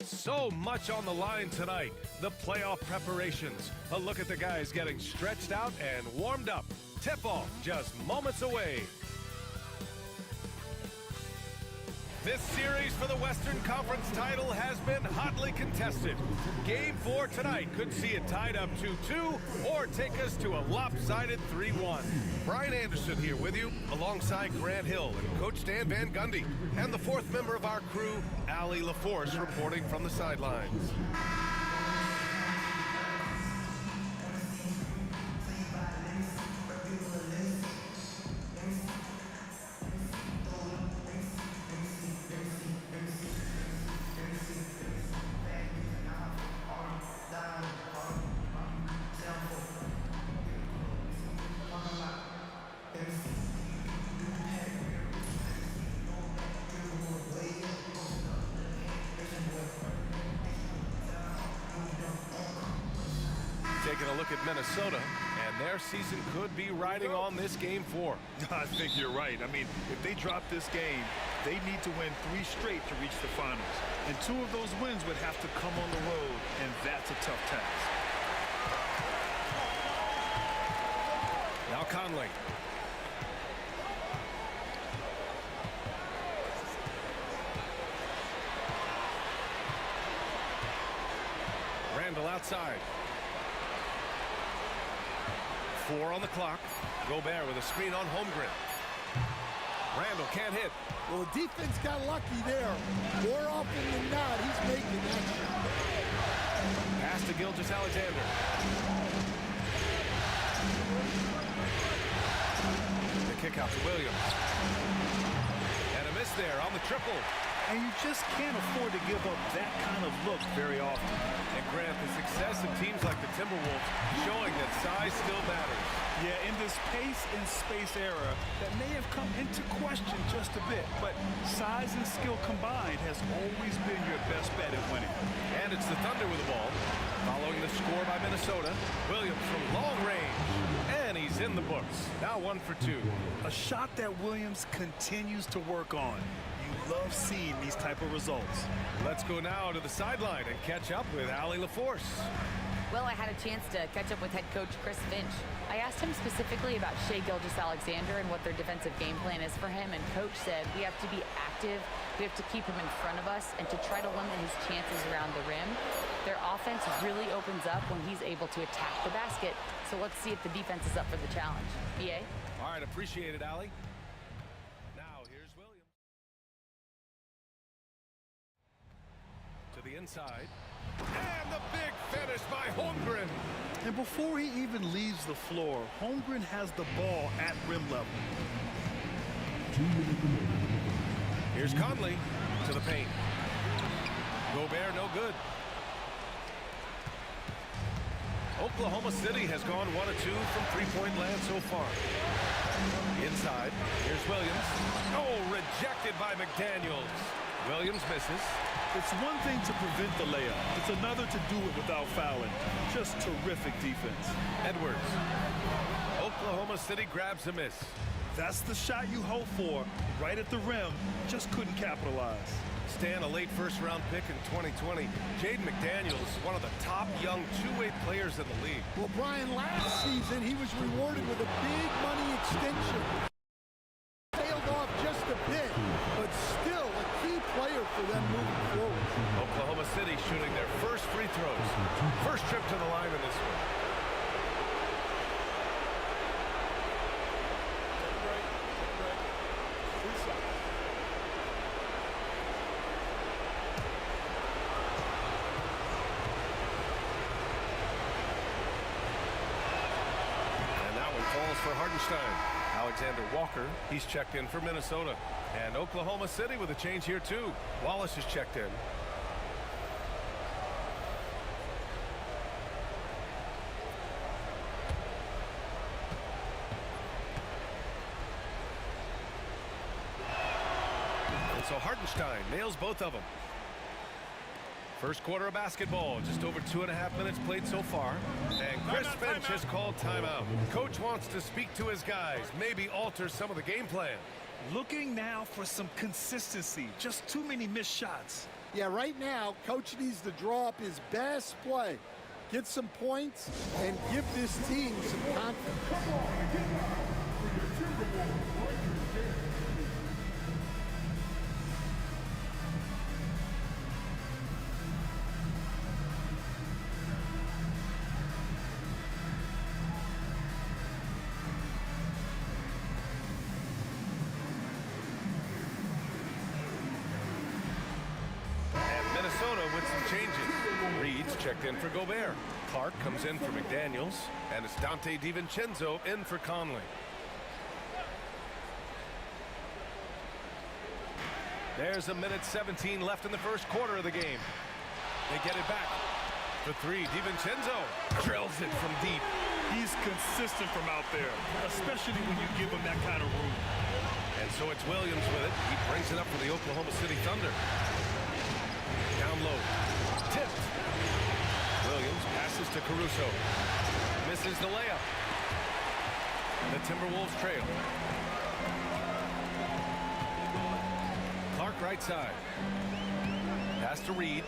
So much on the line tonight. The playoff preparations. A look at the guys getting stretched out and warmed up. Tip-off just moments away. This series for the Western Conference title has been hotly contested. Game 4 tonight could see it tied up 2-2 or take us to a lopsided 3-1. Brian Anderson here with you, alongside Grant Hill and Coach Dan Van Gundy, and the fourth member of our crew, Allie LaForce, reporting from the sidelines. Taking a look at Minnesota, and their season could be riding on this Game 4. I think you're right. I mean, if they drop this game, they need to win 3 straight to reach the finals. And 2 of those wins would have to come on the road, and that's a tough task. Now Conley. Randall outside. 4 on the clock. Gobert with a screen on Holmgren. Randall can't hit. Well, the defense got lucky there. More often than not, he's making that shot. Pass to Gilgeous-Alexander. The kick out to Williams. And a miss there on the triple. And you just can't afford to give up that kind of look very often. And Grant, the success of teams like the Timberwolves showing that size still matters. Yeah, in this pace and space era, that may have come into question just a bit, but size and skill combined has always been your best bet at winning. And it's the Thunder with the ball. Following the score by Minnesota, Williams from long range. And he's in the books. Now 1 for 2. A shot that Williams continues to work on. Love seeing these type of results. Let's go now to the sideline and catch up with Allie LaForce. Well, I had a chance to catch up with head coach Chris Finch. I asked him specifically about Shai Gilgeous-Alexander and what their defensive game plan is for him, and coach said we have to be active, we have to keep him in front of us, and to try to limit his chances around the rim. Their offense really opens up when he's able to attack the basket, so let's see if the defense is up for the challenge. BA? All right, appreciate it, Allie. To the inside, and the big finish by Holmgren. And before he even leaves the floor, Holmgren has the ball at rim level. Here's Conley to the paint. Gobert no good. Oklahoma City has gone 1 of 2 from three-point land so far. Inside, here's Williams. Oh, rejected by McDaniels. Williams misses. It's one thing to prevent the layup. It's another to do it without fouling. Just terrific defense. Edwards. Oklahoma City grabs a miss. That's the shot you hope for. Right at the rim. Just couldn't capitalize. Stan, a late first-round pick in 2020. Jaden McDaniels, one of the top young two-way players in the league. Well, Brian, last season he was rewarded with a big money extension. Tailed off just a bit, but still a key player for them moving forward. Oklahoma City shooting their first free throws. First trip to the line in this one. And that one falls for Hartenstein. Alexander Walker, he's checked in for Minnesota. And Oklahoma City with a change here too. Wallace is checked in. And so Hartenstein nails both of them. First quarter of basketball, just over 2.5 minutes played so far. And Chris Finch has called timeout. Coach wants to speak to his guys, maybe alter some of the game plan. Looking now for some consistency. Just too many missed shots. Yeah, right now, Coach needs to draw up his best play, get some points, and give this team some confidence. Minnesota with some changes. Reed's checked in for Gobert. Clark comes in for McDaniels. And it's Dante DiVincenzo in for Conley. There's a minute 17 left in the first quarter of the game. They get it back. For three, DiVincenzo drills it from deep. He's consistent from out there, especially when you give him that kind of room. And so it's Williams with it. He brings it up for the Oklahoma City Thunder. Down low. Tipped. Williams passes to Caruso. Misses the layup. The Timberwolves trail. Clark right side. Pass to Reed.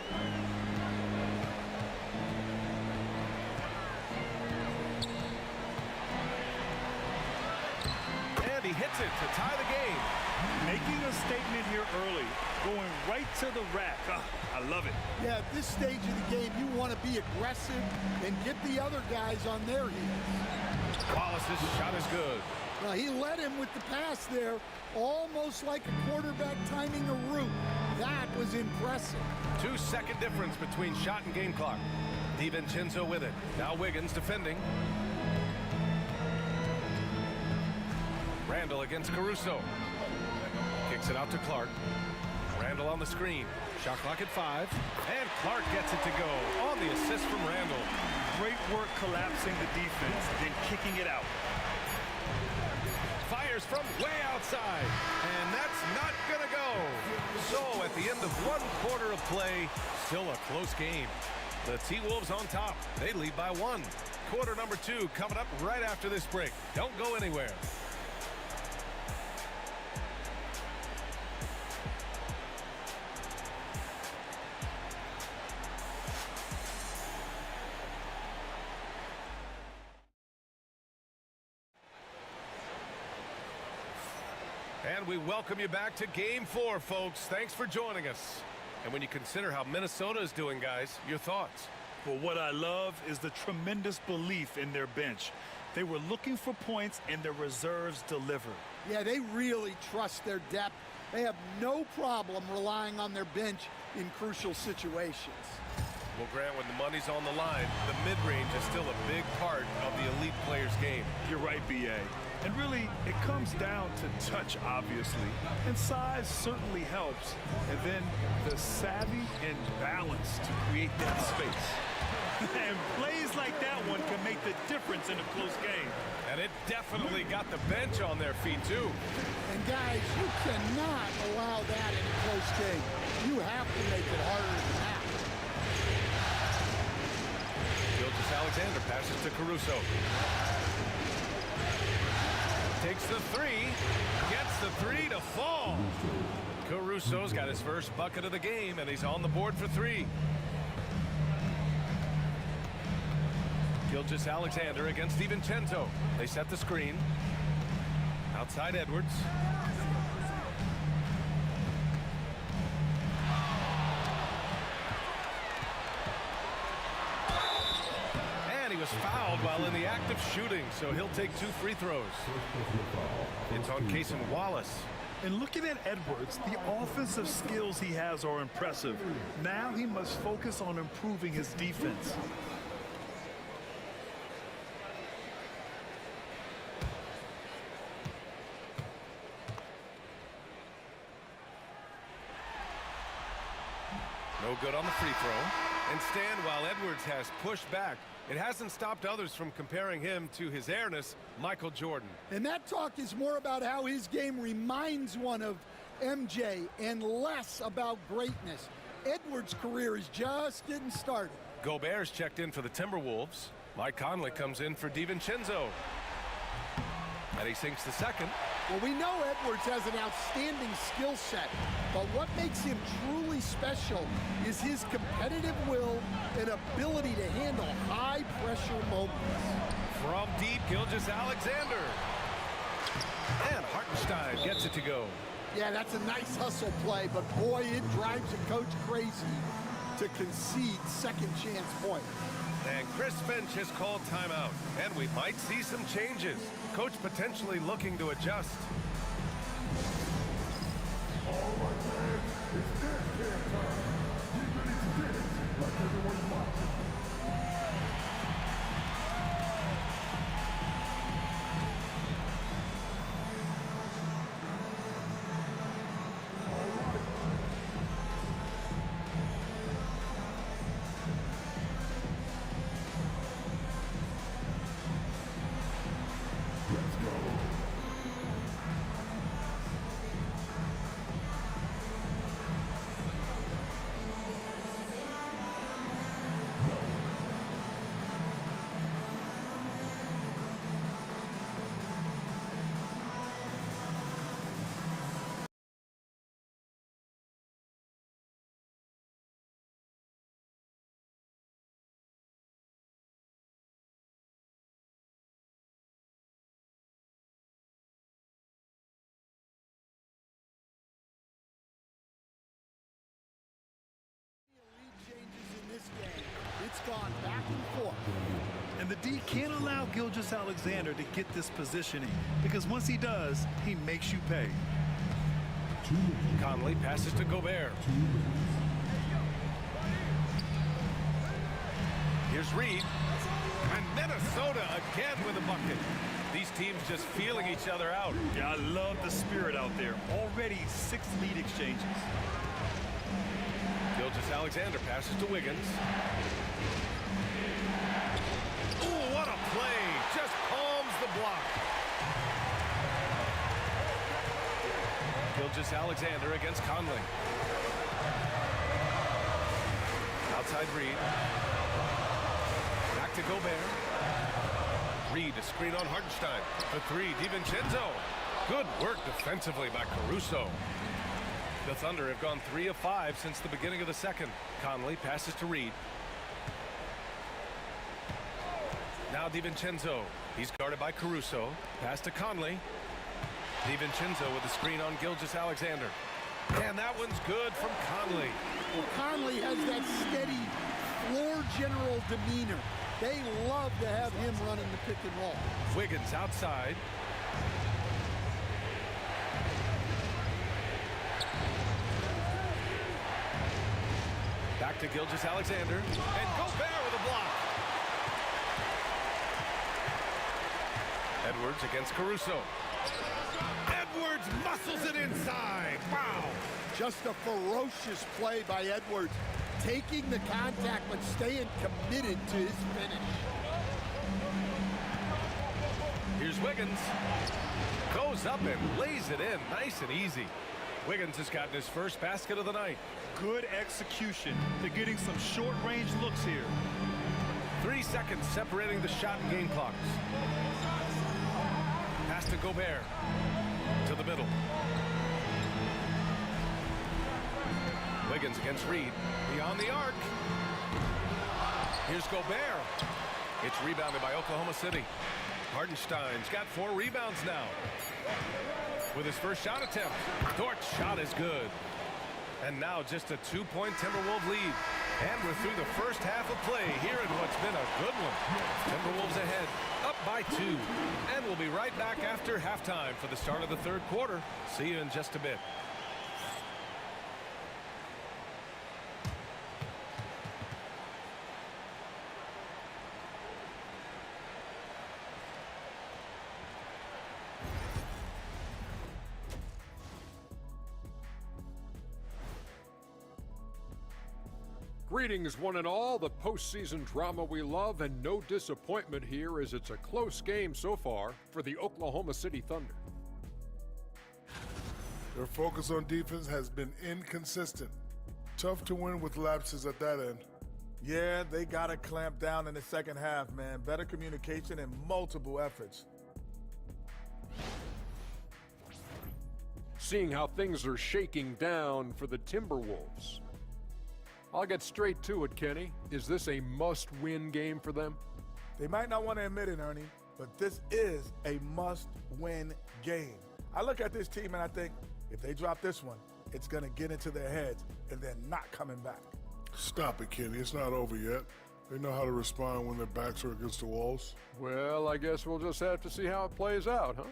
And he hits it to tie the game. Making a statement here early, going right to the rack. I love it. Yeah, at this stage of the game, you want to be aggressive and get the other guys on their heels. Wallace's shot is good. Now, he led him with the pass there, almost like a quarterback timing a route. That was impressive. 2-second difference between shot and game clock. DiVincenzo with it. Now Wiggins defending. Randall against Caruso. Kicks it out to Clark. Randall on the screen. Shot clock at 5. And Clark gets it to go on the assist from Randall. Great work collapsing the defense, then kicking it out. Fires from way outside. And that's not going to go. So at the end of one quarter of play, still a close game. The T-Wolves on top. They lead by 1. Quarter number 2 coming up right after this break. Don't go anywhere. And we welcome you back to Game 4, folks. Thanks for joining us. And when you consider how Minnesota is doing, guys, your thoughts? Well, what I love is the tremendous belief in their bench. They were looking for points, and their reserves delivered. Yeah, they really trust their depth. They have no problem relying on their bench in crucial situations. Well, Grant, when the money's on the line, the mid-range is still a big part of the elite player's game. You're right, B.A. And really, it comes down to touch, obviously. And size certainly helps. And then the savvy and balance to create that space. And plays like that one can make the difference in a close game. And it definitely got the bench on their feet, too. And, guys, you cannot allow that in a close game. You have to make it harder than that. Gilgeous-Alexander passes to Caruso. Takes the 3. Gets the 3 to fall. Caruso's got his first bucket of the game, and he's on the board for 3. Gilgeous-Alexander against DiVincenzo. They set the screen. Outside Edwards. And he was fouled while in the act of shooting, so he'll take 2 free throws. It's on Cason Wallace. And looking at Edwards, the offensive skills he has are impressive. Now he must focus on improving his defense. No good on the free throw. Instead, while Edwards has pushed back, it hasn't stopped others from comparing him to his airness, Michael Jordan. And that talk is more about how his game reminds one of MJ and less about greatness. Edwards' career is just getting started. Gobert's checked in for the Timberwolves. Mike Conley comes in for DiVincenzo. And he sinks the second. Well, we know Edwards has an outstanding skill set, but what makes him truly special is his competitive will and ability to handle high-pressure moments. From deep, Gilgeous-Alexander. And Hartenstein gets it to go. Yeah, that's a nice hustle play, but boy, it drives a coach crazy to concede second chance points. And Chris Finch has called timeout, and we might see some changes. Coach potentially looking to adjust. All right, man. It's dance time. Get ready to dance like everyone's watching. It's gone back and forth. And the D can't allow Gilgeous-Alexander to get this positioning, because once he does, he makes you pay. Conley passes to Gobert. Here's Reed. And Minnesota again with a bucket. These teams just feeling each other out. Yeah, I love the spirit out there. Already 6 lead exchanges. Gilgeous-Alexander passes to Wiggins. Ooh, what a play. Just palms the block. Gilgeous-Alexander against Conley. Outside Reed. Back to Gobert. Reed, a screen on Hartenstein. For 3, DiVincenzo. Good work defensively by Caruso. The Thunder have gone 3 of 5 since the beginning of the second. Conley passes to Reed. Now DiVincenzo. He's guarded by Caruso. Pass to Conley. DiVincenzo with the screen on Gilgeous-Alexander. And that one's good from Conley. Well, Conley has that steady floor general demeanor. They love to have him running the pick and roll. Wiggins outside. Back to Gilgeous-Alexander. And Gobert with a block. Edwards against Caruso. Edwards muscles it inside. Wow. Just a ferocious play by Edwards. Taking the contact, but staying committed to his finish. Here's Wiggins. Goes up and lays it in. Nice and easy. Wiggins has gotten his first basket of the night. Good execution. They're getting some short-range looks here. 3 seconds separating the shot and game clocks. Pass to Gobert. To the middle. Wiggins against Reed. Beyond the arc. Here's Gobert. It's rebounded by Oklahoma City. Hartenstein's got 4 rebounds now. With his first shot attempt. Dort's shot is good. And now just a 2-point Timberwolves lead. And we're through the first half of play here in what's been a good one. Timberwolves ahead, up by 2. And we'll be right back after halftime for the start of the third quarter. See you in just a bit. Greetings, one and all. The postseason drama we love, and no disappointment here as it's a close game so far for the Oklahoma City Thunder. Their focus on defense has been inconsistent. Tough to win with lapses at that end. Yeah, they got to clamp down in the second half, man. Better communication and multiple efforts. seeing how things are shaking down for the Timberwolves. I'll get straight to it, Kenny. Is this a must-win game for them? They might not want to admit it, Ernie, but this is a must-win game. I look at this team and I think if they drop this one, it's going to get into their heads and they're not coming back. Stop it, Kenny. It's not over yet. They know how to respond when their backs are against the walls. Well, I guess we'll just have to see how it plays out, huh?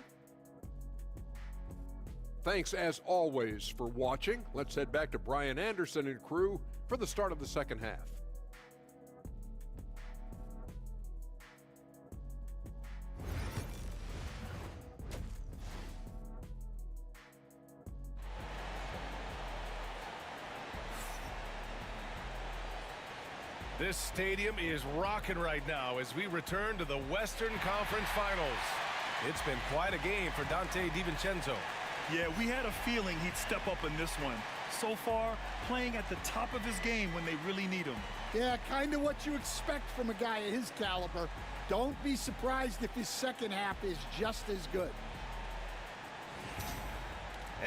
Thanks, as always, for watching. Let's head back to Brian Anderson and crew for the start of the second half. This stadium is rocking right now as we return to the Western Conference Finals. It's been quite a game for Dante DiVincenzo. Yeah, we had a feeling he'd step up in this one. So far, playing at the top of his game when they really need him. Yeah, kind of what you expect from a guy of his caliber. Don't be surprised if his second half is just as good.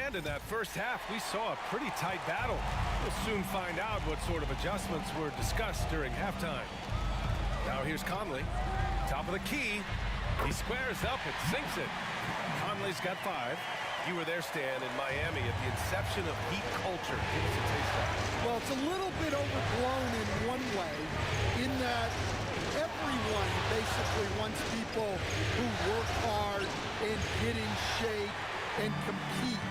And in that first half, we saw a pretty tight battle. We'll soon find out what sort of adjustments were discussed during halftime. Now here's Conley, top of the key. He squares up and sinks it. Conley's got 5. You were there, Stan, in Miami at the inception of Heat culture. Give us a taste of that. Well, it's a little bit overblown in one way, in that everyone basically wants people who work hard and get in shape and compete.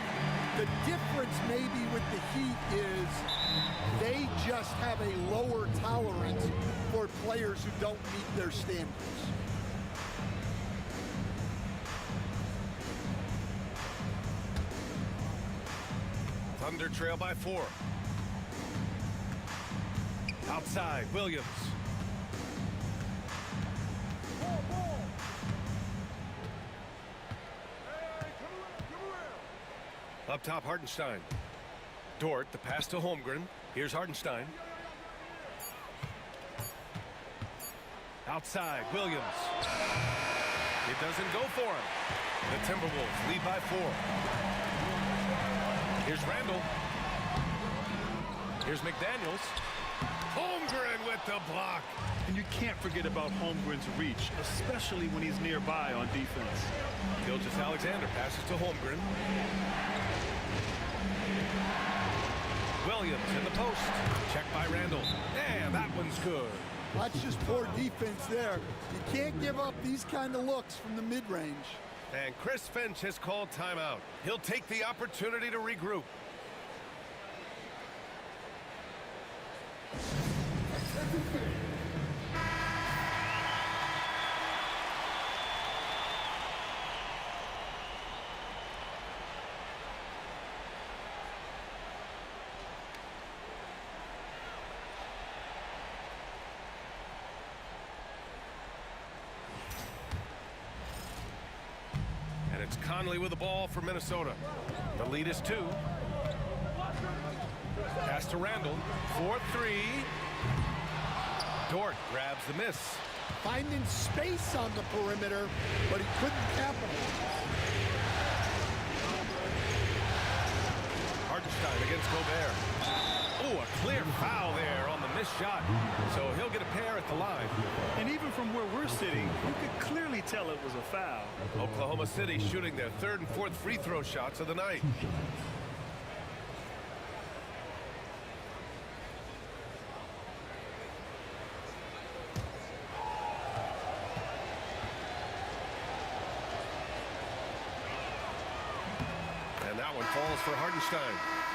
The difference maybe with the Heat is they just have a lower tolerance for players who don't meet their standards. Thunder trail by 4. Outside, Williams. Up top, Hartenstein. Dort, the pass to Holmgren. Here's Hartenstein. Outside, Williams. It doesn't go for him. The Timberwolves lead by 4. Here's Randall. Here's McDaniels. Holmgren with the block. And you can't forget about Holmgren's reach, especially when he's nearby on defense. Gilgeous-Alexander passes to Holmgren. Williams in the post. Check by Randall. And that one's good. That's just poor defense there. You can't give up these kind of looks from the mid-range. And Chris Finch has called timeout. He'll take the opportunity to regroup. It's Conley with the ball for Minnesota. The lead is 2. Pass to Randall. 4-3. Dort grabs the miss. Finding space on the perimeter, but he couldn't capitalize. Hartenstein against Gobert. Oh, a clear foul there on the missed shot. So he'll get a pair at the line. And even from where we're sitting, you could clearly tell it was a foul. Oklahoma City shooting their 3rd and 4th free throw shots of the night. And that one falls for Hartenstein.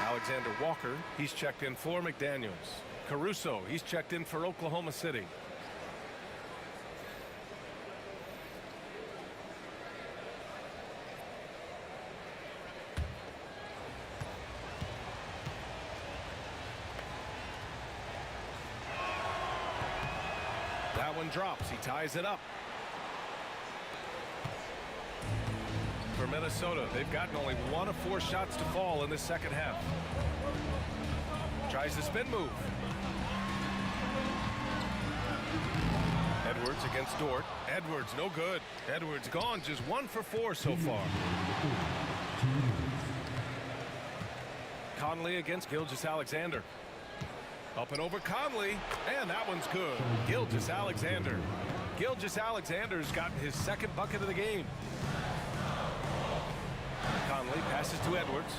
Alexander Walker, he's checked in for McDaniels. Caruso, he's checked in for Oklahoma City. That one drops. He ties it up. For Minnesota, they've gotten only 1 of 4 shots to fall in the second half. Tries the spin move. Edwards against Dort. Edwards, no good. Edwards gone, just 1 for 4 so far. Conley against Gilgeous-Alexander. Up and over Conley, and that one's good. Gilgeous-Alexander. Gilgeous-Alexander's gotten his second bucket of the game. Conley passes to Edwards.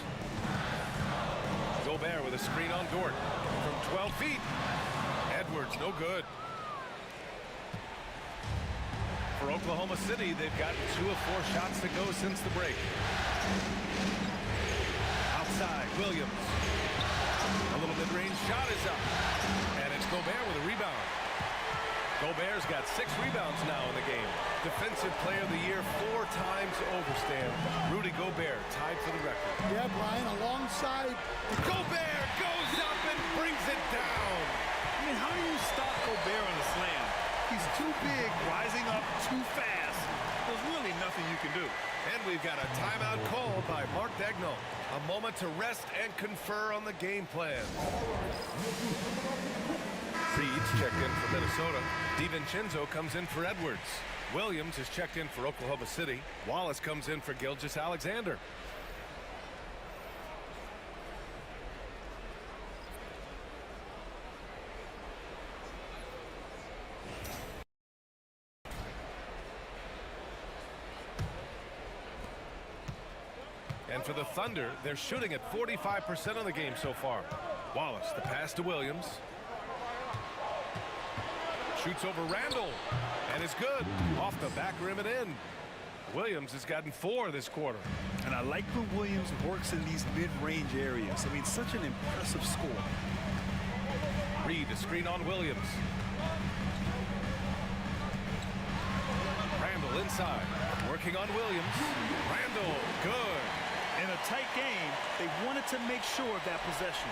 Gobert with a screen on Dort from 12 feet. Edwards, no good. For Oklahoma City, they've gotten 2 of 4 shots to go since the break. Outside, Williams. A little mid-range shot is up. And it's Gobert with a rebound. Gobert's got 6 rebounds now in the game. Defensive Player of the Year 4 times over, Stan. Rudy Gobert tied for the record. Yeah, Brian, alongside. Gobert goes up and brings it down. I mean, how do you stop Gobert on the slam? He's too big, rising up too fast. There's really nothing you can do. And we've got a timeout called by Mark Daigneault. A moment to rest and confer on the game plan. Reed's checked in for Minnesota. DiVincenzo comes in for Edwards. Williams is checked in for Oklahoma City. Wallace comes in for Gilgeous-Alexander. And for the Thunder, they're shooting at 45% of the game so far. Wallace, the pass to Williams. Shoots over Randall, and it's good. Off the back rim and in. Williams has gotten 4 this quarter. And I like when Williams works in these mid-range areas. I mean, such an impressive score. Reed, a screen on Williams. Randall inside, working on Williams. Randall, good. In a tight game, they wanted to make sure of that possession.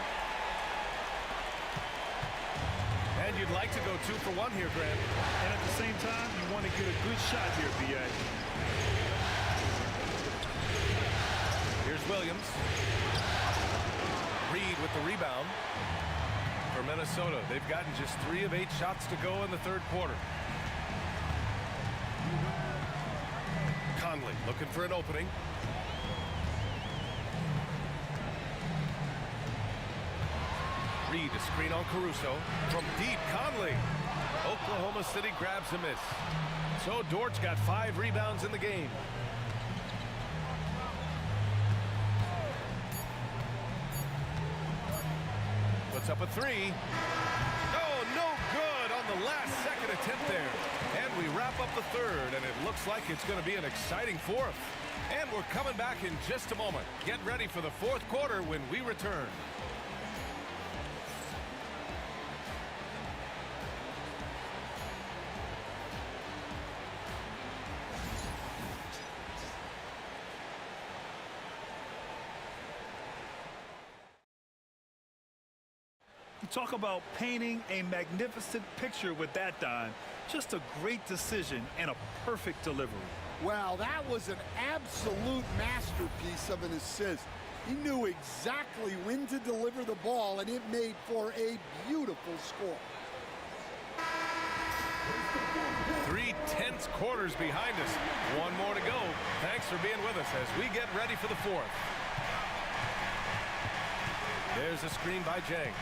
And you'd like to go 2 for 1 here, Grant. And at the same time, you want to get a good shot here, B.A. Here's Williams. Reed with the rebound. For Minnesota, they've gotten just 3 of 8 shots to go in the third quarter. Conley looking for an opening. Reed, a screen on Caruso. From deep, Conley. Oklahoma City grabs a miss. So Dort's got 5 rebounds in the game. Puts up a 3. Oh, no good on the last second attempt there. And we wrap up the third, and it looks like it's going to be an exciting fourth. And we're coming back in just a moment. Get ready for the fourth quarter when we return. Talk about painting a magnificent picture with that, Don. Just a great decision and a perfect delivery. Well, that was an absolute masterpiece of an assist. He knew exactly when to deliver the ball, and it made for a beautiful score. 3 tense quarters behind us. 1 more to go. Thanks for being with us as we get ready for the fourth. There's a screen by Jang.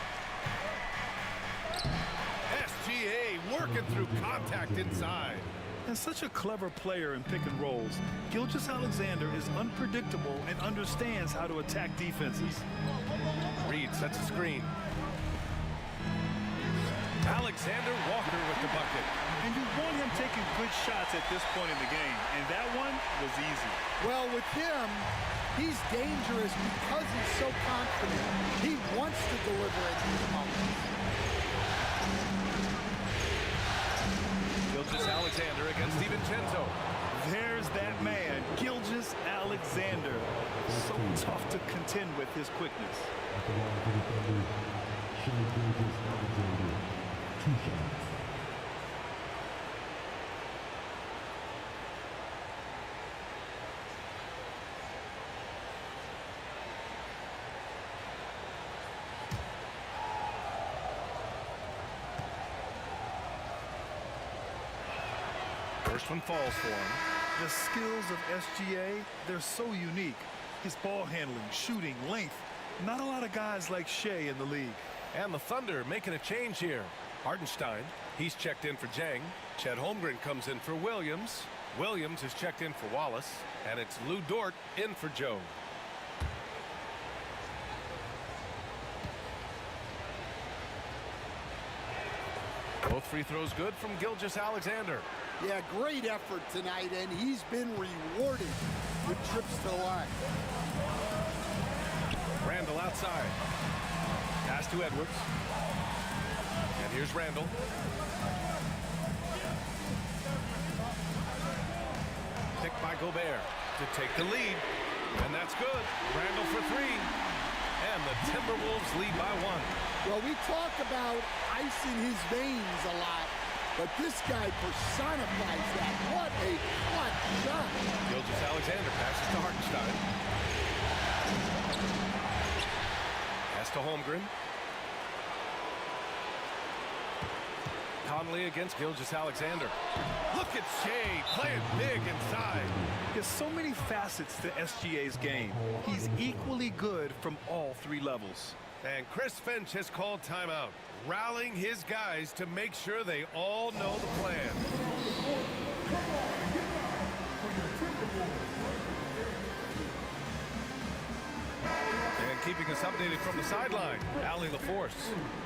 SGA working through contact inside. And such a clever player in pick and rolls. Gilgeous-Alexander is unpredictable and understands how to attack defenses. Reed sets a screen. Alexander Walker with the bucket. And you want him taking good shots at this point in the game, and that one was easy. Well, with him, he's dangerous because he's so confident. He wants to deliver at these moments. Gilgeous-Alexander against DiVincenzo. There's that man, Gilgeous-Alexander. So tough to contend with his quickness. At the line for the Thunder, Shai Gilgeous-Alexander, 2 shots. First one falls for him. The skills of SGA, they're so unique. His ball handling, shooting, length, Not a lot of guys like Shai in the league. And the Thunder making a change here. Hartenstein, he's checked in for Jang. Chet Holmgren comes in for Williams. Williams is checked in for Wallace. And it's Lou Dort in for Joe. Both free throws good from Gilgeous-Alexander. Yeah, great effort tonight, and he's been rewarded with trips to the line. Randall outside. Pass to Edwards. And here's Randall. Picked by Gobert to take the lead. And that's good. Randall for three. And the Timberwolves lead by one. Well, we talk about ice in his veins a lot, but this guy personifies that. What a clutch shot. Gilgeous-Alexander passes to Hartenstein. Pass to Holmgren. Conley against Gilgeous-Alexander. Look at Shai playing big inside. There's so many facets to SGA's game. He's equally good from all three levels. And Chris Finch has called timeout, rallying his guys to make sure they all know the plan. And keeping us updated from the sideline, Allie LaForce.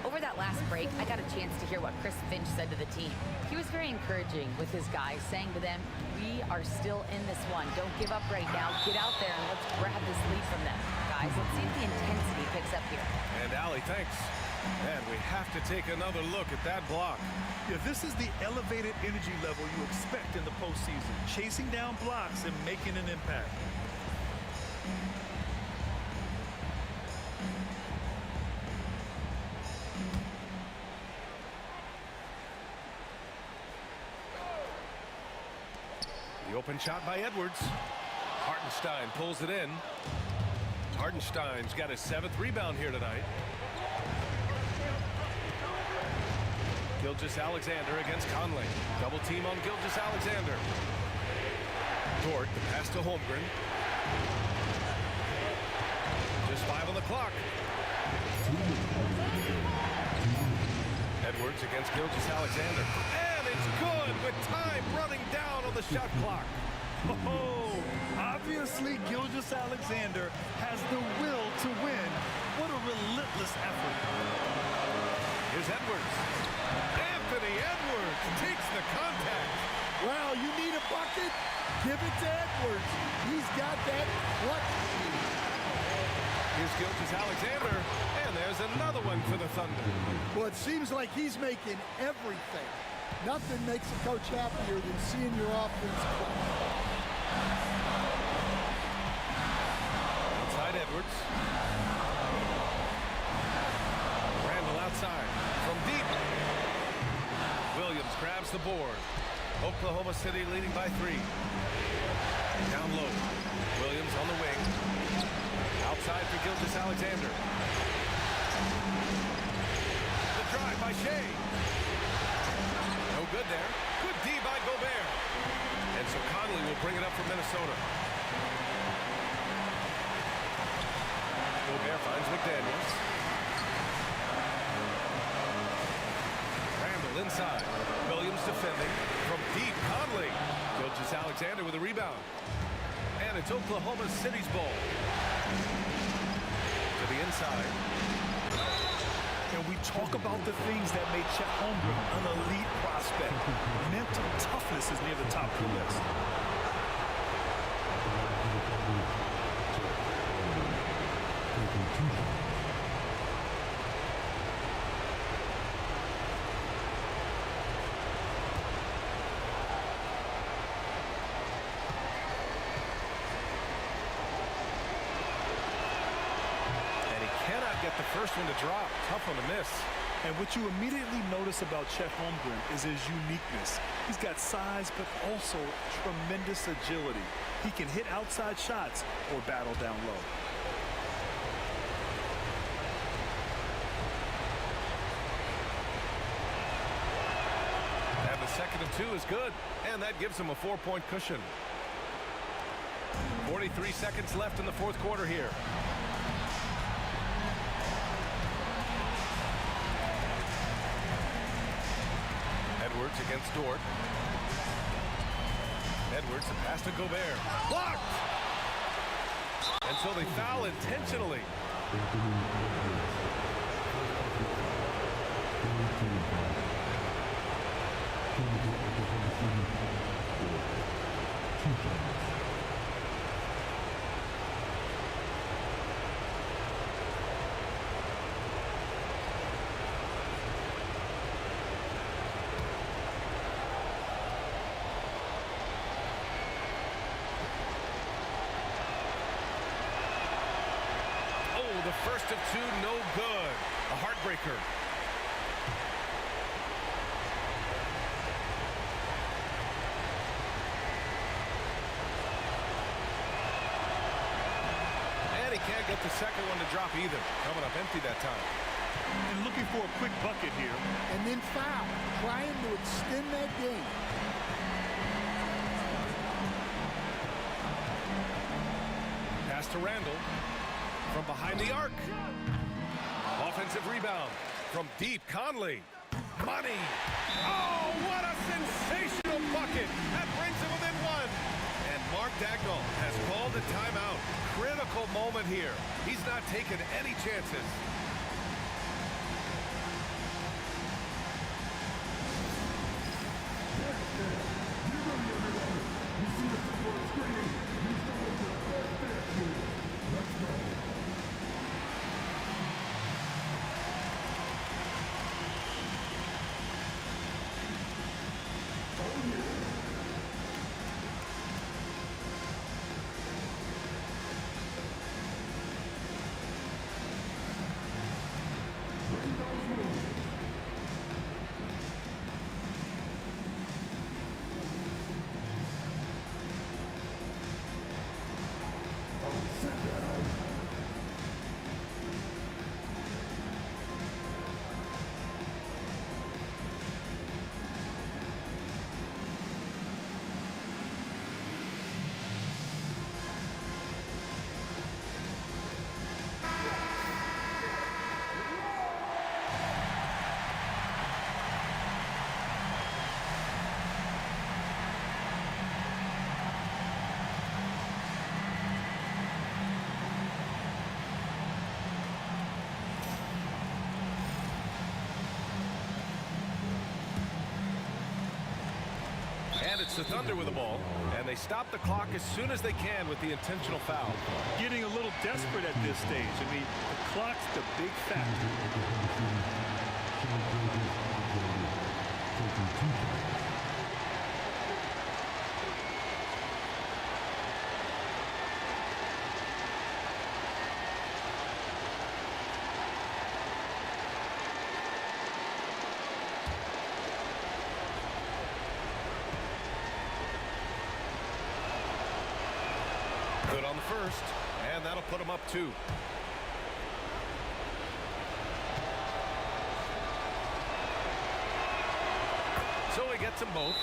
Over that last break, I got a chance to hear what Chris Finch said to the team. He was very encouraging with his guys, saying to them, we are still in this one. Don't give up right now. Get out there and let's grab this lead from them. Guys, let's see if the intensity picks up here. And Allie, thanks. And we have to take another look at that block. Yeah, this is the elevated energy level you expect in the postseason. Chasing down blocks and making an impact. The open shot by Edwards. Hartenstein pulls it in. Hartenstein's got his 7th rebound here tonight. Gilgeous-Alexander against Conley. Double team on Gilgeous-Alexander. Dort, the pass to Holmgren. Just 5 on the clock. Edwards against Gilgeous-Alexander. And it's good with time running down on the shot clock. Oh, obviously Gilgeous-Alexander has the will to win. What a relentless effort. Here's Edwards. Anthony Edwards takes the contact. Well, you need a bucket? Give it to Edwards. He's got that clutch. Here's Gilgeous-Alexander, and there's another one for the Thunder. Well, it seems like he's making everything. Nothing makes a coach happier than seeing your offense play. Inside Edwards. Randall outside from deep. Williams grabs the board. Oklahoma City leading by 3. Down low. Williams on the wing. Outside for Gilgeous-Alexander. The drive by Shai. No good there. Good D by Gobert. And so Conley will bring it up for Minnesota. Gobert finds McDaniels. Randall inside. Williams defending. From deep, Conley. Gilgeous-Alexander with a rebound. And it's Oklahoma City's ball. To the inside. And we talk about the things that made Chet Holmgren an elite prospect. Mental toughness is near the top of the list. Get the first one to drop. Tough one to miss. And what you immediately notice about Chet Holmgren is his uniqueness. He's got size, but also tremendous agility. He can hit outside shots or battle down low. And the second of 2 is good. And that gives him a 4-point cushion. 43 seconds left in the 4th quarter here. Edwards against Dort. Edwards, the pass to Gobert. Blocked! And so they foul intentionally. The first of two, no good. A heartbreaker. And he can't get the second one to drop either. Coming up empty that time. And looking for a quick bucket here. And then foul, trying to extend that game. Pass to Randall. From behind the arc. Offensive rebound. From deep, Conley. Money. Oh, what a sensational bucket. That brings him within one. And Mark Dagnall has called a timeout. Critical moment here. He's not taking any chances. And it's the Thunder with the ball, and they stop the clock as soon as they can with the intentional foul. Getting a little desperate at this stage. I mean, the clock's the big factor. Good on the first, and that'll put him up 2. So he gets them both,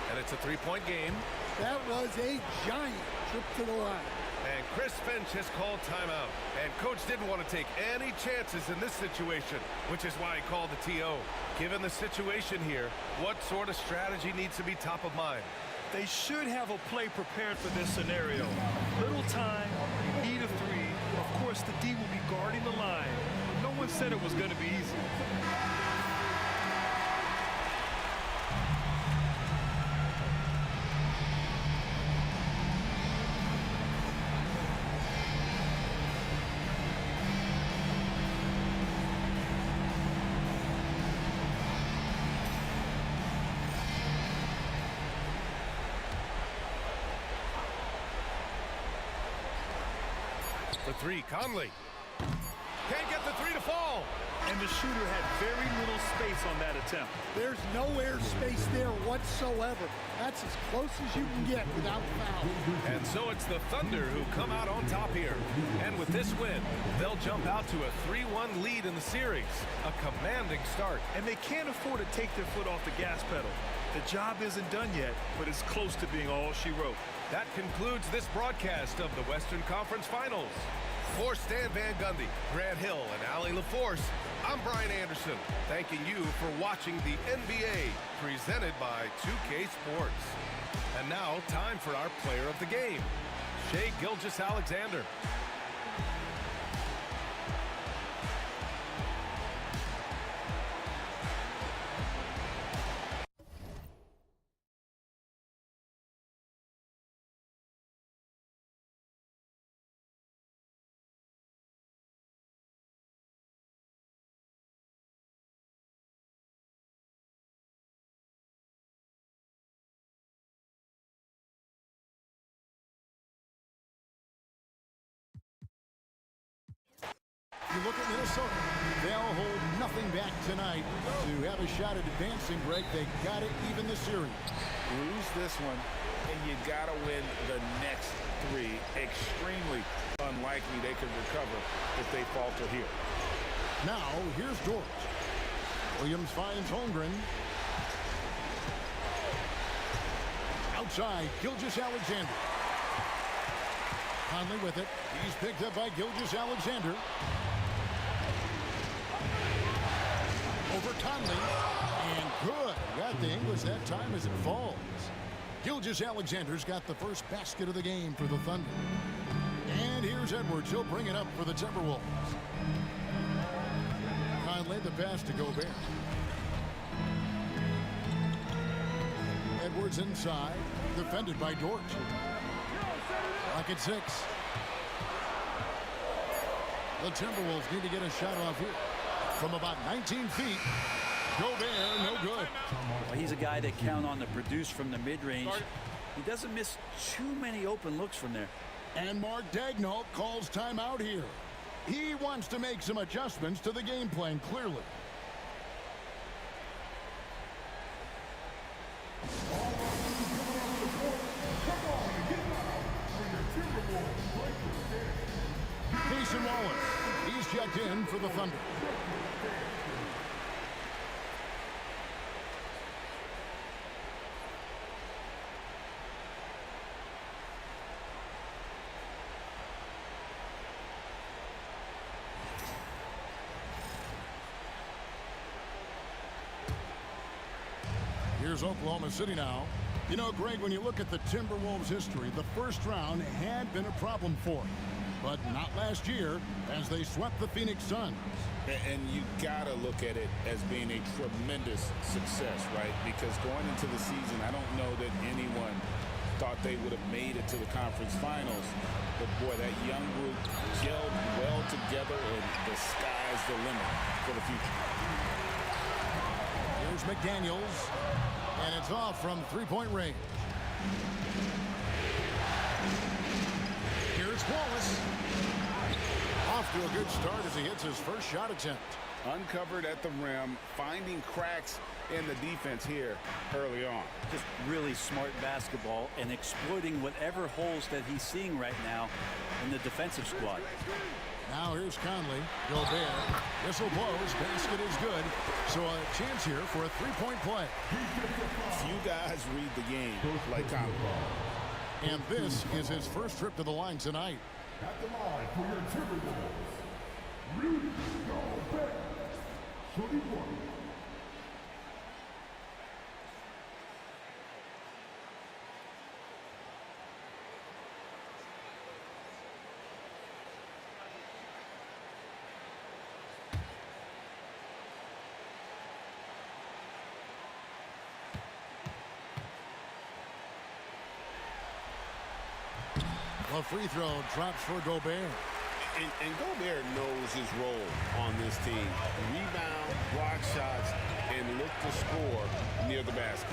and it's a 3-point game. That was a giant trip to the line. And Chris Finch has called timeout. And Coach didn't want to take any chances in this situation, which is why he called the TO. Given the situation here, what sort of strategy needs to be top of mind? They should have a play prepared for this scenario. Little time, need a 3. Of course, the D will be guarding the line. No one said it was going to be easy. The 3, Conley. Can't get the 3 to fall. And the shooter had very little space on that attempt. There's no air space there whatsoever. That's as close as you can get without foul. And so it's the Thunder who come out on top here. And with this win, they'll jump out to a 3-1 lead in the series. A commanding start. And they can't afford to take their foot off the gas pedal. The job isn't done yet, but it's close to being all she wrote. That concludes this broadcast of the Western Conference Finals. For Stan Van Gundy, Grant Hill, and Allie LaForce, I'm Brian Anderson, thanking you for watching the NBA, presented by 2K Sports. And now, time for our player of the game, Shai Gilgeous-Alexander. You look at Minnesota, they'll hold nothing back tonight to have a shot at advancing, Greg. They got to even the series. Lose this one, and you got to win the next three. Extremely unlikely they can recover if they falter here. Now, here's Dort. Williams finds Holmgren. Outside, Gilgeous-Alexander. Conley with it. He's picked up by Gilgeous-Alexander. Over Conley. And good. Got the English that time as it falls. Gilgeous-Alexander's got the first basket of the game for the Thunder. And here's Edwards. He'll bring it up for the Timberwolves. Conley, the pass to Gobert. Edwards inside. Defended by Dort. Lock at 6. The Timberwolves need to get a shot off here. From about 19 feet, Gobert, no good. Well, he's a guy that count on to produce from the mid-range. He doesn't miss too many open looks from there. And Mark Daigneault calls timeout here. He wants to make some adjustments to the game plan, clearly. Mason Wallace, he's checked in for the Thunder. Here's Oklahoma City now. You know, Greg, when you look at the Timberwolves' history, the first round had been a problem for them. But not last year, as they swept the Phoenix Suns. And you got to look at it as being a tremendous success, right? Because going into the season, I don't know that anyone thought they would have made it to the conference finals. But, boy, that young group gelled well together, and the sky's the limit for the future. Here's McDaniels, and it's off from three-point range. Here's Wallace. Off to a good start as he hits his first shot attempt. Uncovered at the rim, finding cracks in the defense here early on. Just really smart basketball and exploiting whatever holes that he's seeing right now in the defensive squad. Now here's Conley. Gobert. Whistle blows. Basket is good. So a chance here for a three-point play. Few guys read the game like Conley. And this is his first trip to the line tonight. At the line for your Timberwolves, Rudy Gobert. 21. A free throw drops for Gobert. And Gobert knows his role on this team. Rebound, block shots, and look to score near the basket.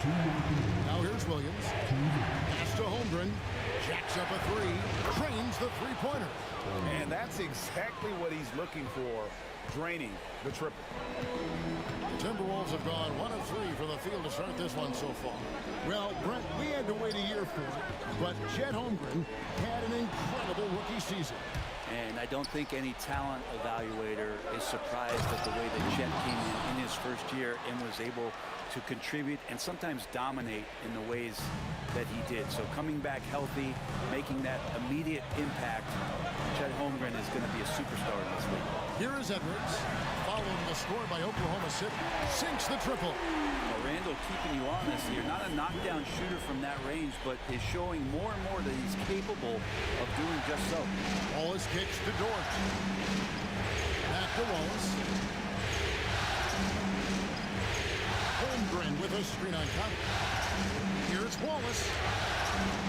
Now here's Williams. Pass to Holmgren. Jacks up a three. Drains the three-pointer. And that's exactly what he's looking for, draining the triple. Timberwolves have gone 1 of 3 for the field to start this one so far. Well, Brent, we had to wait a year for it, but Chet Holmgren had an incredible rookie season. And I don't think any talent evaluator is surprised at the way that Chet came in his first year and was able to contribute and sometimes dominate in the ways that he did. So coming back healthy, making that immediate impact, Chet Holmgren is going to be a superstar in this league. Here is Edwards, following the score by Oklahoma City. Sinks the triple. Well, Randall keeping you honest here. Not a knockdown shooter from that range, but is showing more and more that he's capable of doing just so. Wallace kicks to Dort. Back to Wallace. Holmgren with a screen on cover. Here's Wallace.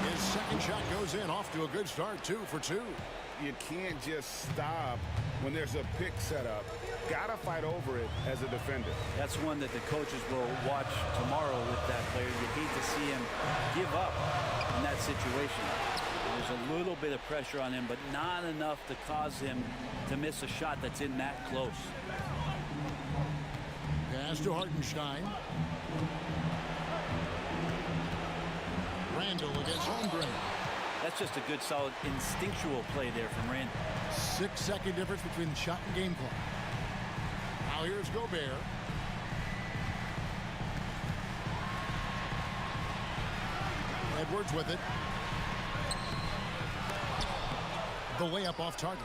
His second shot goes in, off to a good start, 2 for 2. You can't just stop when there's a pick set up. Gotta fight over it as a defender. That's one that the coaches will watch tomorrow with that player. You hate to see him give up in that situation. There's a little bit of pressure on him, but not enough to cause him to miss a shot that's in that close. Pass to Hartenstein. Randall against Holmgren. That's just a good, solid, instinctual play there from Randall. 6-second difference between the shot and game clock. Now here's Gobert. Edwards with it. The layup off target.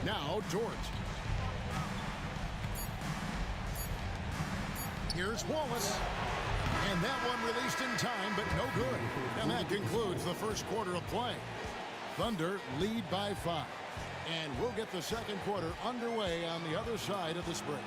Now Dort. Here's Wallace. And that one released in time, but no good. And that concludes the first quarter of play. Thunder lead by 5. And we'll get the second quarter underway on the other side of this break.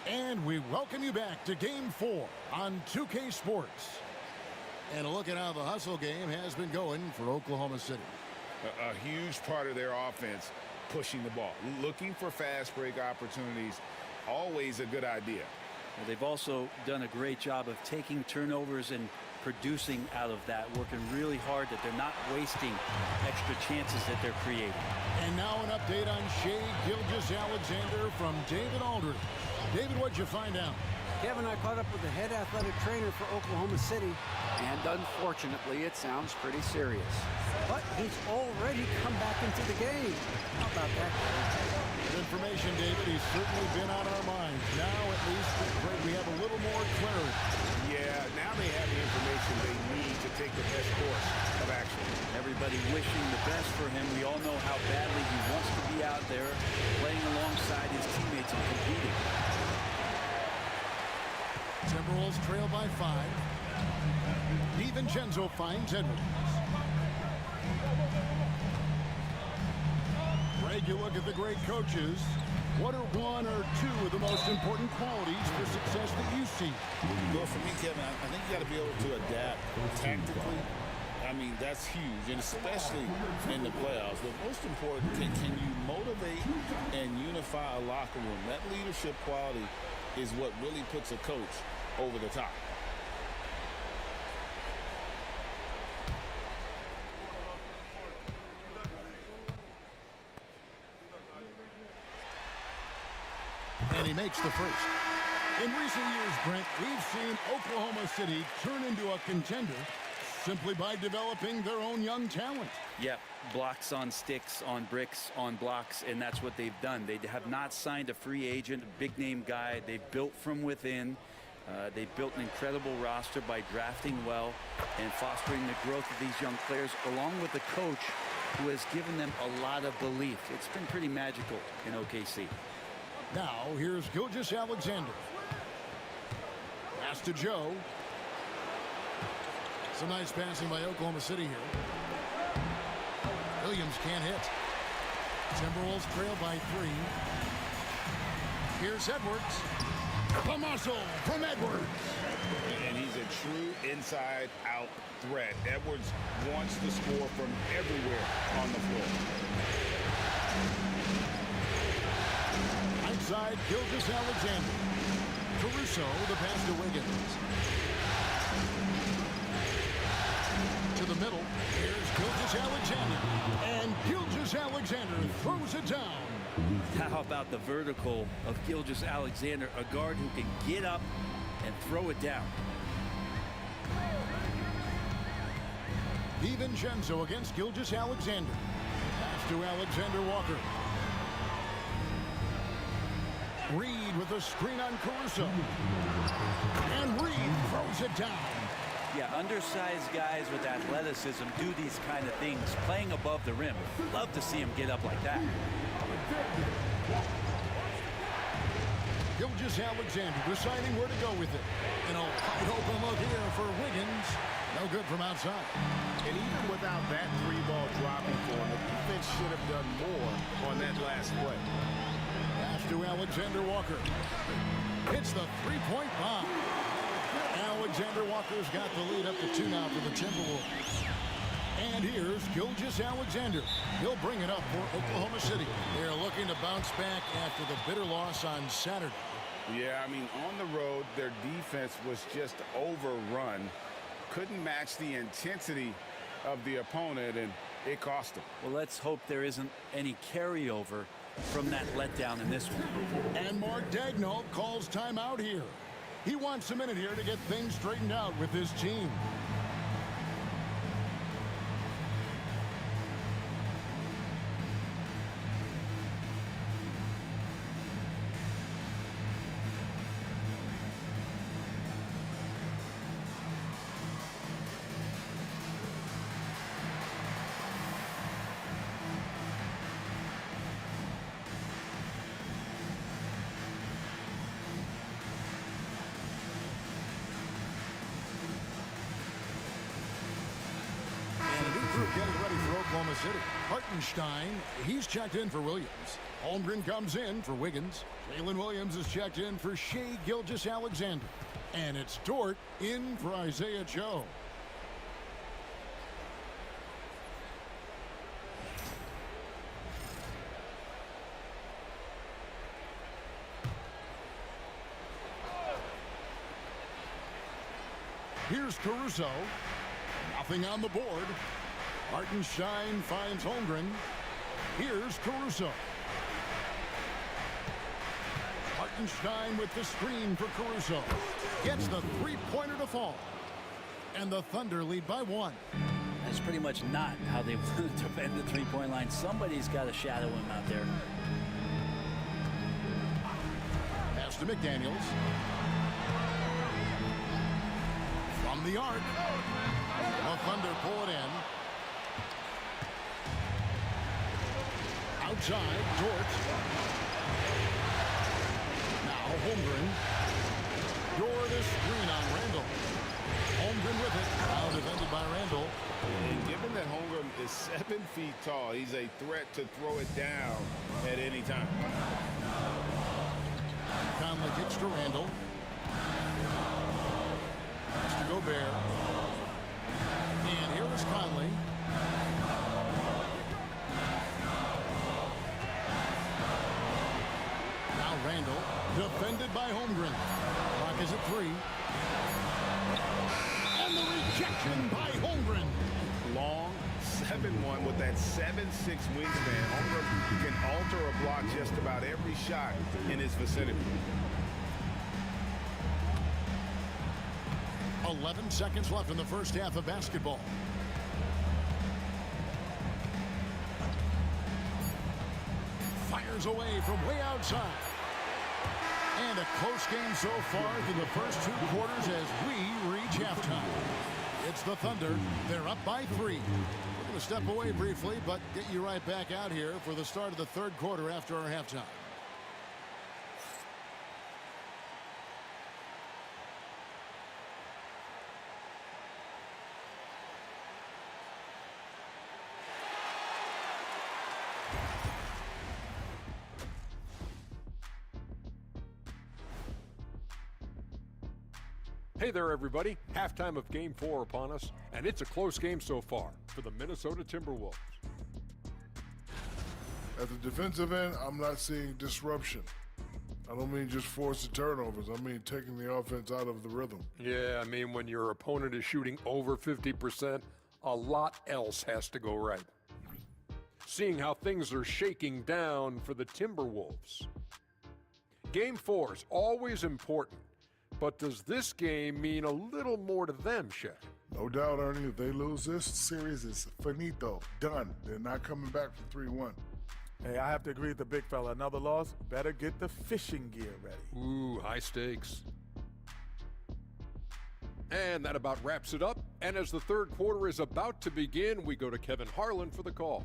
And we welcome you back to Game 4 on 2K Sports. And a look at how the hustle game has been going for Oklahoma City. A huge part of their offense, pushing the ball. Looking for fast break opportunities, always a good idea. Well, they've also done a great job of taking turnovers and producing out of that, working really hard that they're not wasting extra chances that they're creating. And now an update on Shai Gilgeous-Alexander from David Aldridge. David, what'd you find out? Kevin, I caught up with the head athletic trainer for Oklahoma City, and unfortunately, it sounds pretty serious. But he's already come back into the game. How about that? Good information, David. He's certainly been on our minds. Now, at least, we have a little more clarity. Yeah, now they have the information they need to take the best course of action. Everybody wishing the best for him. We all know how badly he wants to be out there, playing alongside his teammates and competing. Timberwolves trail by 5. DiVincenzo finds Edwards. Greg, you look at the great coaches. What are one or two of the most important qualities for success that you see? Well, for me, Kevin, I think you got to be able to adapt tactically. I mean, that's huge, and especially in the playoffs. But most important, can you motivate and unify a locker room? That leadership quality is what really puts a coach over the top. And he makes the first. In recent years, Brent, we've seen Oklahoma City turn into a contender simply by developing their own young talent. Yep, blocks on sticks, on bricks, on blocks, and that's what they've done. They have not signed a free agent, a big-name guy. They've built from within. They've built an incredible roster by drafting well and fostering the growth of these young players, along with a coach who has given them a lot of belief. It's been pretty magical in OKC. Now, here's Gilgeous-Alexander. Pass to Joe. Some nice passing by Oklahoma City here. Williams can't hit. Timberwolves trail by 3. Here's Edwards. The muscle from Edwards. And he's a true inside-out threat. Edwards wants to score from everywhere on the floor. Outside, Gilgeous-Alexander. Caruso, the pass to Wiggins. middle. Here's Gilgeous-Alexander. And Gilgeous-Alexander throws it down. How about the vertical of Gilgeous-Alexander, a guard who can get up and throw it down. DiVincenzo against Gilgeous-Alexander. Pass to Alexander Walker. Reed with a screen on Caruso. And Reed throws it down. Yeah, undersized guys with athleticism do these kind of things, playing above the rim. Love to see him get up like that. Gilgeous-Alexander deciding where to go with it. And a wide open look here for Wiggins. No good from outside. And even without that three-ball dropping for him, the defense should have done more on that last play. Pass to Alexander Walker. Hits the three-point bomb. Alexander Walker's got the lead up to 2 now for the Timberwolves. And here's Gilgeous-Alexander. He'll bring it up for Oklahoma City. They're looking to bounce back after the bitter loss on Saturday. Yeah, I mean, on the road, their defense was just overrun. Couldn't match the intensity of the opponent, and it cost them. Well, let's hope there isn't any carryover from that letdown in this one. And Mark Daigneault calls timeout here. He wants a minute here to get things straightened out with his team. Getting ready for Oklahoma City. Hartenstein, he's checked in for Williams. Holmgren comes in for Wiggins. Jalen Williams is checked in for Shai Gilgeous-Alexander. And it's Dort in for Isaiah Joe. Here's Caruso. Nothing on the board. Hartenstein finds Holmgren. Here's Caruso. Hartenstein with the screen for Caruso. Gets the three-pointer to fall. And the Thunder lead by 1. That's pretty much not how they want to defend the three-point line. Somebody's got to shadow him out there. Pass to McDaniels. From the arc. The Thunder pull it in. Outside, Dort. Now Holmgren. Dort is screen on Randall. Holmgren with it. Now defended by Randall. And given that Holmgren is 7 feet tall, he's a threat to throw it down at any time. Conley kicks to Randall. Pass to Gobert. And here is Conley. Now Randall, defended by Holmgren. Clock is at 3. And the rejection by Holmgren. Long, 7'1" with that 7'6" wingspan. Holmgren can alter a block just about every shot in his vicinity. 11 seconds left in the first half of basketball. Fires away from way outside. And a close game so far through the first 2 quarters as we reach halftime. It's the Thunder. They're up by 3. We're going to step away briefly, but get you right back out here for the start of the 3rd quarter after our halftime. Hey there, everybody. Halftime of Game 4 upon us, and it's a close game so far for the Minnesota Timberwolves. At the defensive end, I'm not seeing disruption. I don't mean just forced turnovers. I mean taking the offense out of the rhythm. Yeah, I mean when your opponent is shooting over 50%, a lot else has to go right. Seeing how things are shaking down for the Timberwolves. Game 4 is always important, but does this game mean a little more to them, Shai? No doubt, Ernie, if they lose this series, it's finito, done. They're not coming back from 3-1. Hey, I have to agree with the big fella. Another loss, better get the fishing gear ready. Ooh, high stakes. And that about wraps it up. And as the third quarter is about to begin, we go to Kevin Harlan for the call.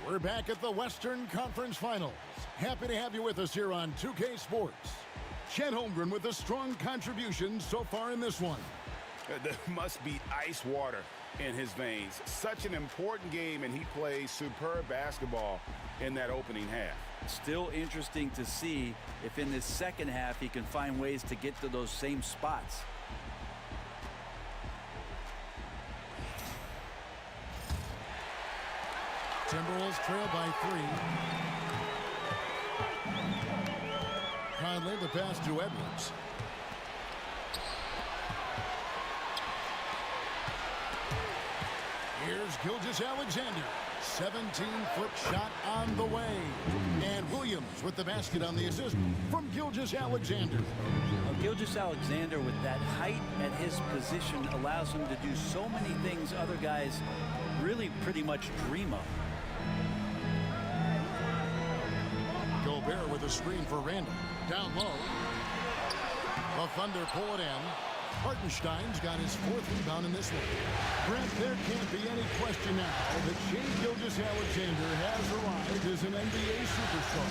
We're back at the Western Conference Finals. Happy to have you with us here on 2K Sports. Chet Holmgren with a strong contribution so far in this one. There must be ice water in his veins. Such an important game, and he plays superb basketball in that opening half. Still interesting to see if in this second half he can find ways to get to those same spots. Timberwolves trail by 3. Conley the pass to Edwards. Here's Gilgeous-Alexander. 17-foot shot on the way. And Williams with the basket on the assist from Gilgeous-Alexander. Gilgeous-Alexander with that height at his position allows him to do so many things other guys really pretty much dream of. Gobert with a screen for Randall. Down low. The Thunder pull it in. Hartenstein's got his 4th rebound in this one. Brent, there can't be any question now that Shai Gilgeous-Alexander has arrived as an NBA superstar.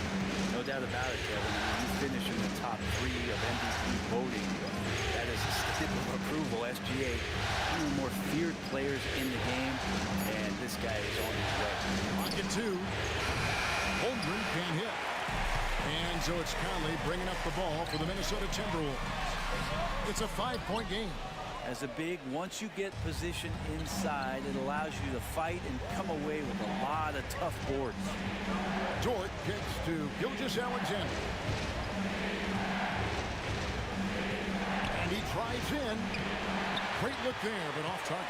No doubt about it, Kevin. I mean, you finish in the top 3 of MVP voting. That is a stamp of approval. SGA, one of the more feared players in the game, and this guy is on his way. Pocket 2. Holmgren can't hit. And so it's Conley bringing up the ball for the Minnesota Timberwolves. It's a 5-point game. As a big, once you get position inside, it allows you to fight and come away with a lot of tough boards. Dort kicks to Gilgeous-Alexander. And he drives in. Great look there, but off target.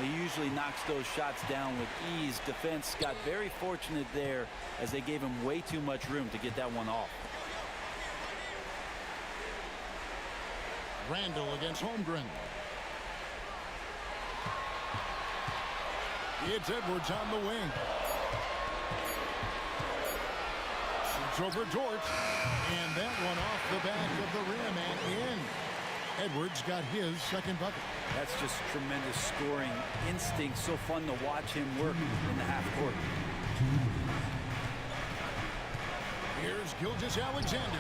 He usually knocks those shots down with ease. Defense got very fortunate there as they gave him way too much room to get that one off. Randall against Holmgren. It's Edwards on the wing. Shoots over Dort. And that one off the back of the rim and in. Edwards got his 2nd bucket. That's just tremendous scoring instinct. So fun to watch him work in the half court. Here's Gilgeous-Alexander.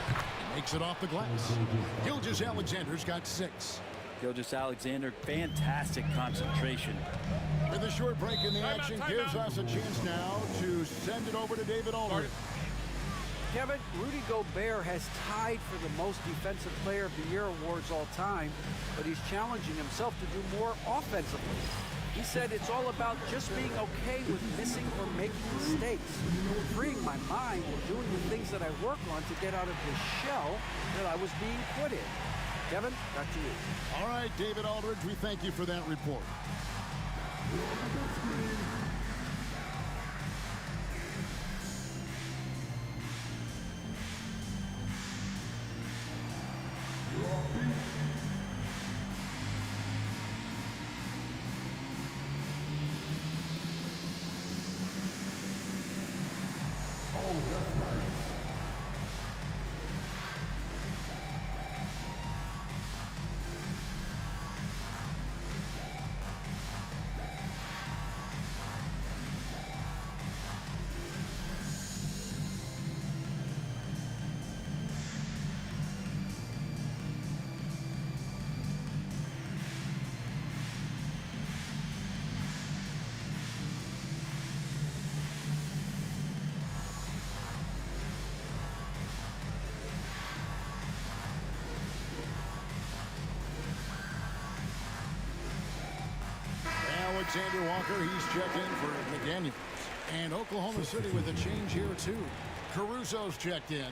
Makes it off the glass. Gilgeous-Alexander's got 6. Gilgeous-Alexander, fantastic concentration. With a short break in the action, gives us a chance now to send it over to David Aldridge. Kevin, Rudy Gobert has tied for the most Defensive Player of the Year awards all time, but he's challenging himself to do more offensively. He said it's all about just being okay with missing or making mistakes, freeing my mind and doing the things that I work on to get out of the shell that I was being put in. Kevin, back to you. All right, David Aldridge, we thank you for that report. Alexander Walker, he's checked in for McDaniels. And Oklahoma City with a change here, too. Caruso's checked in.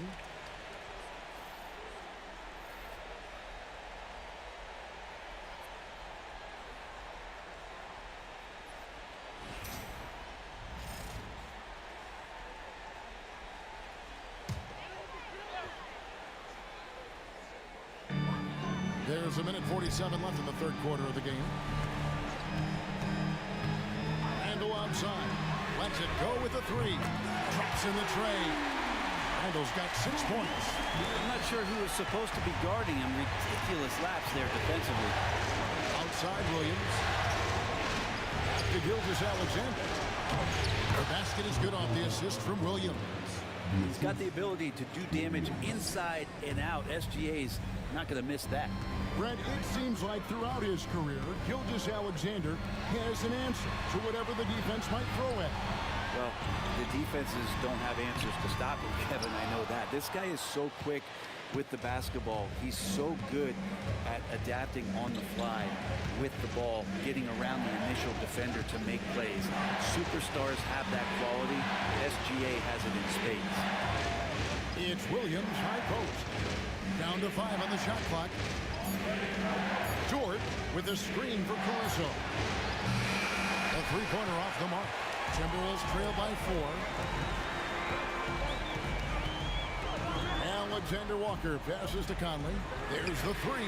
There's a minute 47 left in the third quarter of the game. Randall outside. Lets it go with the three. Drops in the tray. Randall's got 6 points. I'm not sure who was supposed to be guarding him. Ridiculous laps there defensively. Outside Williams. To Gilgeous-Alexander. Her basket is good off the assist from Williams. He's got the ability to do damage inside and out. SGA's not going to miss that. Brett, it seems like throughout his career, Gilgeous-Alexander has an answer to whatever the defense might throw at him. Well, the defenses don't have answers to stop him, Kevin. I know that. This guy is so quick with the basketball. He's so good at adapting on the fly with the ball, getting around the initial defender to make plays. Superstars have that quality. SGA has it in spades. It's Williams, high post. Down to 5 on the shot clock. George with a screen for Caruso. A three-pointer off the mark. Timberwolves trail by 4. Alexander Walker passes to Conley. There's the three.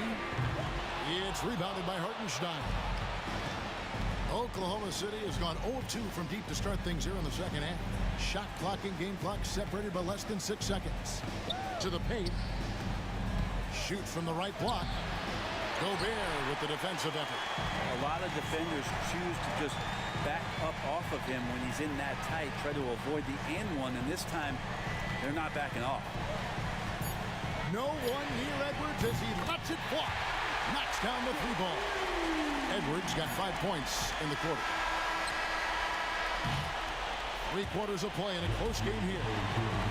It's rebounded by Hartenstein. Oklahoma City has gone 0-2 from deep to start things here in the second half. Shot clock and game clock separated by less than 6 seconds. To the paint. Shoots from the right block. Gobert with the defensive effort. A lot of defenders choose to just back up off of him when he's in that tight, try to avoid the and one, and this time they're not backing off. No one near Edwards as he lets it fly. Knocks down the three ball. Edwards got 5 points in the quarter. 3 quarters of play in a close game here.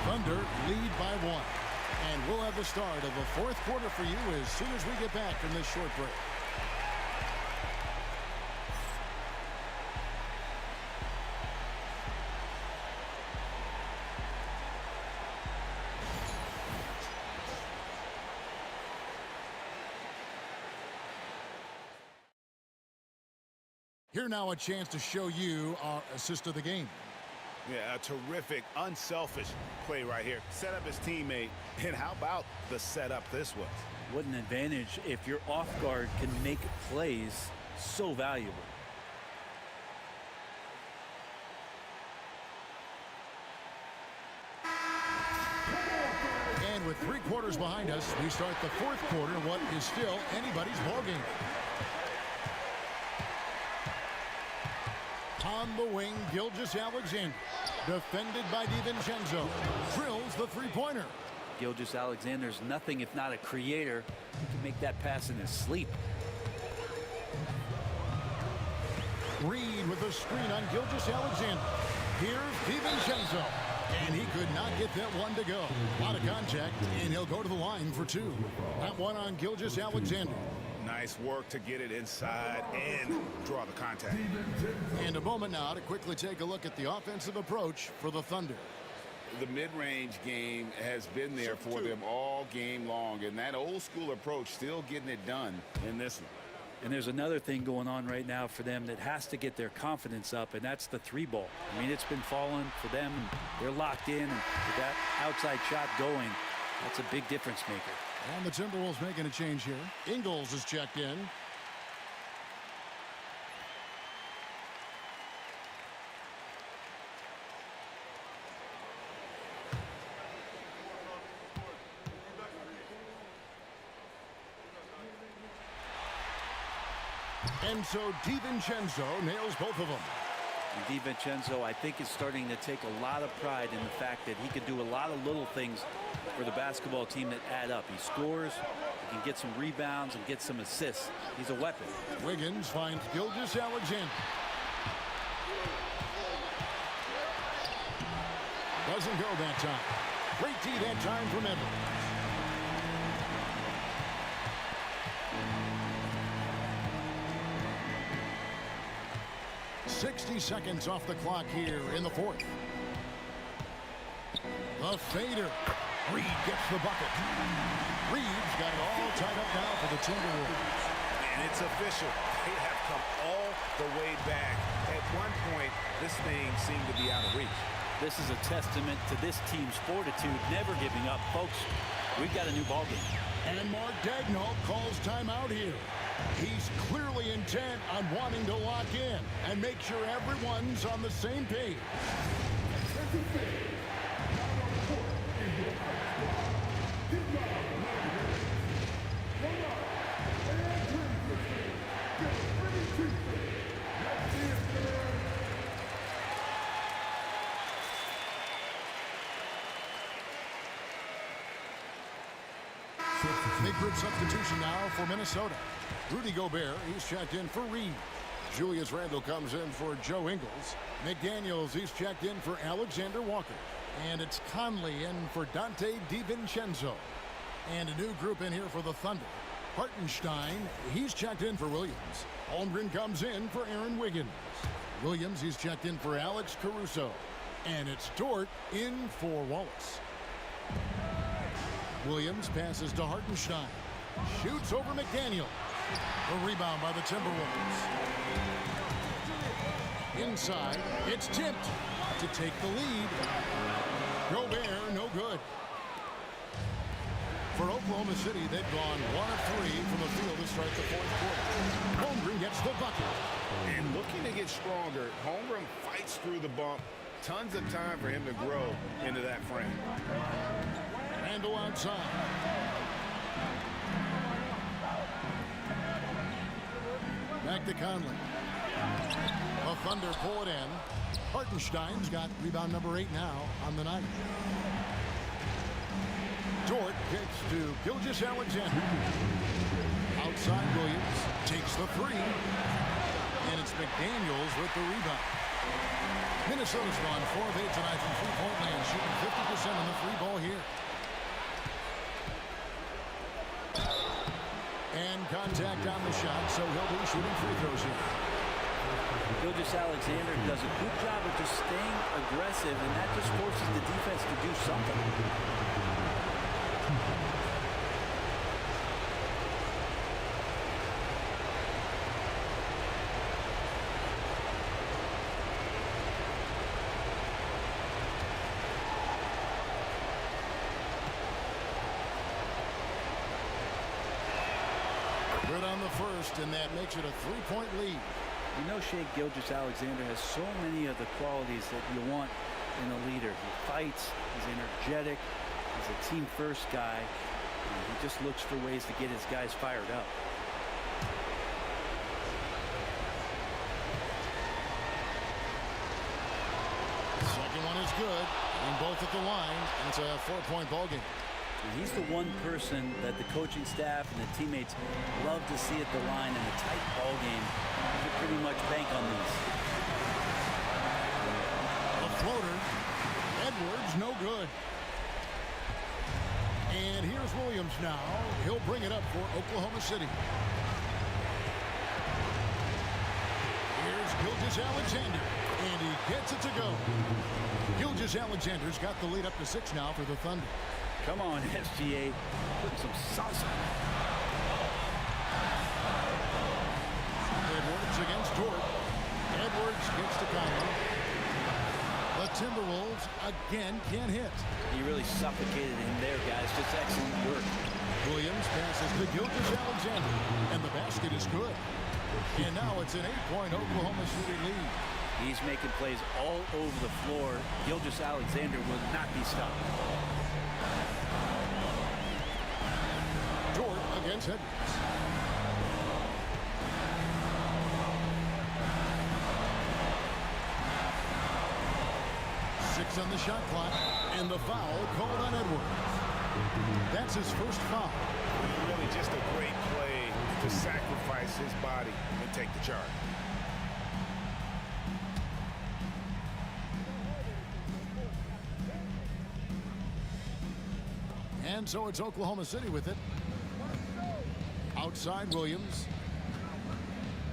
Thunder lead by 1. And we'll have the start of the fourth quarter for you as soon as we get back from this short break. Here now a chance to show you our assist of the game. Yeah, a terrific, unselfish play right here. Set up his teammate, and how about the setup this was? What an advantage if your off guard can make plays so valuable. And with 3 quarters behind us, we start the fourth quarter, what is still anybody's ballgame. On the wing, Gilgeous-Alexander, defended by DiVincenzo, drills the three-pointer. Gilgeous-Alexander's nothing if not a creator. He can make that pass in his sleep. Reed with a screen on Gilgeous-Alexander. Here's DiVincenzo, and he could not get that one to go. Out of contact, and he'll go to the line for 2. That one on Gilgeous-Alexander. Nice work to get it inside and draw the contact. And a moment now to quickly take a look at the offensive approach for the Thunder. The mid-range game has been there for them all game long, and that old-school approach still getting it done in this one. And there's another thing going on right now for them that has to get their confidence up, and that's the 3-ball. I mean, it's been falling for them, and they're locked in, and with that outside shot going, that's a big difference maker. And the Timberwolves making a change here. Ingles is checked in. And so DiVincenzo nails both of them. And DiVincenzo, I think, is starting to take a lot of pride in the fact that he can do a lot of little things for the basketball team that add up. He scores, he can get some rebounds and get some assists. He's a weapon. Wiggins finds Gilgeous-Alexander. Doesn't go that time. Great D that time from Edwards. 60 seconds off the clock here in the fourth. The fader. Reed gets the bucket. Reed's got it all tied up now for the Timberwolves. And it's official. They have come all the way back. At one point, this thing seemed to be out of reach. This is a testament to this team's fortitude, never giving up. Folks, we've got a new ballgame. And Mark Daigneault calls timeout here. He's clearly intent on wanting to lock in and make sure everyone's on the same page. Big group substitution now for Minnesota. Rudy Gobert, he's checked in for Reed. Julius Randle comes in for Joe Ingles. McDaniels, he's checked in for Alexander Walker. And it's Conley in for Dante DiVincenzo. And a new group in here for the Thunder. Hartenstein, he's checked in for Williams. Holmgren comes in for Aaron Wiggins. Williams, he's checked in for Alex Caruso. And it's Dort in for Wallace. Williams passes to Hartenstein. Shoots over McDaniel. The rebound by the Timberwolves. Inside, it's tipped to take the lead. Gobert, no good. For Oklahoma City, they've gone 1 of 3 from the field to start the fourth quarter. Holmgren gets the bucket. And looking to get stronger, Holmgren fights through the bump. Tons of time for him to grow into that frame. Randle outside. Back to Conley. The Thunder pull it in. Hartenstein's got rebound number 8 now on the night. Dort kicks to Gilgeous-Alexander. Outside Williams takes the 3. And it's McDaniels with the rebound. Minnesota's gone 4 of 8 tonight from three-point land, shooting 50% on the free ball here. And contact on the shot, so he'll be shooting free throws here. Gilgeous-Alexander does a good job of just staying aggressive, and that just forces the defense to do something. Good on the first, and that makes it a 3-point lead. You know, Shai Gilgeous-Alexander has so many of the qualities that you want in a leader. He fights, he's energetic, he's a team-first guy, and he just looks for ways to get his guys fired up. Second one is good, and both at the line, and it's a 4-point ball game. And he's the one person that the coaching staff and the teammates love to see at the line in a tight ball game. You can pretty much bank on these. A floater. Edwards, no good. And here's Williams now. He'll bring it up for Oklahoma City. Here's Gilgeous-Alexander, and he gets it to go. Gilgeous-Alexander's got the lead up to 6 now for the Thunder. Come on, SGA. Put some salsa. Edwards against Dort. Edwards gets to Conley. The Timberwolves again can't hit. He really suffocated him there, guys. Just excellent work. Williams passes to Gilgeous-Alexander, and the basket is good. And now it's an 8-point Oklahoma City lead. He's making plays all over the floor. Gilgeous-Alexander will not be stopped. Dort against Edwards. Six on the shot clock, and the foul called on Edwards. That's his first foul. Really just a great play to sacrifice his body and take the charge. And so it's Oklahoma City with it. Outside Williams.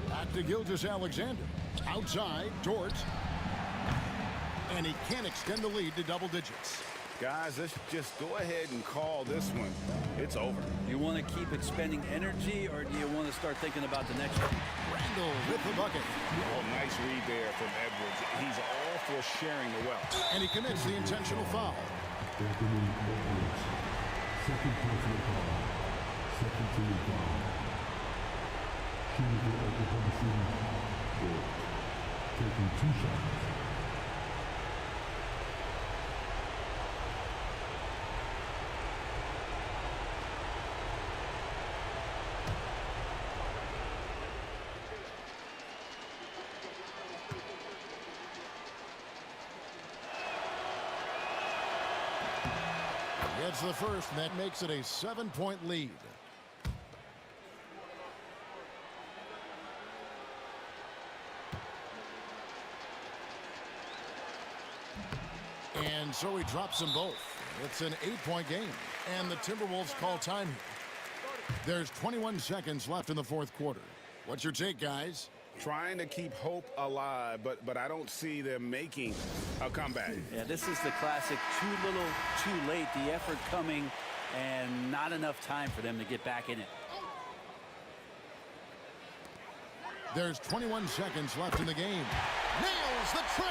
Back to Gilgeous-Alexander. Outside, Dort. And he can't extend the lead to double digits. Guys, let's just go ahead and call this one. It's over. You want to keep expending energy, or do you want to start thinking about the next one? Randall with the bucket. Oh, nice read there from Edwards. He's all for sharing the wealth. And he commits the intentional foul. Anthony Edwards. Second personal foul. Second team foul. Shooting for Oklahoma City. Dort. Taking 2 shots. Gets the first, and that makes it a 7-point lead. And so he drops them both. It's an 8-point game, and the Timberwolves call time here. There's 21 seconds left in the fourth quarter. What's your take, guys? Trying to keep hope alive, but I don't see them making a comeback. Yeah, this is the classic too little, too late. The effort coming and not enough time for them to get back in it. There's 21 seconds left in the game. Nails the tray.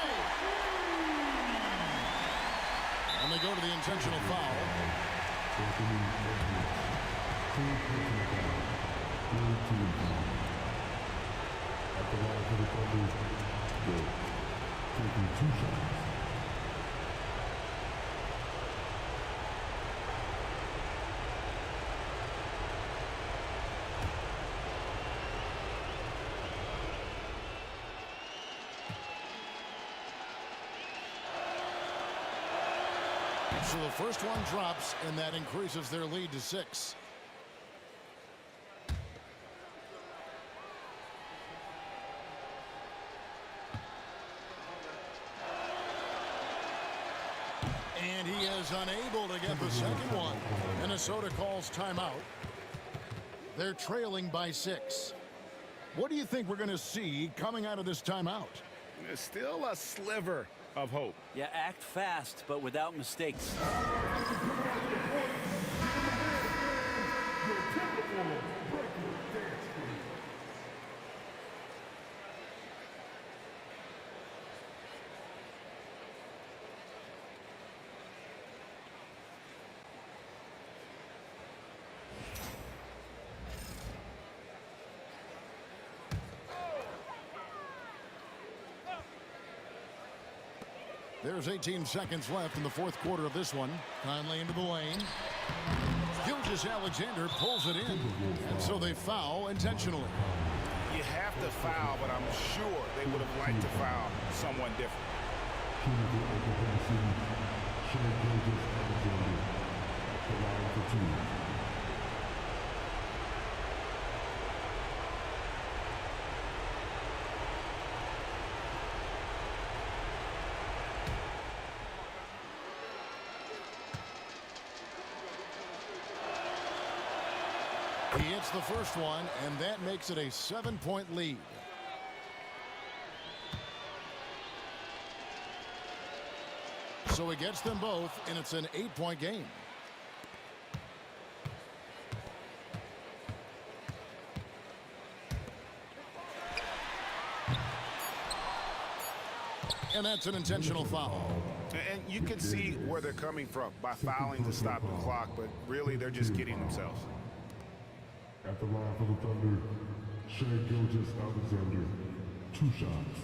And they go to the intentional foul. At the line for the Thunder, Dort. Taking 2 shots. So the first one drops, and that increases their lead to 6. And he is unable to get the second one. Minnesota calls timeout. They're trailing by 6. What do you think we're going to see coming out of this timeout? There's still a sliver of hope. Yeah, act fast, but without mistakes. There's 18 seconds left in the fourth quarter of this one. Conley into the lane. Gilgeous-Alexander pulls it in. And so they foul intentionally. You have to foul, but I'm sure they would have liked to foul someone different. Shooting for Oklahoma City. Shai Gilgeous-Alexander. At the line for 2. He hits the first one, and that makes it a 7-point lead. So he gets them both, and it's an 8-point game. And that's an intentional foul. And you can see where they're coming from by fouling to stop the clock, but really they're just kidding themselves. At the line for the Thunder, Shai Gilgeous-Alexander. 2 shots.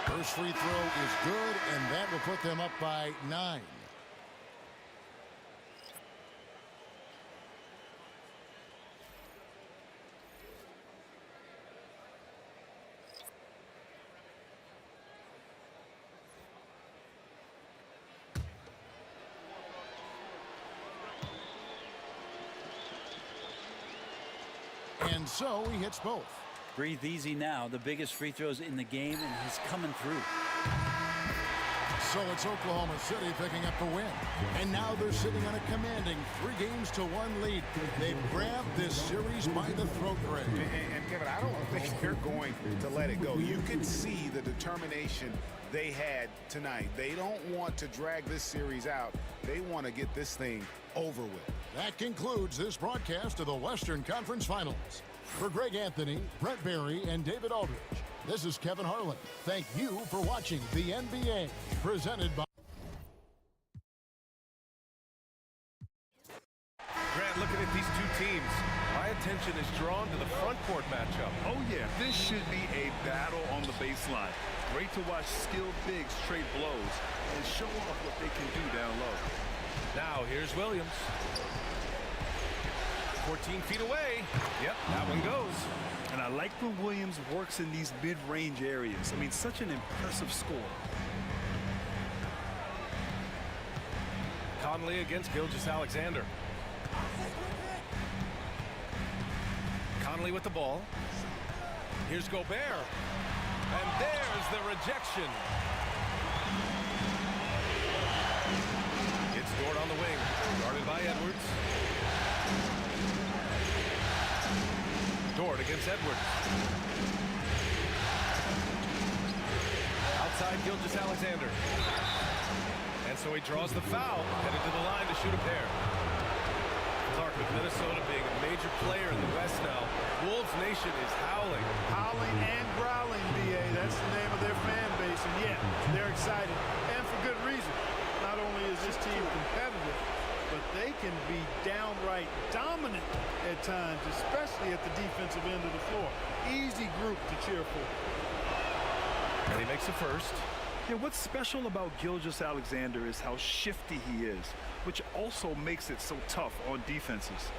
First free throw is good, and that will put them up by 9. And so he hits both. Breathe easy now. The biggest free throws in the game, and he's coming through. So it's Oklahoma City picking up the win. And now they're sitting on a commanding 3-1 lead. They've grabbed this series by the throat, Greg. And Kevin, I don't think they're going to let it go. You can see the determination they had tonight. They don't want to drag this series out. They want to get this thing over with. That concludes this broadcast of the Western Conference Finals. For Greg Anthony, Brett Barry, and David Aldridge, this is Kevin Harlan. Thank you for watching the NBA, presented by... Grant, looking at these two teams, my attention is drawn to the front court matchup. Oh, yeah, this should be a battle on the baseline. Great to watch skilled bigs trade blows and show off what they can do down low. Now, here's Williams. 14 feet away. Yep, that one goes. And I like when Williams works in these mid-range areas. I mean, such an impressive score. Conley against Gilgeous-Alexander. Conley with the ball. Here's Gobert. And there's the rejection. It's Dort on the wing. Guarded by Edwards. Dort against Edwards. Outside Gilgeous-Alexander. And so he draws the foul, headed to the line to shoot a pair. Clark, with Minnesota being a major player in the West now, Wolves Nation is howling. Howling and growling, B.A. That's the name of their fan base. And yeah, they're excited. And for good reason. Not only is this team competitive, but they can be downright dominant at times, especially at the defensive end of the floor. Easy group to cheer for. And he makes the first. Yeah, what's special about Gilgeous-Alexander is how shifty he is, which also makes it so tough on defenses.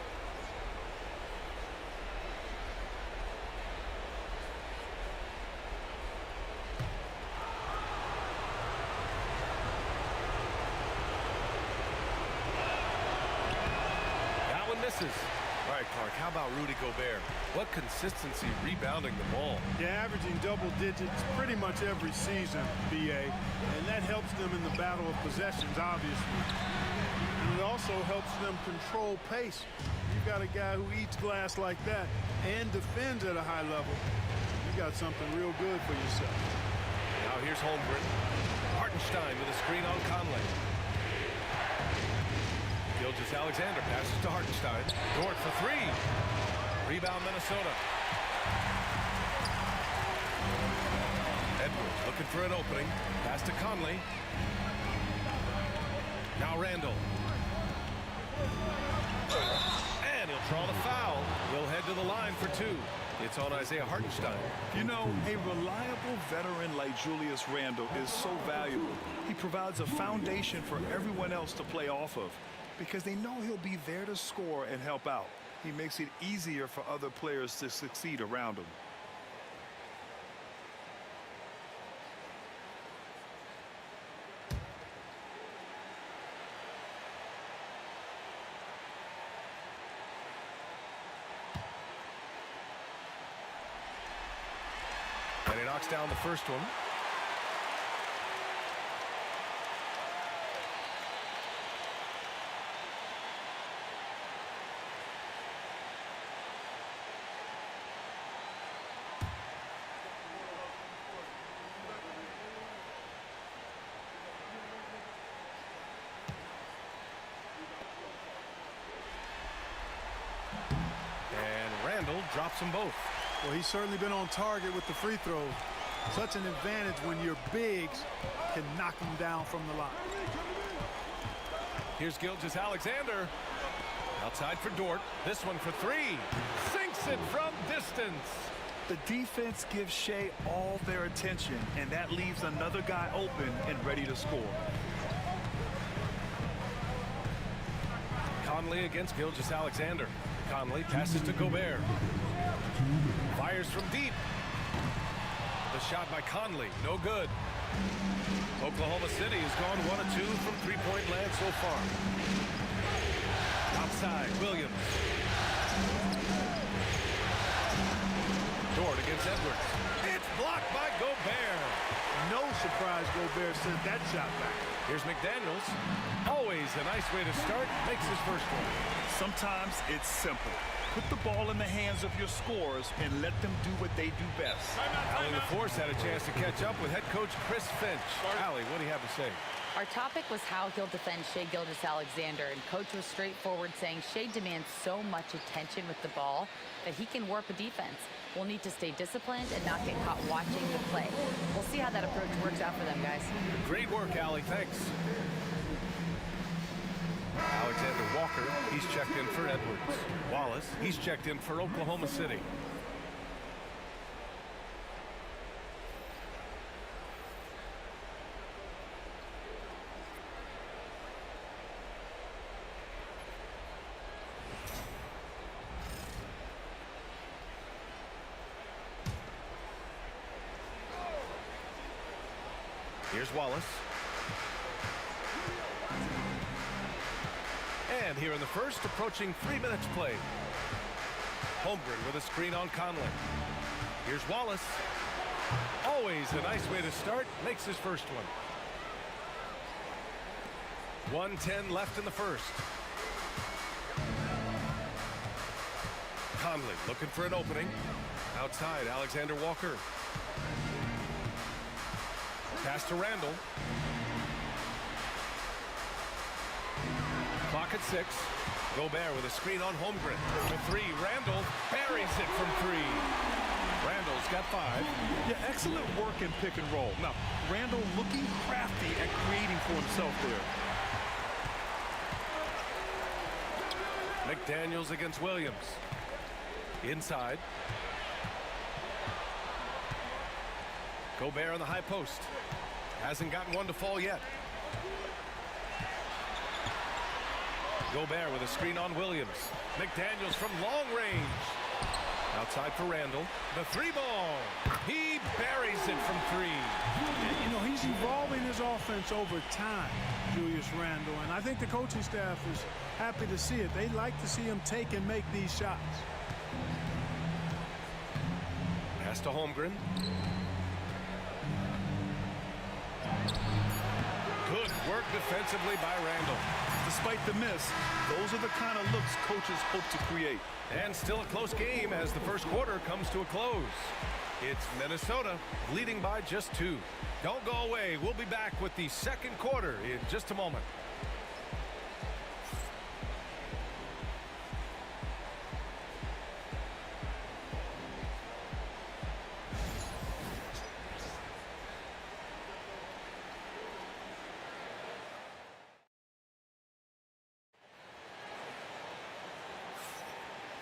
Misses. All right, Clark, how about Rudy Gobert? What consistency rebounding the ball. Yeah, averaging double digits pretty much every season, B.A. And that helps them in the battle of possessions, obviously. And it also helps them control pace. You've got a guy who eats glass like that and defends at a high level. You got something real good for yourself. Now here's Holmgren. Hartenstein with a screen on Conley. Gilgeous-Alexander passes to Hartenstein. Dort for three. Rebound Minnesota. Edwards looking for an opening. Pass to Conley. Now Randall. And he'll draw the foul. He'll head to the line for two. It's on Isaiah Hartenstein. You know, a reliable veteran like Julius Randle is so valuable. He provides a foundation for everyone else to play off of, because they know he'll be there to score and help out. He makes it easier for other players to succeed around him. And he knocks down the first one. Drops them both. Well, he's certainly been on target with the free throws. Such an advantage when your bigs can knock them down from the line. Here's Gilgeous-Alexander. Outside for Dort. This one for three. Sinks it from distance. The defense gives Shai all their attention, and that leaves another guy open and ready to score. Conley against Gilgeous-Alexander. Conley passes to Gobert. Fires from deep. The shot by Conley, no good. Oklahoma City has gone 1 of 2 from three-point land so far. Outside, Williams. Dort against Edwards. It's blocked by Gobert. No surprise Gobert sent that shot back. Here's McDaniels. Always a nice way to start. Makes his first one. Sometimes it's simple. Put the ball in the hands of your scorers and let them do what they do best. Allie LaForce had a chance to catch up with head coach Chris Finch. Allie, what do you have to say? Our topic was how he'll defend Shai Gilgeous-Alexander, and Coach was straightforward, saying Shai demands so much attention with the ball that he can warp a defense. We'll need to stay disciplined and not get caught watching the play. We'll see how that approach works out for them, guys. Great work, Allie. Thanks. Alexander Walker, he's checked in for Edwards. Wallace, he's checked in for Oklahoma City. Here's Wallace. And here in the first, approaching 3 minutes play. Holmgren with a screen on Conley. Here's Wallace. Always a nice way to start. Makes his first one. 1:10 left in the first. Conley looking for an opening. Outside, Alexander Walker. Pass to Randall. Clock at 6. Gobert with a screen on Holmgren. The 3. Randall buries it from 3. Randall's got 5. Yeah, excellent work in pick and roll. Now, Randall looking crafty and creating for himself there. McDaniels against Williams. Inside. Gobert on the high post. Hasn't gotten one to fall yet. Gobert with a screen on Williams. McDaniels from long range. Outside for Randall. The 3 ball. He buries it from 3. You know, he's evolving his offense over time, Julius Randle, and I think the coaching staff is happy to see it. They like to see him take and make these shots. Pass to Holmgren. Good work defensively by Randall. Despite the miss, those are the kind of looks coaches hope to create. And still a close game as the first quarter comes to a close. It's Minnesota leading by just 2. Don't go away. We'll be back with the second quarter in just a moment.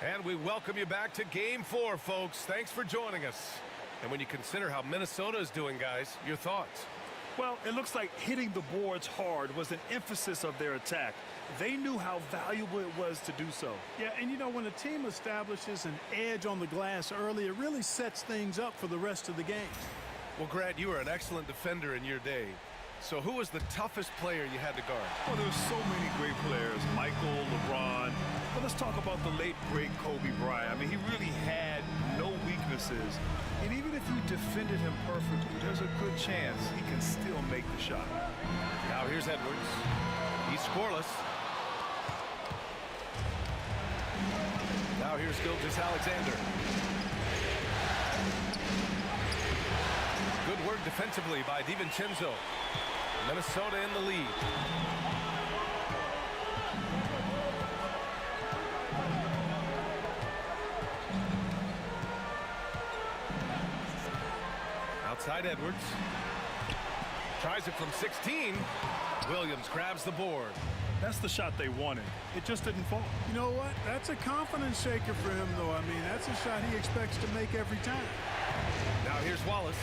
And we welcome you back to Game 4, folks. Thanks for joining us. And when you consider how Minnesota is doing, guys, your thoughts? Well, it looks like hitting the boards hard was an emphasis of their attack. They knew how valuable it was to do so. Yeah, and you know, when a team establishes an edge on the glass early, it really sets things up for the rest of the game. Well, Grant, you were an excellent defender in your day. So who was the toughest player you had to guard? Well, there were so many great players. Michael, LeBron. But let's talk about the late, great Kobe Bryant. I mean, he really had no weaknesses. And even if you defended him perfectly, there's a good chance he can still make the shot. Now here's Edwards. He's scoreless. Now here's Gilgeous-Alexander. Good work defensively by DiVincenzo. Minnesota in the lead. Outside Edwards. Tries it from 16. Williams grabs the board. That's the shot they wanted. It just didn't fall. You know what? That's a confidence shaker for him, though. I mean, that's a shot he expects to make every time. Now here's Wallace.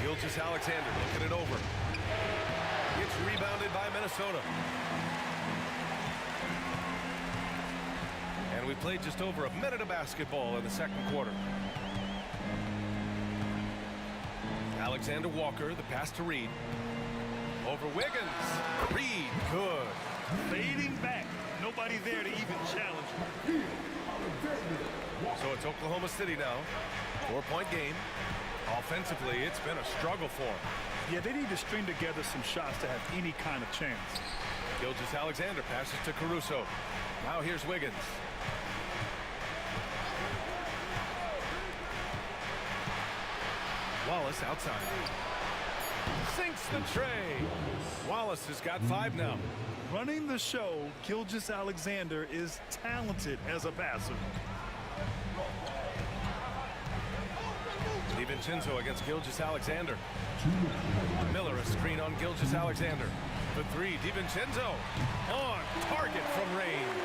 Gilgeous-Alexander looking it over. It's rebounded by Minnesota. And we played just over a minute of basketball in the second quarter. Alexander Walker, the pass to Reed. Over Wiggins. Reed, good. Fading back. Nobody there to even challenge him. So it's Oklahoma City now. 4-point game. Offensively, it's been a struggle for them. Yeah, they need to string together some shots to have any kind of chance. Gilgeous-Alexander passes to Caruso. Now here's Wiggins. Wallace outside. Sinks the tray. Wallace has got 5 now. Running the show, Gilgeous-Alexander is talented as a passer. DiVincenzo against Gilgeous-Alexander. Miller a screen on Gilgeous-Alexander. The 3, DiVincenzo on target from range.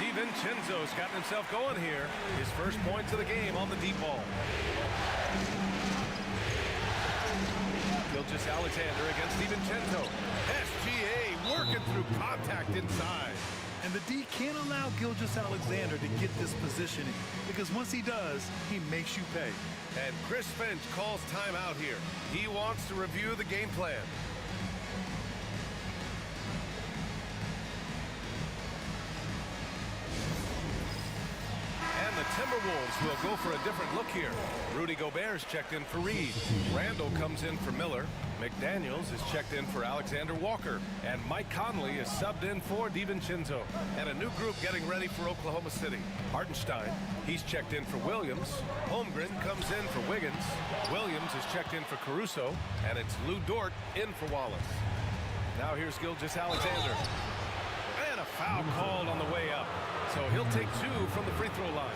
DiVincenzo's gotten himself going here. His first points of the game on the deep ball. Gilgeous-Alexander against DiVincenzo. SGA working through contact inside. And the D can't allow Gilgeous-Alexander to get this positioning, because once he does, he makes you pay. And Chris Finch calls timeout here. He wants to review the game plan. And the Timberwolves will go for a different look here. Rudy Gobert's checked in for Reed. Randall comes in for Miller. McDaniels is checked in for Alexander Walker. And Mike Conley is subbed in for DiVincenzo. And a new group getting ready for Oklahoma City. Hartenstein, he's checked in for Williams. Holmgren comes in for Wiggins. Williams is checked in for Caruso. And it's Lou Dort in for Wallace. Now here's Gilgeous-Alexander. And a foul called on the way up. So he'll take 2 from the free throw line.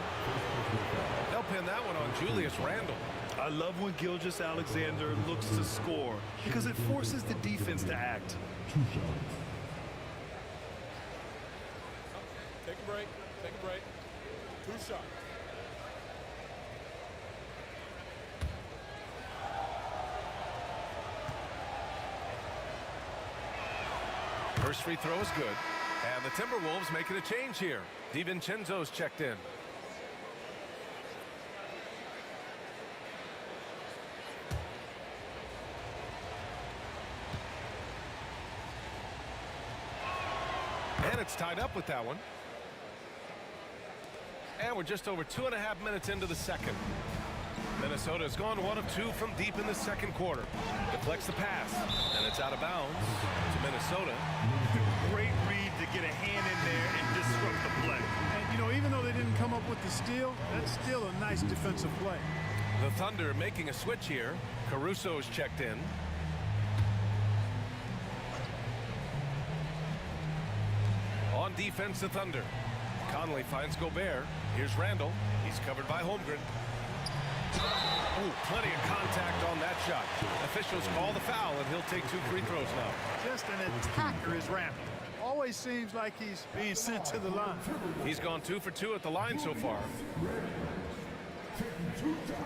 They'll pin that one on Julius Randle. I love when Gilgeous-Alexander looks to score, because it forces the defense to act. 2 shots. Take a break. Take a break. 2 shots. First free throw is good. And the Timberwolves making a change here. DiVincenzo's checked in. And it's tied up with that one. And we're just over 2.5 minutes into the second. Minnesota has gone 1 of 2 from deep in the second quarter. Deflects the pass, and it's out of bounds to Minnesota. Great read to get a hand in there and disrupt the play. And, you know, even though they didn't come up with the steal, that's still a nice defensive play. The Thunder making a switch here. Caruso's checked in. On defense, the Thunder. Conley finds Gobert. Here's Randall. He's covered by Holmgren. Ooh, plenty of contact on that shot. Officials call the foul, and he'll take 2 free throws now. Just an attacker is Randall. Always seems like he's being sent to the line. He's gone 2 for 2 at the line so far. Taking 2 shots.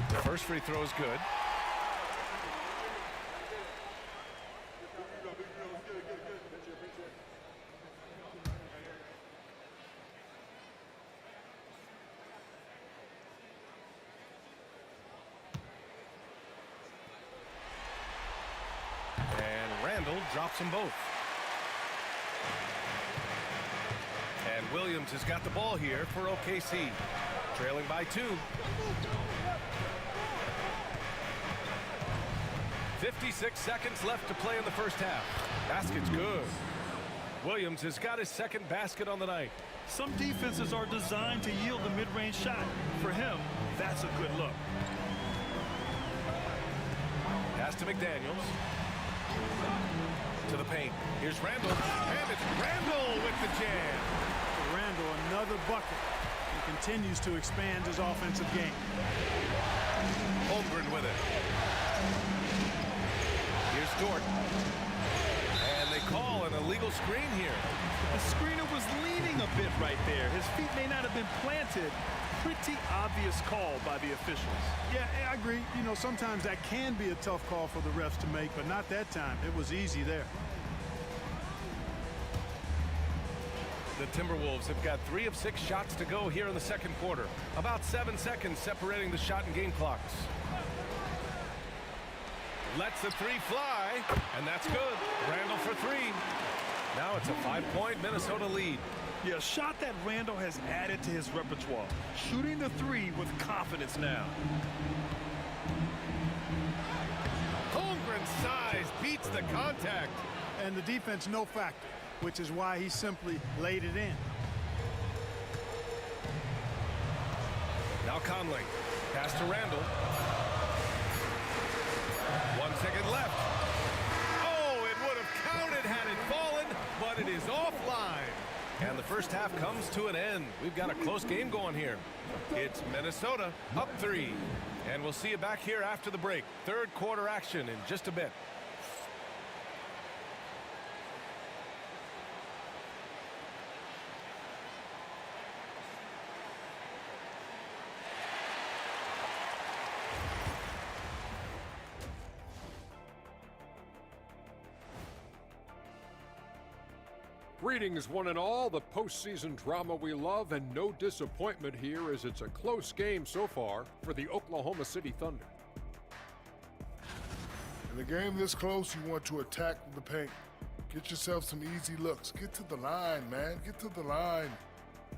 The first free throw is good. And Randall drops them both. And Williams has got the ball here for OKC. Trailing by 2. 56 seconds left to play in the first half. Basket's good. Williams has got his second basket on the night. Some defenses are designed to yield the mid-range shot. For him, that's a good look. Pass to McDaniels. To the paint. Here's Randall. And it's Randall with the jam. Randall, another bucket. He continues to expand his offensive game. Holmgren with it. Here's Dort. And they call an illegal screen here. The screener was leaning a bit right there. His feet may not have been planted. Pretty obvious call by the officials. Yeah, I agree. You know, sometimes that can be a tough call for the refs to make, but not that time. It was easy there. The Timberwolves have got 3 of 6 shots to go here in the second quarter. About 7 seconds separating the shot and game clocks. Lets the 3 fly, and that's good. Randall for 3. Now it's a 5-point Minnesota lead. Yeah, a shot that Randall has added to his repertoire. Shooting the 3 with confidence now. Holmgren's size beats the contact. And the defense no factor, which is why he simply laid it in. Now Conley. Pass to Randall. 1 second left. Oh, it would have counted had it fallen, but it is offline. And the first half comes to an end. We've got a close game going here. It's Minnesota up 3. And we'll see you back here after the break. Third quarter action in just a bit. Greetings, one and all. The postseason drama we love, and no disappointment here as it's a close game so far for the Oklahoma City Thunder. In a game this close, you want to attack the paint. Get yourself some easy looks. Get to the line, man. Get to the line.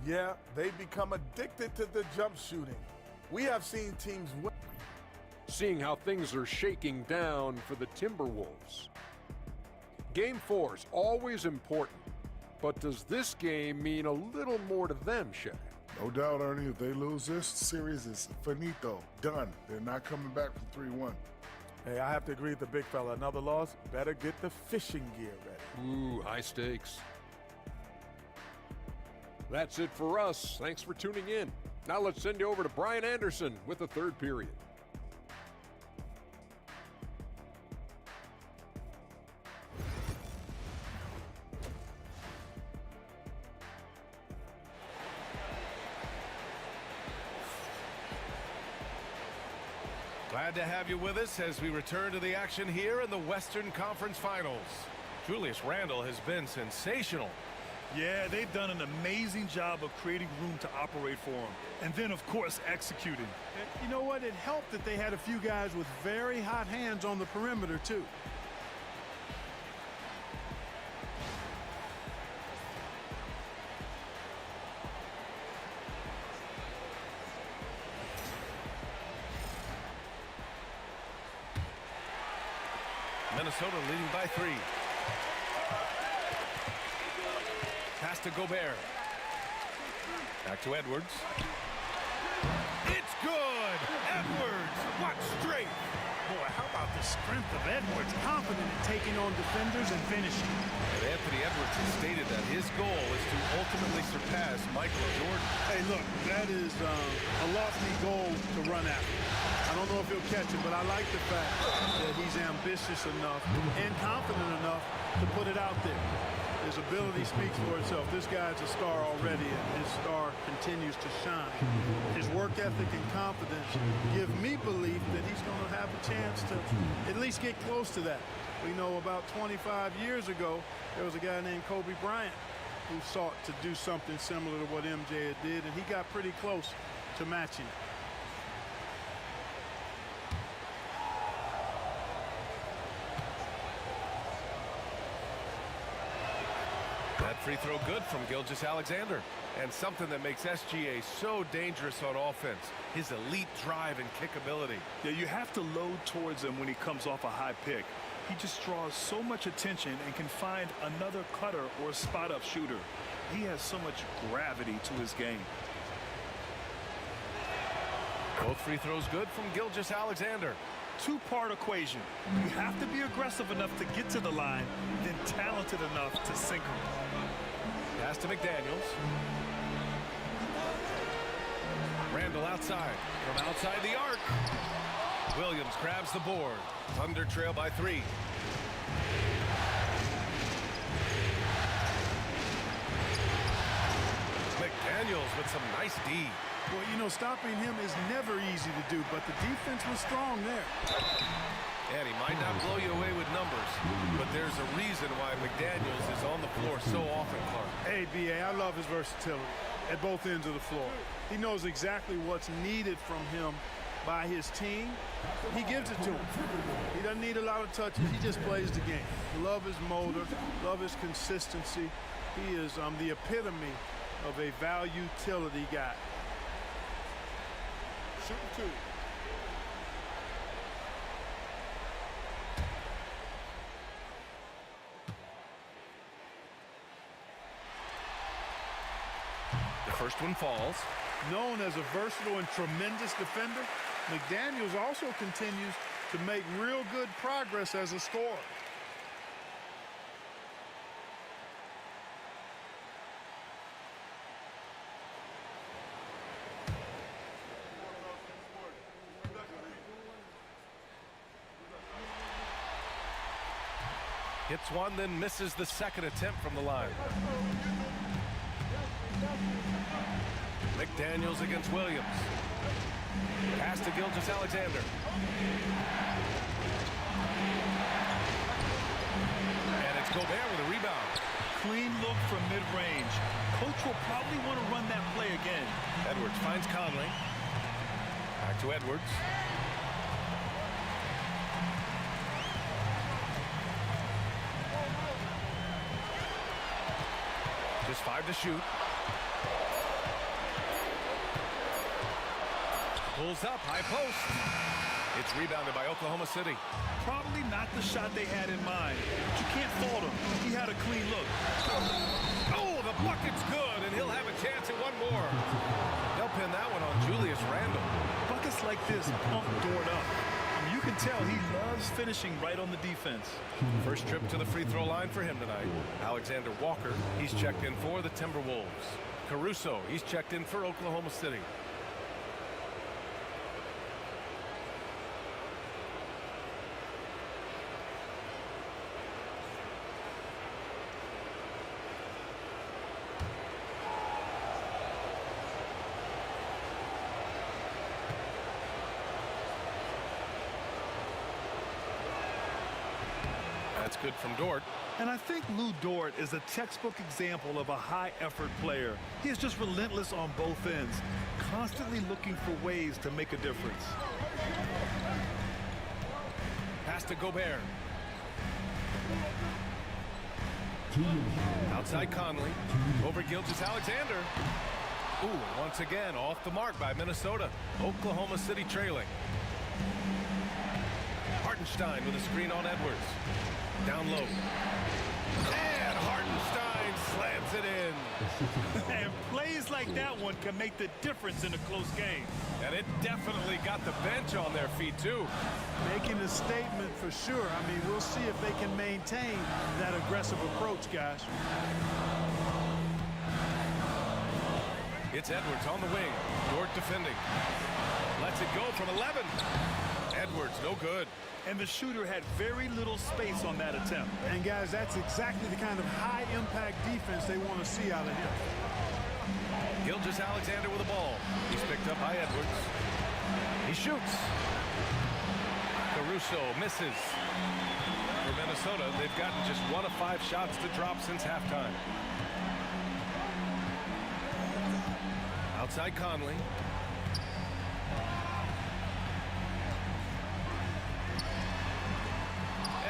Yeah, they become addicted to the jump shooting. We have seen teams win. Seeing how things are shaking down for the Timberwolves. Game 4 is always important. But does this game mean a little more to them, Shai? No doubt, Ernie. If they lose this series, it's finito. Done. They're not coming back from 3-1. Hey, I have to agree with the big fella. Another loss, better get the fishing gear ready. Ooh, high stakes. That's it for us. Thanks for tuning in. Now let's send you over to Brian Anderson with the third period. Glad to have you with us as we return to the action here in the Western Conference Finals. Julius Randle has been sensational. Yeah, they've done an amazing job of creating room to operate for him. And then, of course, executing. You know what? It helped that they had a few guys with very hot hands on the perimeter, too. Minnesota leading by 3. Pass to Gobert. Back to Edwards. It's good! Edwards! What strength! Boy, how about the strength of Edwards? Confident in taking on defenders and finishing. And Anthony Edwards has stated that his goal is to ultimately surpass Michael Jordan. Hey, look, that is a lofty goal to run after. I don't know if he'll catch it, but I like the fact that he's ambitious enough and confident enough to put it out there. His ability speaks for itself. This guy's a star already, and his star continues to shine. His work ethic and confidence give me belief that he's going to have a chance to at least get close to that. We know about 25 years ago, there was a guy named Kobe Bryant who sought to do something similar to what MJ did, and he got pretty close to matching it. That free throw good from Gilgeous-Alexander. And something that makes SGA so dangerous on offense, his elite drive and kickability. Yeah, you have to load towards him when he comes off a high pick. He just draws so much attention and can find another cutter or spot-up shooter. He has so much gravity to his game. Both free throws good from Gilgeous-Alexander. Two-part equation. You have to be aggressive enough to get to the line, then talented enough to sink them. Pass to McDaniels. Randall outside. From outside the arc. Williams grabs the board. Thunder trail by 3. McDaniels with some nice D. Well, you know, stopping him is never easy to do, but the defense was strong there. And he might not blow you away with numbers, but there's a reason why McDaniels is on the floor so often, Clark. Hey, B.A., I love his versatility at both ends of the floor. He knows exactly what's needed from him by his team. He gives it to him. He doesn't need a lot of touches. He just plays the game. Love his motor, love his consistency. He is the epitome of a value-utility guy. Shooting two. The first one falls. Known as a versatile and tremendous defender, McDaniels also continues to make real good progress as a scorer. Hits one, then misses the second attempt from the line. McDaniels against Williams. Pass to Gilgeous-Alexander. And it's Gobert with a rebound. Clean look from mid-range. Coach will probably want to run that play again. Edwards finds Conley. Back to Edwards. Just 5 to shoot. Pulls up, high post. It's rebounded by Oklahoma City. Probably not the shot they had in mind, but you can't fault him. He had a clean look. Oh, the bucket's good, and he'll have a chance at one more. They'll pin that one on Julius Randle. Buckets like this pump Dort up. You can tell he loves finishing right on the defense. First trip to the free throw line for him tonight. Alexander Walker, he's checked in for the Timberwolves. Caruso, he's checked in for Oklahoma City. That's good from Dort. And I think Lou Dort is a textbook example of a high-effort player. He is just relentless on both ends, constantly looking for ways to make a difference. Pass to Gobert. Outside Conley. Over Gilgeous-Alexander. Ooh, once again, off the mark by Minnesota. Oklahoma City trailing. Hartenstein with a screen on Edwards. Down low. And Hartenstein slams it in. And plays like that one can make the difference in a close game. And it definitely got the bench on their feet, too. Making a statement for sure. I mean, we'll see if they can maintain that aggressive approach, guys. It's Edwards on the wing. Dort defending. Lets it go from 11. Edwards, no good. And the shooter had very little space on that attempt. And, guys, that's exactly the kind of high-impact defense they want to see out of him. Gilgeous-Alexander with the ball. He's picked up by Edwards. He shoots. Caruso misses. For Minnesota, they've gotten just 1 of 5 shots to drop since halftime. Outside Conley.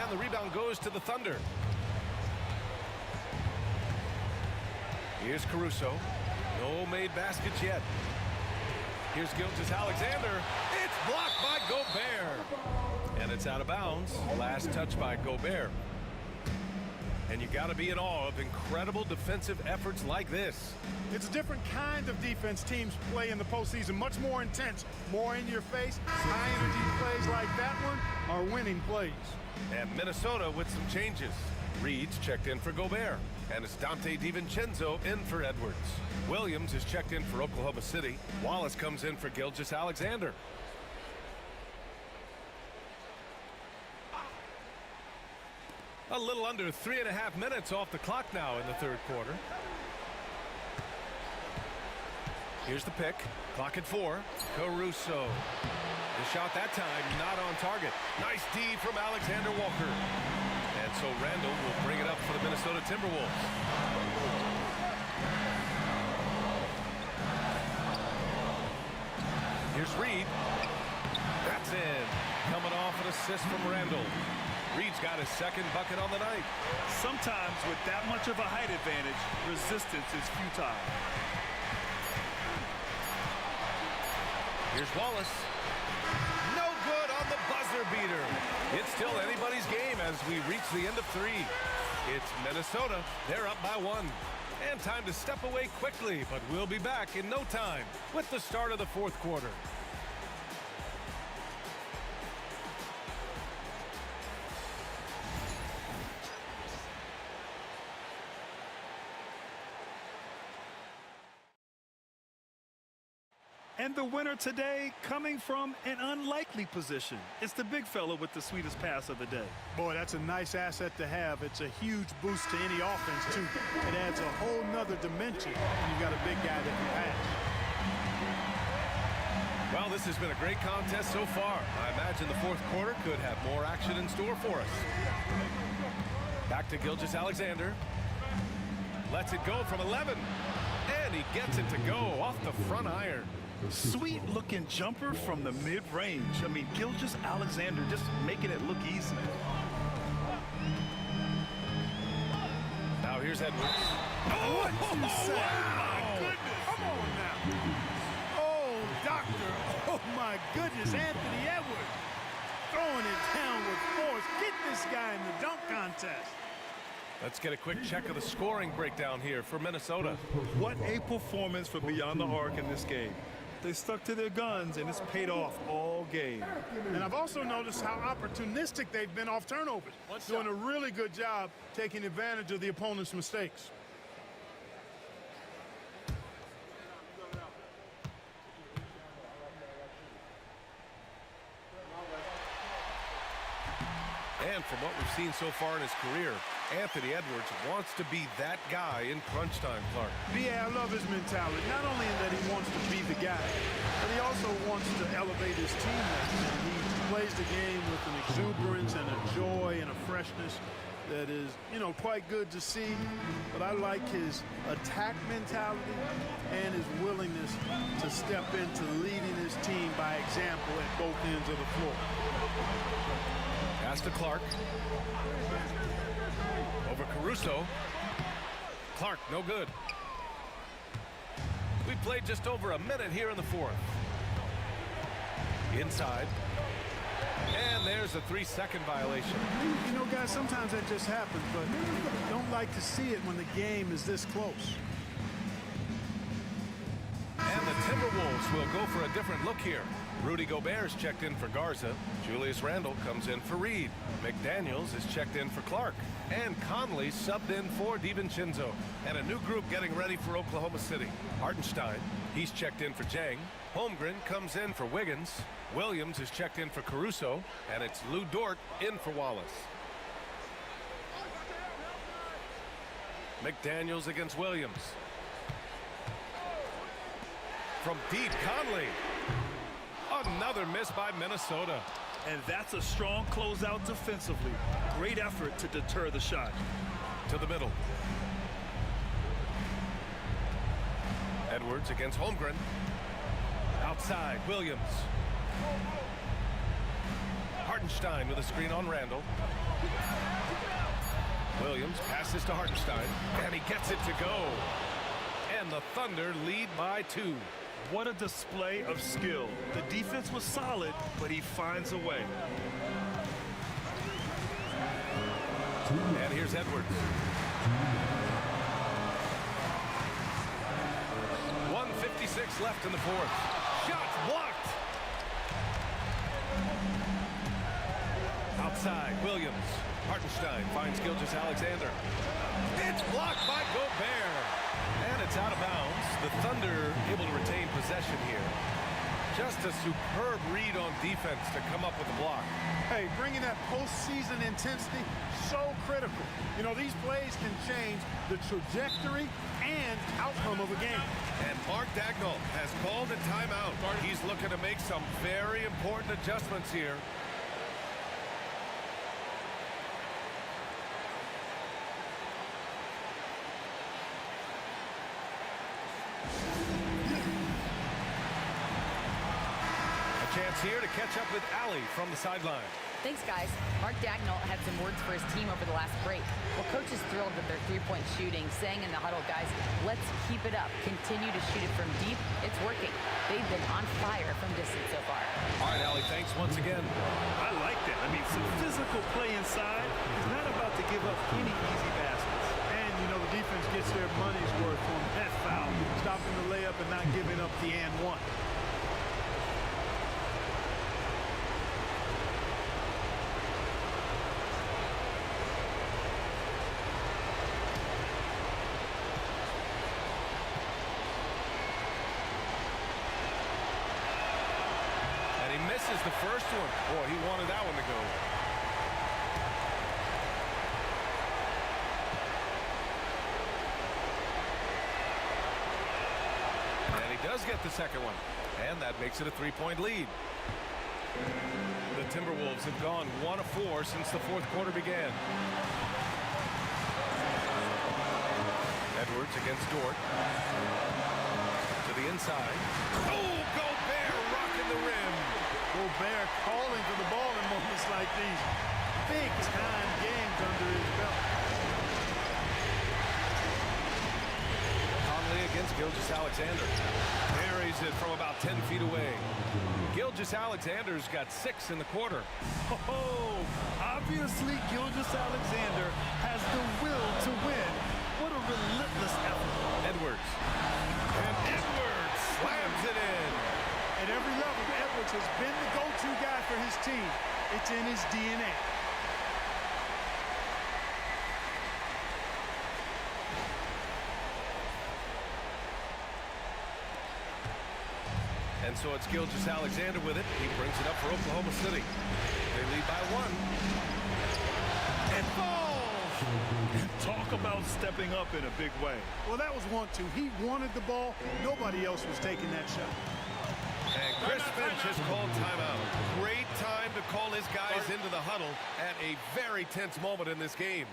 And the rebound goes to the Thunder. Here's Caruso. No made baskets yet. Here's Gilgeous-Alexander. It's blocked by Gobert. And it's out of bounds. Last touch by Gobert. And you got to be in awe of incredible defensive efforts like this. It's a different kind of defense teams play in the postseason. Much more intense, more in your face. High-energy plays like that one are winning plays. And Minnesota with some changes. Reed's checked in for Gobert. And it's Dante DiVincenzo in for Edwards. Williams is checked in for Oklahoma City. Wallace comes in for Gilgeous-Alexander. A little under 3.5 minutes off the clock now in the third quarter. Here's the pick. Clock at 4. Caruso. The shot that time not on target. Nice D from Alexander Walker. And so Randall will bring it up for the Minnesota Timberwolves. Here's Reed. That's in. Coming off an assist from Randall. Reed's got his second bucket on the night. Sometimes with that much of a height advantage, resistance is futile. Here's Wallace. No good on the buzzer beater. It's still anybody's game as we reach the end of 3. It's Minnesota. They're up by 1. And time to step away quickly, but we'll be back in no time with the start of the 4th quarter. And the winner today coming from an unlikely position. It's the big fella with the sweetest pass of the day. Boy, that's a nice asset to have. It's a huge boost to any offense, too. It adds a whole nother dimension when you've got a big guy that can pass. Well, this has been a great contest so far. I imagine the 4th quarter could have more action in store for us. Back to Gilgeous-Alexander. Lets it go from 11. And he gets it to go off the front iron. Sweet looking jumper from the mid-range. I mean, Gilgeous-Alexander just making it look easy. Now here's Edwards. What you say? My goodness. Come on now. Oh, doctor. Oh, my goodness. Anthony Edwards throwing it down with force. Get this guy in the dunk contest. Let's get a quick check of the scoring breakdown here for Minnesota. What a performance for Beyond the Arc in this game. They stuck to their guns, and it's paid off all game. And I've also noticed how opportunistic they've been off turnovers. Doing a really good job taking advantage of the opponent's mistakes. And from what we've seen so far in his career, Anthony Edwards wants to be that guy in crunch time, Clark. I love his mentality. Not only in that he wants to be the guy, but he also wants to elevate his teammates. And he plays the game with an exuberance and a joy and a freshness that is, quite good to see. But I like his attack mentality and his willingness to step into leading his team by example at both ends of the floor. Pass to Clark. Over Caruso. Clark, no good. We played just over a minute here in the 4th. Inside. And there's a 3-second violation. Guys, sometimes that just happens, but don't like to see it when the game is this close. And the Timberwolves will go for a different look here. Rudy Gobert's checked in for Garza. Julius Randle comes in for Reed. McDaniels is checked in for Clark. And Conley subbed in for DiVincenzo. And a new group getting ready for Oklahoma City. Hartenstein, he's checked in for Jang. Holmgren comes in for Wiggins. Williams is checked in for Caruso. And it's Lou Dort in for Wallace. McDaniels against Williams. From deep, Conley. Another miss by Minnesota. And that's a strong closeout defensively. Great effort to deter the shot. To the middle. Edwards against Holmgren. Outside, Williams. Hartenstein with a screen on Randall. Williams passes to Hartenstein, and he gets it to go. And the Thunder lead by 2. What a display of skill. The defense was solid, but he finds a way. And here's Edwards. 1:56 left in the 4th. Shot blocked. Outside, Williams. Hartenstein finds Gilgeous-Alexander. It's blocked by Gobert. And it's out of bounds. The Thunder able to retain possession here. Just a superb read on defense to come up with a block. Hey, bringing that postseason intensity, so critical. These plays can change the trajectory and outcome of a game. And Mark Dagnall has called a timeout. He's looking to make some very important adjustments here. Chance here to catch up with Allie from the sideline. Thanks, guys. Mark Dagnall had some words for his team over the last break. Well, coach is thrilled with their three-point shooting, saying in the huddle, guys, let's keep it up. Continue to shoot it from deep. It's working. They've been on fire from distance so far. All right, Allie, thanks once again. I like that. I mean, some physical play inside. He's not about to give up any easy baskets. And, you know, the defense gets their money's worth on that foul, stopping the layup and not giving up the and one. Misses the first one. Boy, he wanted that one to go. And he does get the second one. And that makes it a three-point lead. The Timberwolves have gone 1 of 4 since the fourth quarter began. Edwards against Dort. To the inside. Oh, Gobert rocking the rim. Gobert calling for the ball in moments like these. Big-time games under his belt. Conley against Gilgeous-Alexander. Parries it from about 10 feet away. Gilgeous-Alexander's got 6 in the quarter. Oh, obviously Gilgeous-Alexander has the will to win. What a relentless effort. Edwards. And Edwards slams it in. At every level, Edwards has been the go-to guy for his team. It's in his DNA. And so it's Gilgeous-Alexander with it. He brings it up for Oklahoma City. They lead by 1. And falls! Talk about stepping up in a big way. Well, that was 1-2. He wanted the ball. Nobody else was taking that shot. And Chris Finch has called timeout. Great time to call his guys into the huddle at a very tense moment in this game.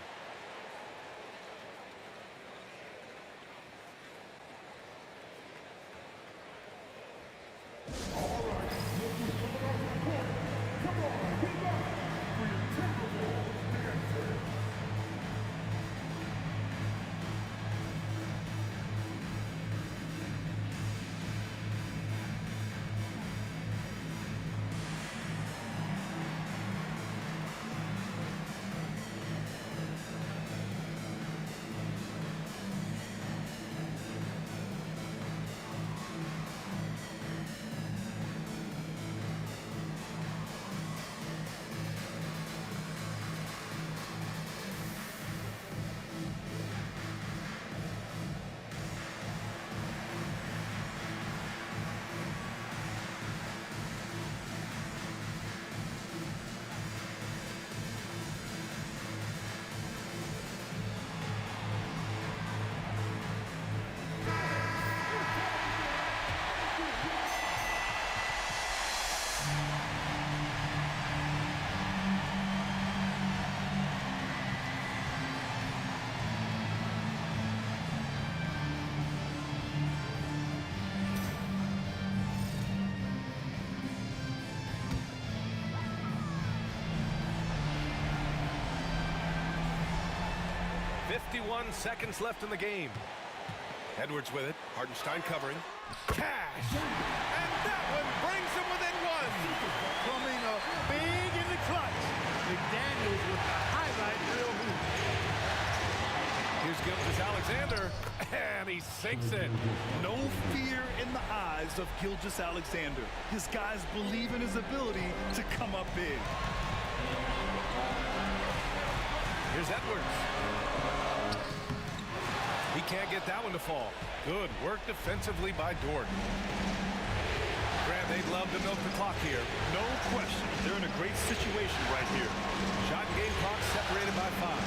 Seconds left in the game. Edwards with it. Hartenstein covering. Cash! And that one brings them within 1. Coming up big in the clutch. McDaniels with the highlight reel move. Here's Gilgeous-Alexander, and he sinks it. No fear in the eyes of Gilgeous-Alexander. His guys believe in his ability to come up big. Here's Edwards. He can't get that one to fall. Good work defensively by Dort. Grant, they'd love to milk the clock here. No question. They're in a great situation right here. Shot and game clock separated by 5.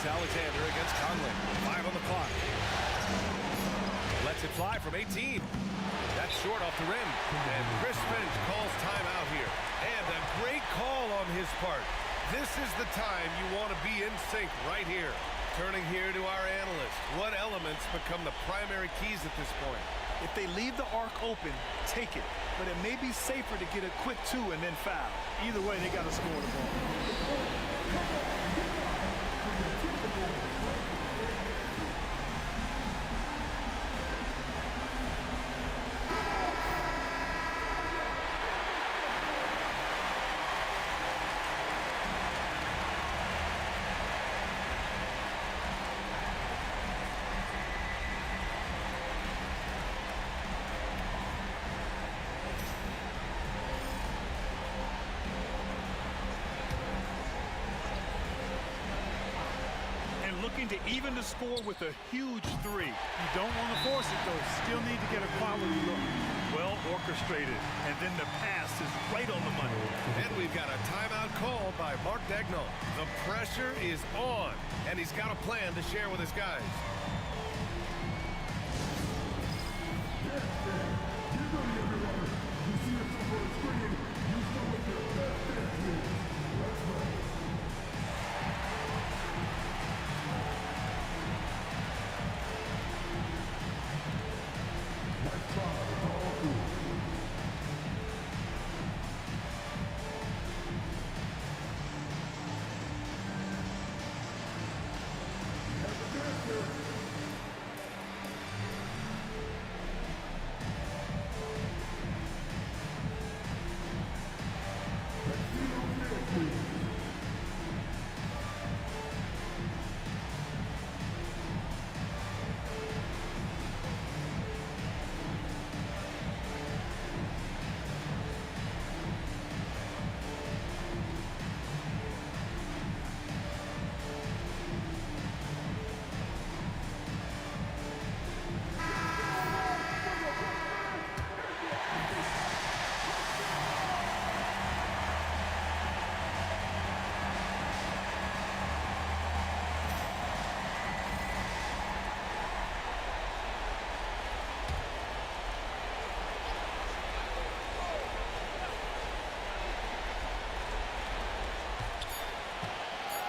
Gilgeous-Alexander against Conley. 5 on the clock. Lets it fly from 18. That's short off the rim. And Chris Finch calls timeout here. And a great call on his part. This is the time you want to be in sync right here. Turning here to our analyst. What elements become the primary keys at this point? If they leave the arc open, take it. But it may be safer to get a quick 2 and then foul. Either way, they got to score the ball. Looking to even the score with a huge 3. You don't want to force it, though. Still need to get a quality look. Well orchestrated, and then the pass is right on the money. And we've got a timeout called by Mark Daigneault. The pressure is on, and he's got a plan to share with his guys.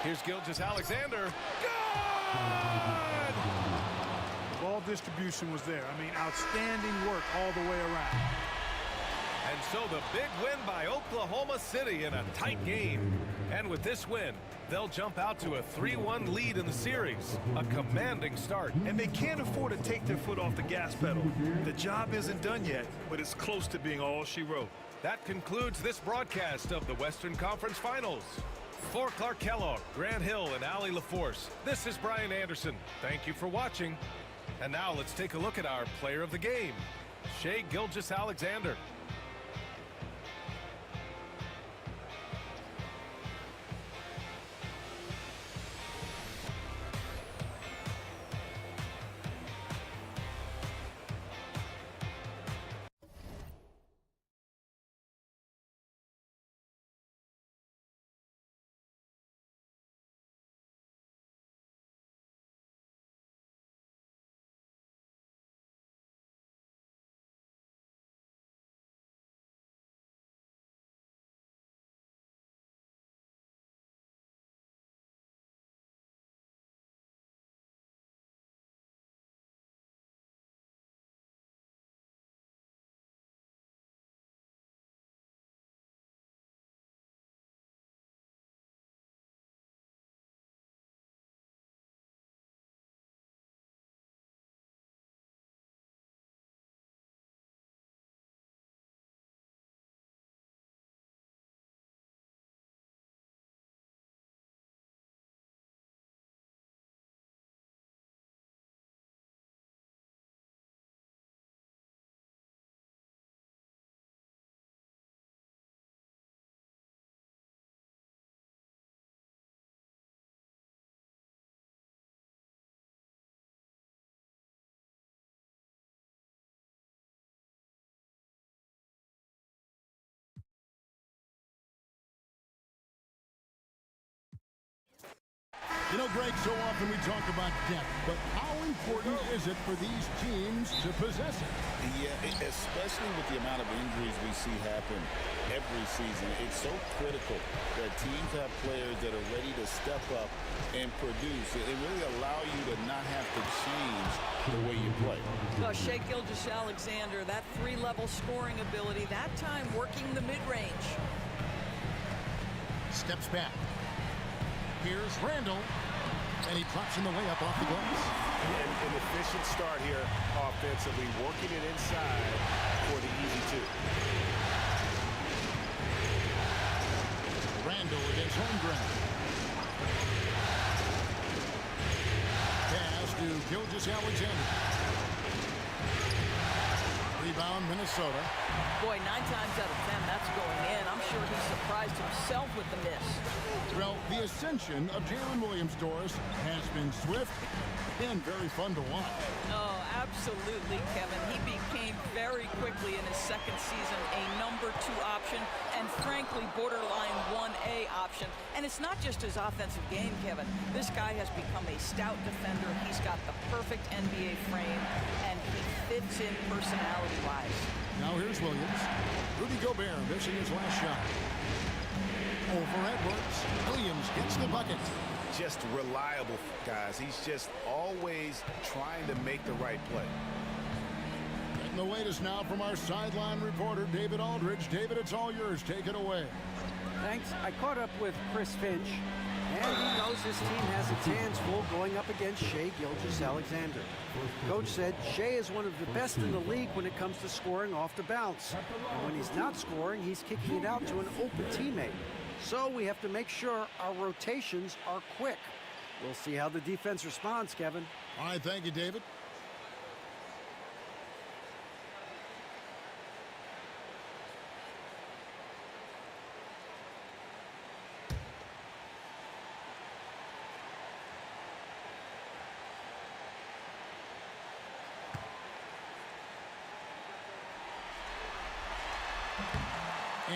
Here's Gilgeous-Alexander. Good! Ball distribution was there. I mean, outstanding work all the way around. And so the big win by Oklahoma City in a tight game. And with this win, they'll jump out to a 3-1 lead in the series. A commanding start. And they can't afford to take their foot off the gas pedal. The job isn't done yet, but it's close to being all she wrote. That concludes this broadcast of the Western Conference Finals. For Clark Kellogg, Grant Hill, and Allie LaForce, this is Brian Anderson. Thank you for watching. And now let's take a look at our player of the game, Shai Gilgeous-Alexander. You know, Greg, so often we talk about depth, but how important is it for these teams to possess it? Yeah, especially with the amount of injuries we see happen every season. It's so critical that teams have players that are ready to step up and produce. It really allow you to not have to change the way you play. Shai Gilgeous-Alexander, that three-level scoring ability, that time working the mid-range. Steps back. Here's Randall, and he drops in the layup off the glass. An efficient start here offensively, working it inside for the easy two. Randall against Holmgren. Pass to Gilgeous-Alexander. Rebound, Minnesota. Boy, 9 times out of 10, that's going in. I'm sure he surprised himself with the miss. Well, the ascension of Jalen Williams, Doris, has been swift and very fun to watch. Oh, absolutely, Kevin. He became very quickly in his second season a number 2 option and, frankly, borderline 1A option. And it's not just his offensive game, Kevin. This guy has become a stout defender. He's got the perfect NBA frame, and he fits in personality-wise. Now here's Williams. Rudy Gobert missing his last shot. Over Edwards. Williams gets the bucket. Just reliable, guys. He's just always trying to make the right play. Getting the latest now from our sideline reporter, David Aldridge. David, it's all yours. Take it away. Thanks. I caught up with Chris Finch, and he knows his team has its hands full going up against Shai Gilgeous-Alexander. Coach said Shai is one of the best in the league when it comes to scoring off the bounce. And when he's not scoring, he's kicking it out to an open teammate. So we have to make sure our rotations are quick. We'll see how the defense responds, Kevin. All right, thank you, David.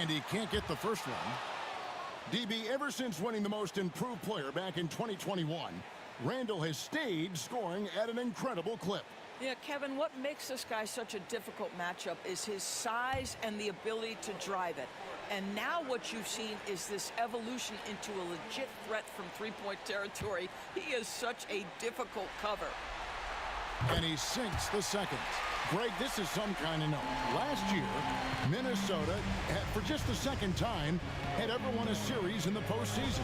And he can't get the first one. DB, ever since winning the most improved player back in 2021, Randall has stayed scoring at an incredible clip. Yeah, Kevin, what makes this guy such a difficult matchup is his size and the ability to drive it. And now what you've seen is this evolution into a legit threat from three-point territory. He is such a difficult cover. And he sinks the second. Greg, this is some kind of note. Last year, Minnesota, for just the second time, had ever won a series in the postseason.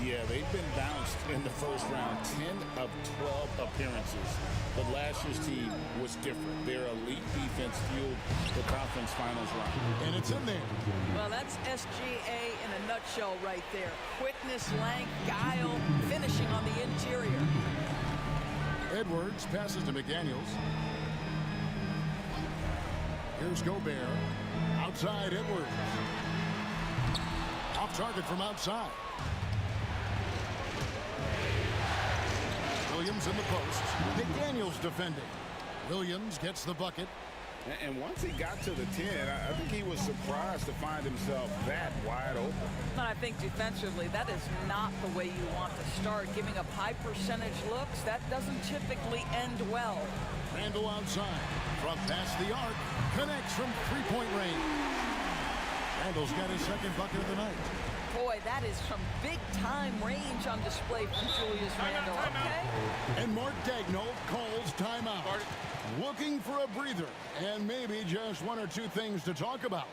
Yeah, they've been bounced in the first round, 10 of 12 appearances. But last year's team was different. Their elite defense fueled the conference finals run. And it's in there. Well, that's SGA in a nutshell right there. Quickness, length, guile, finishing on the interior. Edwards passes to McDaniels. Here's Gobert. Outside Edwards. Off target from outside. Williams in the post. McDaniels defending. Williams gets the bucket. And once he got to the 10, I think he was surprised to find himself that wide open. And I think defensively, that is not the way you want to start. Giving up high percentage looks, that doesn't typically end well. Randall outside. From past the arc. Connects from three-point range. Randall's got his second bucket of the night. Boy, that is some big-time range on display from Julius Randle, okay? And Mark Daigneault calls timeout. Looking for a breather and maybe just one or two things to talk about.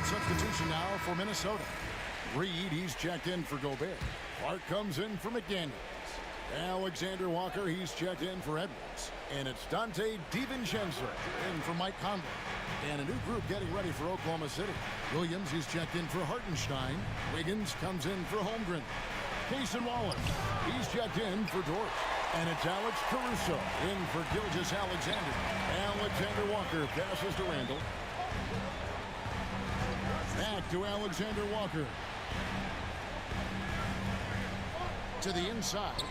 substitution now for Minnesota. Reed, he's checked in for Gobert. Clark comes in for McDaniels. Alexander Walker, he's checked in for Edwards. And it's Dante DiVincenzo in for Mike Conley. And a new group getting ready for Oklahoma City. Williams, he's checked in for Hartenstein. Wiggins comes in for Holmgren. Cason Wallace, he's checked in for Dort. And it's Alex Caruso in for Gilgeous-Alexander. Alexander Walker passes to Randall. Back to Alexander Walker. To the inside.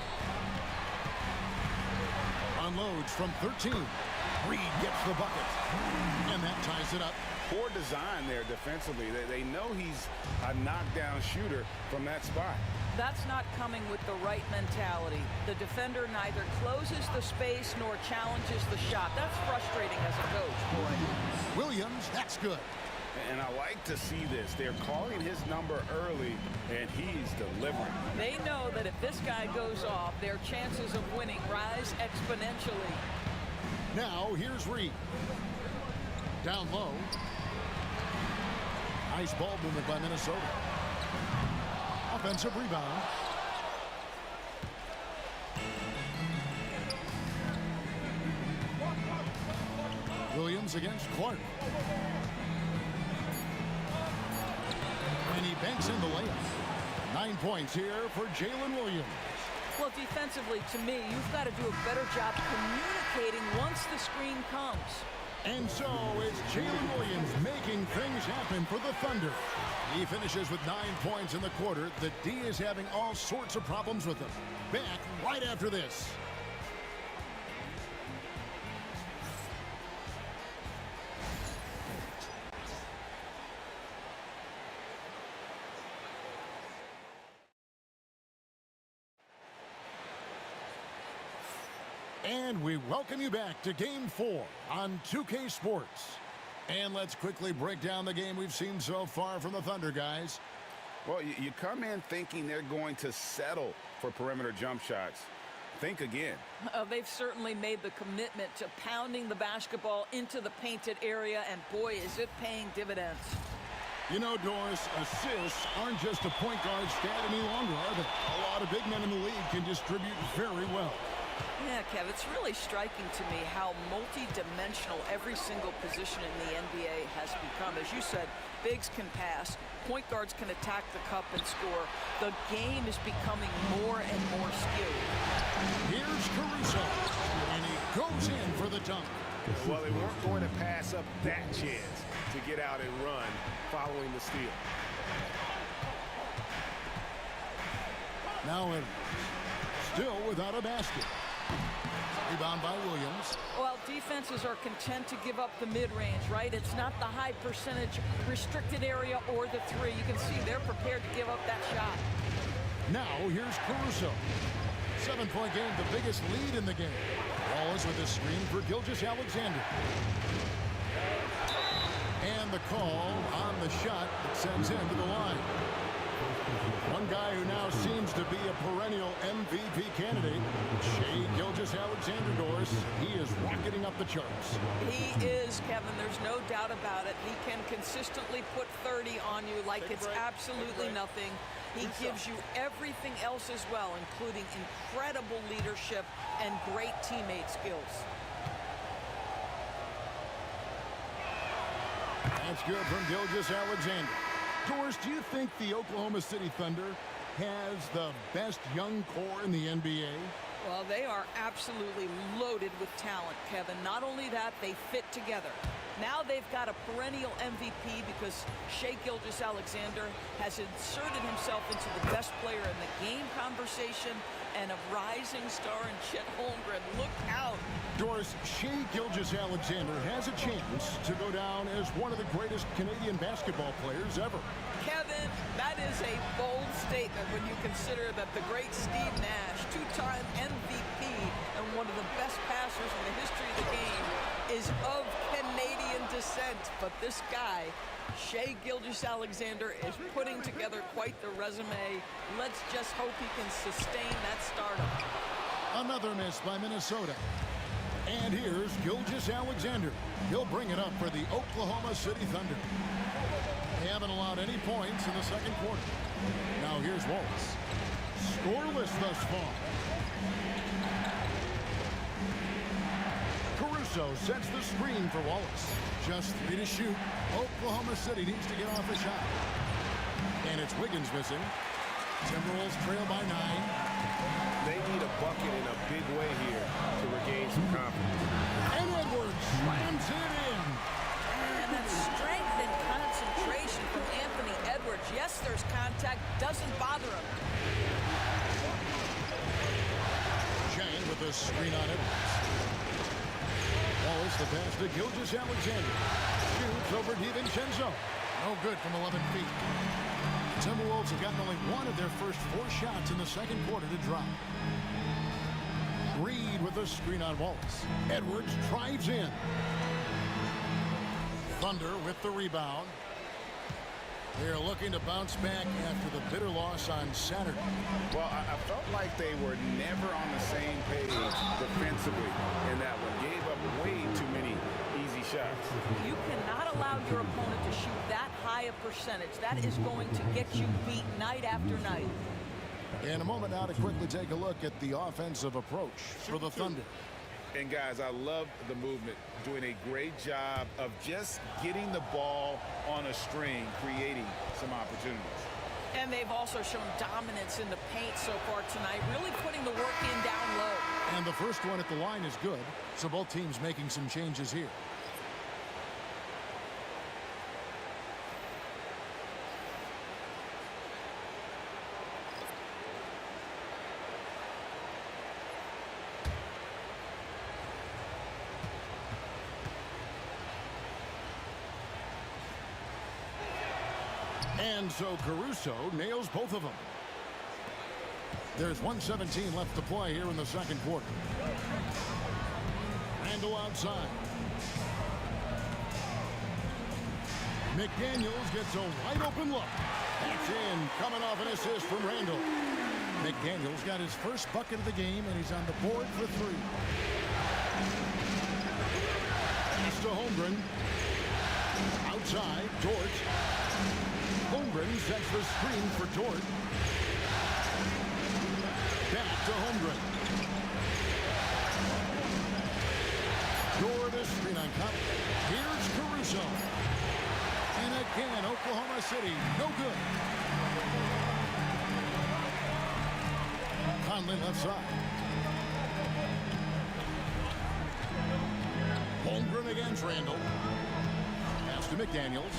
Unloads from 13. Reed gets the bucket. And that ties it up. Poor design there defensively. They know he's a knockdown shooter from that spot. That's not coming with the right mentality. The defender neither closes the space nor challenges the shot. That's frustrating as a coach, boy. Williams, that's good. And I like to see this. They're calling his number early, and he's delivering. They know that if this guy goes off, their chances of winning rise exponentially. Now, here's Reed. Down low. Nice ball movement by Minnesota. Offensive rebound. Williams against Clark. And he banks in the layup. 9 points here for Jalen Williams. Well, defensively, to me, you've got to do a better job communicating once the screen comes. And so it's Jalen Williams making things happen for the Thunder. He finishes with 9 points in the quarter. The D is having all sorts of problems with him. Back right after this. And we welcome you back to Game 4 on 2K Sports. And let's quickly break down the game we've seen so far from the Thunder, guys. Well, you come in thinking they're going to settle for perimeter jump shots. Think again. They've certainly made the commitment to pounding the basketball into the painted area, and boy, is it paying dividends. You know, Doris, assists aren't just a point guard stat any longer, are they? A lot of big men in the league can distribute very well. Yeah, Kev, it's really striking to me how multi-dimensional every single position in the NBA has become. As you said, bigs can pass, point guards can attack the cup and score. The game is becoming more and more skilled. Here's Caruso, and he goes in for the dunk. Well, they weren't going to pass up that chance to get out and run following the steal. Now still without a basket. Rebound by Williams. Well, defenses are content to give up the mid-range, right? It's not the high percentage restricted area or the three. You can see they're prepared to give up that shot. Now here's Caruso. 7-point game, the biggest lead in the game. Wallace with a screen for Gilgeous-Alexander. And the call on the shot that sends him to the line. One guy who now seems to be a perennial MVP candidate, Shai Gilgeous-Alexander, Doris. He is rocketing up the charts. He is, Kevin. There's no doubt about it. He can consistently put 30 on you like it's absolutely nothing. He gives you everything else as well, including incredible leadership and great teammate skills. That's good from Gilgeous-Alexander. Doris, do you think the Oklahoma City Thunder has the best young core in the NBA? Well, they are absolutely loaded with talent, Kevin. Not only that, they fit together. Now they've got a perennial MVP because Shai Gilgeous-Alexander has inserted himself into the best player in the game conversation, and a rising star in Chet Holmgren. Look out. Doris, Shai Gilgeous-Alexander has a chance to go down as one of the greatest Canadian basketball players ever. Kevin, that is a bold statement when you consider that the great Steve Nash, two-time MVP and one of the best passers in the history of the game, is of Canadian descent. But this guy, Shai Gilgeous-Alexander, is putting together quite the resume. Let's just hope he can sustain that stardom. Another miss by Minnesota. And here's Gilgeous-Alexander. He'll bring it up for the Oklahoma City Thunder. They haven't allowed any points in the second quarter. Now here's Wallace. Scoreless thus far. Caruso sets the screen for Wallace. Just 3 to shoot. Oklahoma City needs to get off a shot. And it's Wiggins missing. Timberwolves trail by 9. They need a bucket in a big way here to regain some confidence. And Edwards slams it in. And that strength and concentration from Anthony Edwards. Yes, there's contact. Doesn't bother him. Shane with the screen on Edwards. Wallace the pass to Gilgeous-Alexander. Shoots over DiVincenzo. No good from 11 feet. The Timberwolves have gotten only one of their first 4 shots in the second quarter to drop. Reed with the screen on Wallace. Edwards drives in. Thunder with the rebound. They are looking to bounce back after the bitter loss on Saturday. Well, I felt like they were never on the same page defensively in that one. Gave up way too many easy shots. You cannot allow your opponent to shoot that high a percentage. That is going to get you beat night after night. In a moment now to quickly take a look at the offensive approach for the Thunder. And guys, I love the movement, doing a great job of just getting the ball on a string, creating some opportunities. And they've also shown dominance in the paint so far tonight, really putting the work in down low. And the first one at the line is good, so both teams making some changes here. And so Caruso nails both of them. There's 1:17 left to play here in the second quarter. Randall outside. McDaniels gets a wide open look. That's in, coming off an assist from Randall. McDaniels got his first bucket of the game, and he's on the board for 3. Pass to Holmgren. Outside, Dort. Holmgren sets the screen for Dort. Back to Holmgren. Dort a screen on top. Here's Caruso. And again, Oklahoma City, no good. Conley left side. Holmgren against Randall. Pass to McDaniels.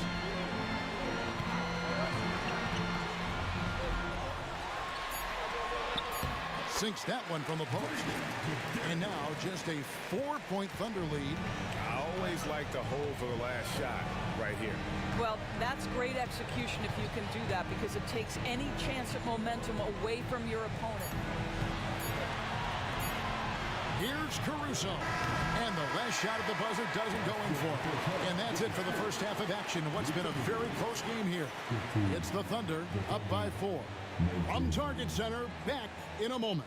Sinks that one from the post. And now just a 4-point Thunder lead. I always like to hold for the last shot right here. Well, that's great execution if you can do that, because it takes any chance at momentum away from your opponent. Here's Caruso. And the last shot at the buzzer doesn't go in for it. And that's it for the first half of action. What's been a very close game here. It's the Thunder up by 4. From Target Center, back in a moment.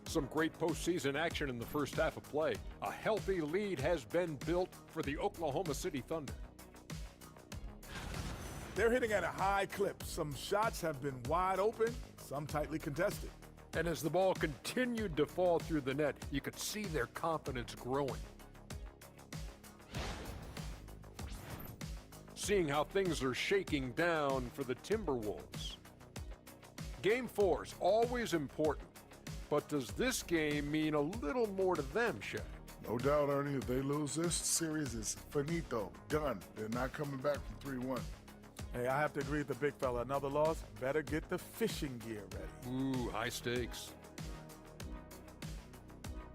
Some great postseason action in the first half of play. A healthy lead has been built for the Oklahoma City Thunder. They're hitting at a high clip. Some shots have been wide open, some tightly contested. And as the ball continued to fall through the net, you could see their confidence growing. Seeing how things are shaking down for the Timberwolves. Game 4 is always important, but does this game mean a little more to them, Shai? No doubt, Ernie. If they lose this series, it's finito, done. They're not coming back from 3-1. Hey, I have to agree with the big fella. Another loss, better get the fishing gear ready. Ooh, high stakes.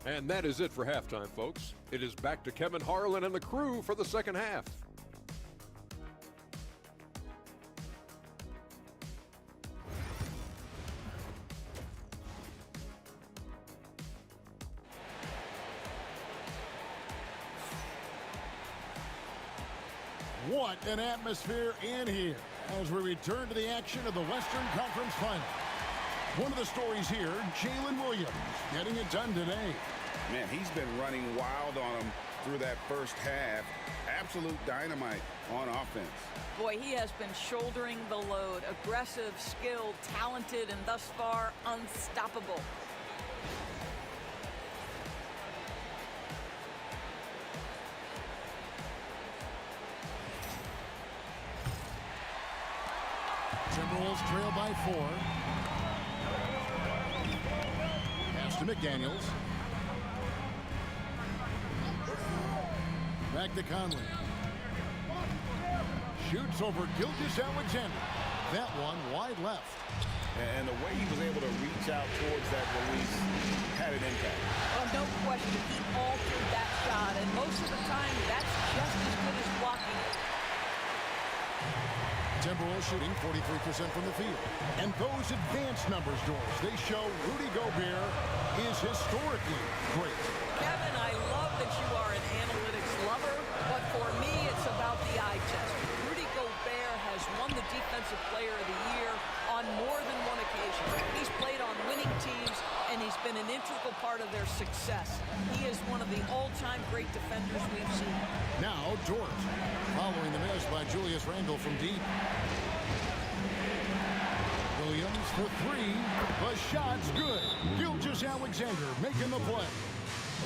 And that is it for halftime, folks. It is back to Kevin Harlan and the crew for the second half. What an atmosphere in here as we return to the action of the Western Conference Final. One of the stories here, Jalen Williams getting it done today. Man, he's been running wild on him through that first half. Absolute dynamite on offense. Boy, he has been shouldering the load. Aggressive, skilled, talented, and thus far unstoppable. Timberwolves trail by 4. Pass to McDaniels. Back to Conley. Shoots over Gilgeous-Alexander. That one wide left. And the way he was able to reach out towards that release had an impact. Well, no question, he altered that shot, and most of the time, that's just as good as blocking it. Timberwolves shooting 43% from the field. And those advanced numbers, Doris, they show Rudy Gobert is historically great. Kevin, I love that you are an analytics lover, but for me, it's about the eye test. Rudy Gobert has won the Defensive Player of the Year on more than one occasion. He's played on winning teams, and he's been an integral part of their success. He is one of the all-time great defenders we've seen. Now, Dort, following the miss by Julius Randle from deep. Williams for 3. The shot's good. Gilgeous-Alexander making the play.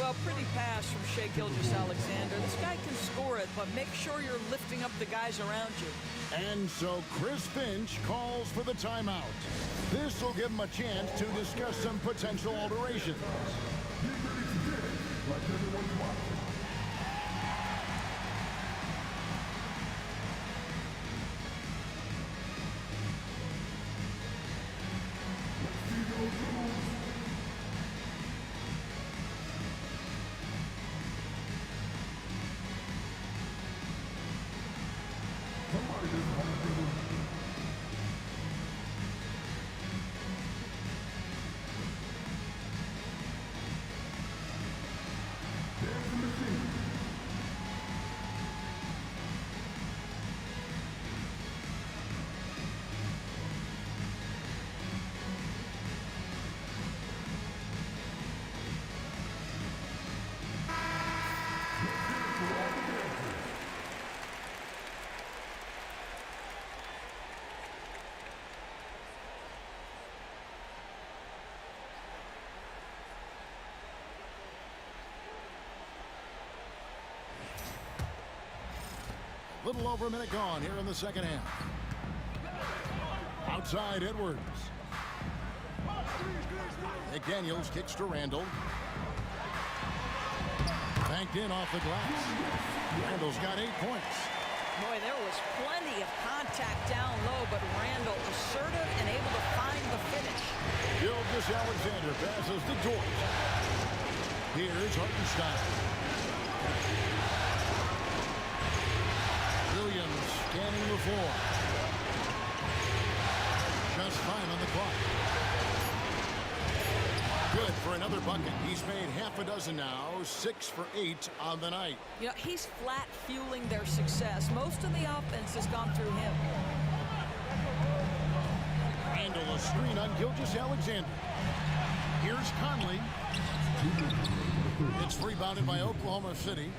Well, pretty pass from Shai Gilgeous-Alexander. This guy can score it, but make sure you're lifting up the guys around you. And so Chris Finch calls for the timeout. This will give him a chance to discuss some potential alterations. Little over a minute gone here in the second half. Outside Edwards. McDaniels kicks to Randle. Banked in off the glass. Randle's got 8 points. Boy, there was plenty of contact down low, but Randle assertive and able to find the finish. Gilgeous-Alexander passes to Dort. Here's Hartenstein. Williams scanning the floor. Just 5 on the clock. Good for another bucket. He's made half a dozen now, 6 for 8 on the night. You know, he's flat fueling their success. Most of the offense has gone through him. Randle a screen on Gilgeous-Alexander. Here's Conley. It's rebounded by Oklahoma City.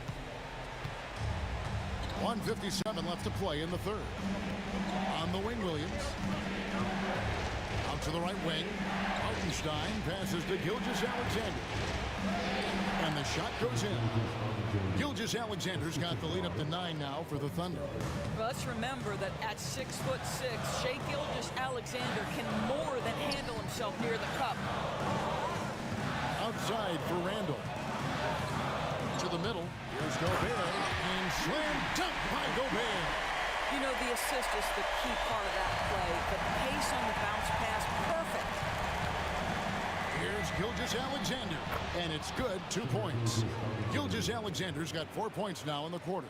1:57 left to play in the third. On the wing, Williams. Out to the right wing. Hartenstein passes to Gilgeous-Alexander. And the shot goes in. Gilgeous-Alexander's got the lead up to 9 now for the Thunder. Well, let's remember that at 6'6", Shai Gilgeous-Alexander can more than handle himself near the cup. Outside for Randle. To the middle. Here's Gobert. And slam dunk by Gobert. You know, the assist is the key part of that play. The pace on the bounce pass, perfect. Here's Gilgeous-Alexander. And it's good, 2 points. Gilgeous-Alexander's got 4 points now in the quarter.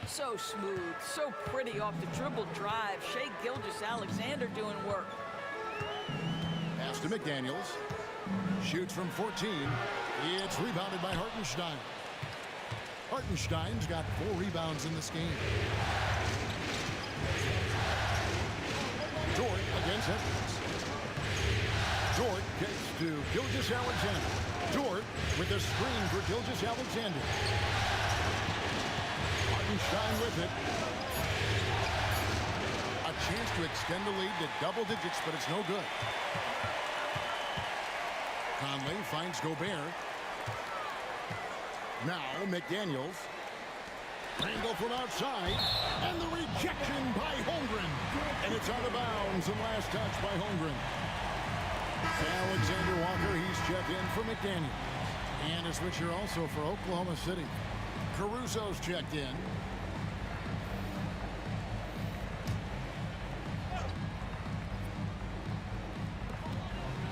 So smooth, so pretty off the dribble drive. Shai Gilgeous-Alexander doing work. Pass to McDaniels. Shoots from 14. It's rebounded by Hartenstein. Hartenstein's got 4 rebounds in this game. Dort against Edwards. Dort gets to Gilgeous-Alexander. Dort with a screen for Gilgeous-Alexander. Hartenstein with it. A chance to extend the lead to double digits, but it's no good. Conley finds Gobert. Now McDaniels. Randall from outside. And the rejection by Holmgren. And it's out of bounds. And last touch by Holmgren. Alexander Walker, he's checked in for McDaniels. And a switcher also for Oklahoma City. Caruso's checked in.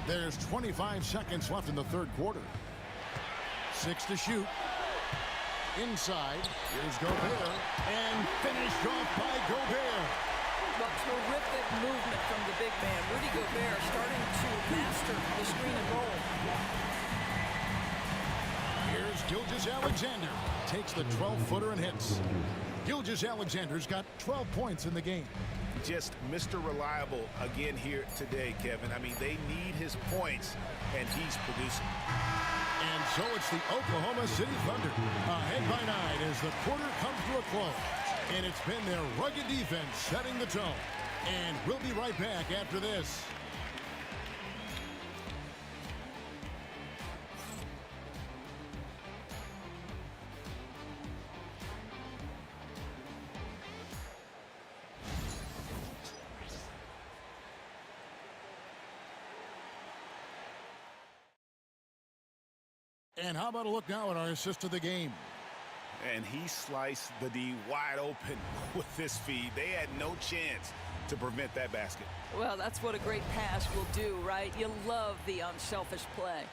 There's 25 seconds left in the third quarter. 6 to shoot. Inside, here's Gobert, and finished off by Gobert. Well, terrific movement from the big man. Rudy Gobert starting to master the screen and roll. Here's Gilgeous-Alexander. Takes the 12-footer and hits. Gilgeous-Alexander's got 12 points in the game. Just Mr. Reliable again here today, Kevin. I mean, they need his points, and he's producing. And so it's the Oklahoma City Thunder ahead by 9 as the quarter comes to a close. And it's been their rugged defense setting the tone. And we'll be right back after this. And how about a look now at our assist of the game? And he sliced the D wide open with this feed. They had no chance to prevent that basket. Well, that's what a great pass will do, right? You love the unselfish play.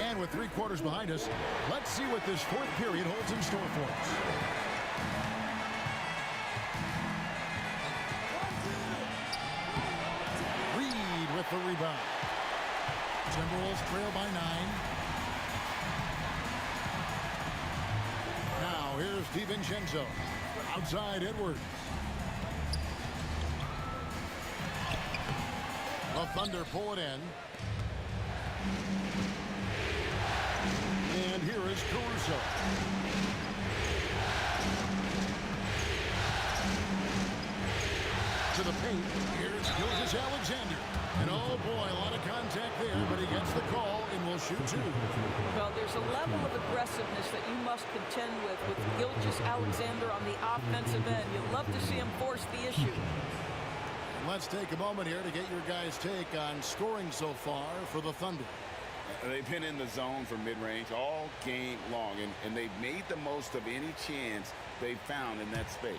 And with 3 quarters behind us, let's see what this fourth period holds in store for us. With the rebound. Timberwolves trail by 9. Now here's DiVincenzo. Outside Edwards. The Thunder pull it in. And here is Caruso. To the paint. Here's Gilgeous-Alexander. And oh boy, a lot of contact there, but he gets the call and will shoot 2. Well, there's a level of aggressiveness that you must contend with Gilgeous-Alexander on the offensive end. You love to see him force the issue. And let's take a moment here to get your guys' take on scoring so far for the Thunder. They've been in the zone for mid-range all game long, and they've made the most of any chance they've found in that space.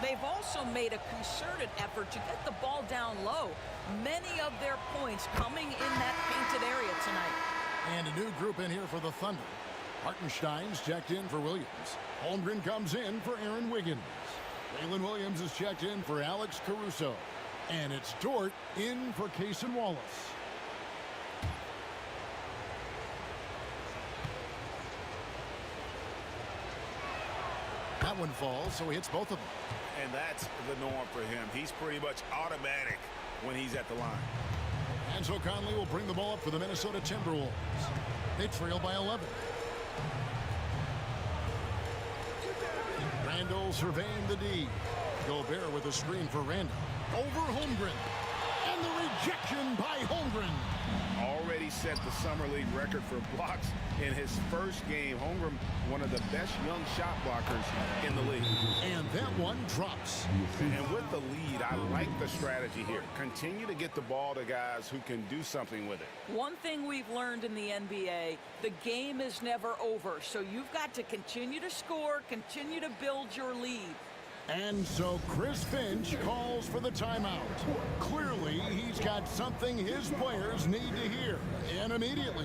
They've also made a concerted effort to get the ball down low. Many of their points coming in that painted area tonight. And a new group in here for the Thunder. Hartenstein's checked in for Williams. Holmgren comes in for Aaron Wiggins. Waylon Williams is checked in for Alex Caruso. And it's Dort in for Cason Wallace. That one falls, so he hits both of them. And that's the norm for him. He's pretty much automatic when he's at the line. And so Conley will bring the ball up for the Minnesota Timberwolves. They trail by 11. Randall surveying the D. Gobert with a screen for Randall. Over Holmgren. And the rejection by Holmgren. Already set the Summer League record for blocks in his first game. Holmgren, one of the best young shot blockers in the league. And that one drops. And with the lead, I like the strategy here. Continue to get the ball to guys who can do something with it. One thing we've learned in the NBA, the game is never over. So you've got to continue to score, continue to build your lead. And so Chris Finch calls for the timeout. Clearly, he's got something his players need to hear, and immediately.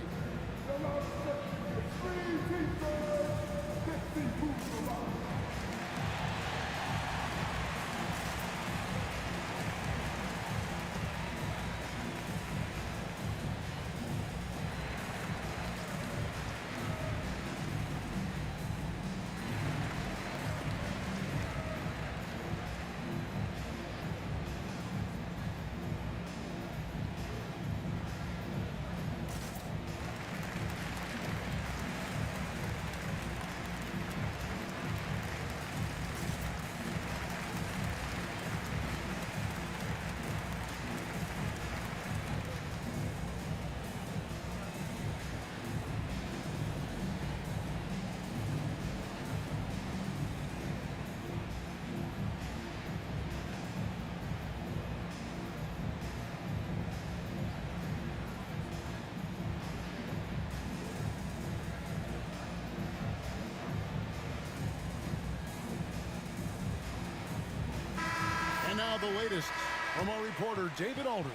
the latest from our reporter, David Aldridge.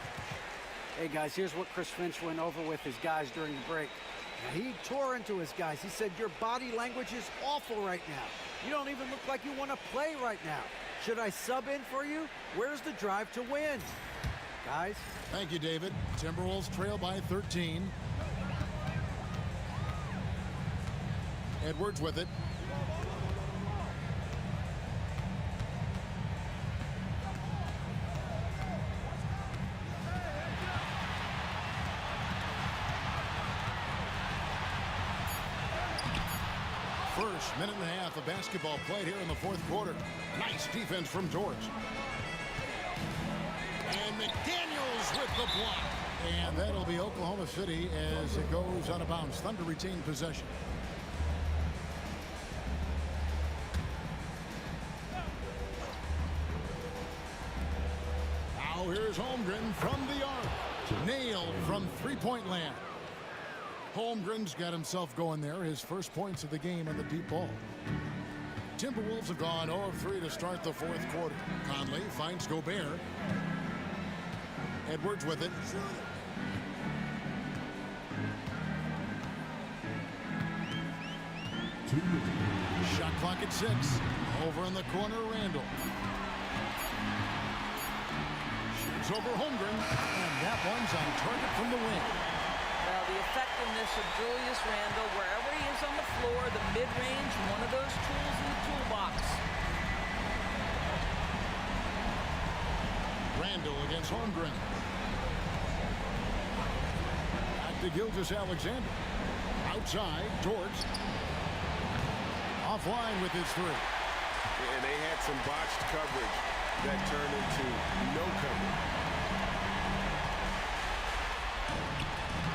Hey, guys, here's what Chris Finch went over with his guys during the break. Now, he tore into his guys. He said, your body language is awful right now. You don't even look like you want to play right now. Should I sub in for you? Where's the drive to win? Guys? Thank you, David. Timberwolves trail by 13. Edwards with it. First minute and a half of basketball played here in the fourth quarter. Nice defense from George. And McDaniels with the block. And that'll be Oklahoma City as it goes out of bounds. Thunder retain possession. Now here's Holmgren from the arc. Nailed from three-point land. Holmgren's got himself going there. His first points of the game on the deep ball. Timberwolves have gone 0 of 3 to start the fourth quarter. Conley finds Gobert. Edwards with it. Shot clock at 6. Over in the corner, Randall. Shoots over Holmgren. And that one's on target from the wing. Well, the effectiveness of Julius Randle, wherever he is on the floor, the mid-range, one of those tools in the toolbox. Randle against Holmgren. Back to Gilgeous-Alexander. Outside, George. Offline with his three. And they had some botched coverage that turned into no coverage.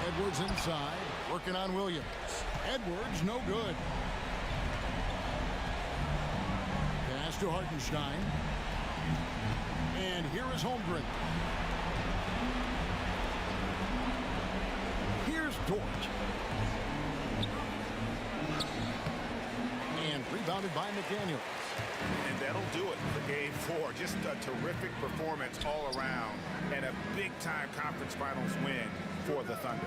Edwards inside, working on Williams. Edwards, no good. Pass to Hartenstein. And here is Holmgren. Here's Dort. And rebounded by McDaniels. And that'll do it for game 4. Just a terrific performance all around and a big-time conference finals win for the Thunder.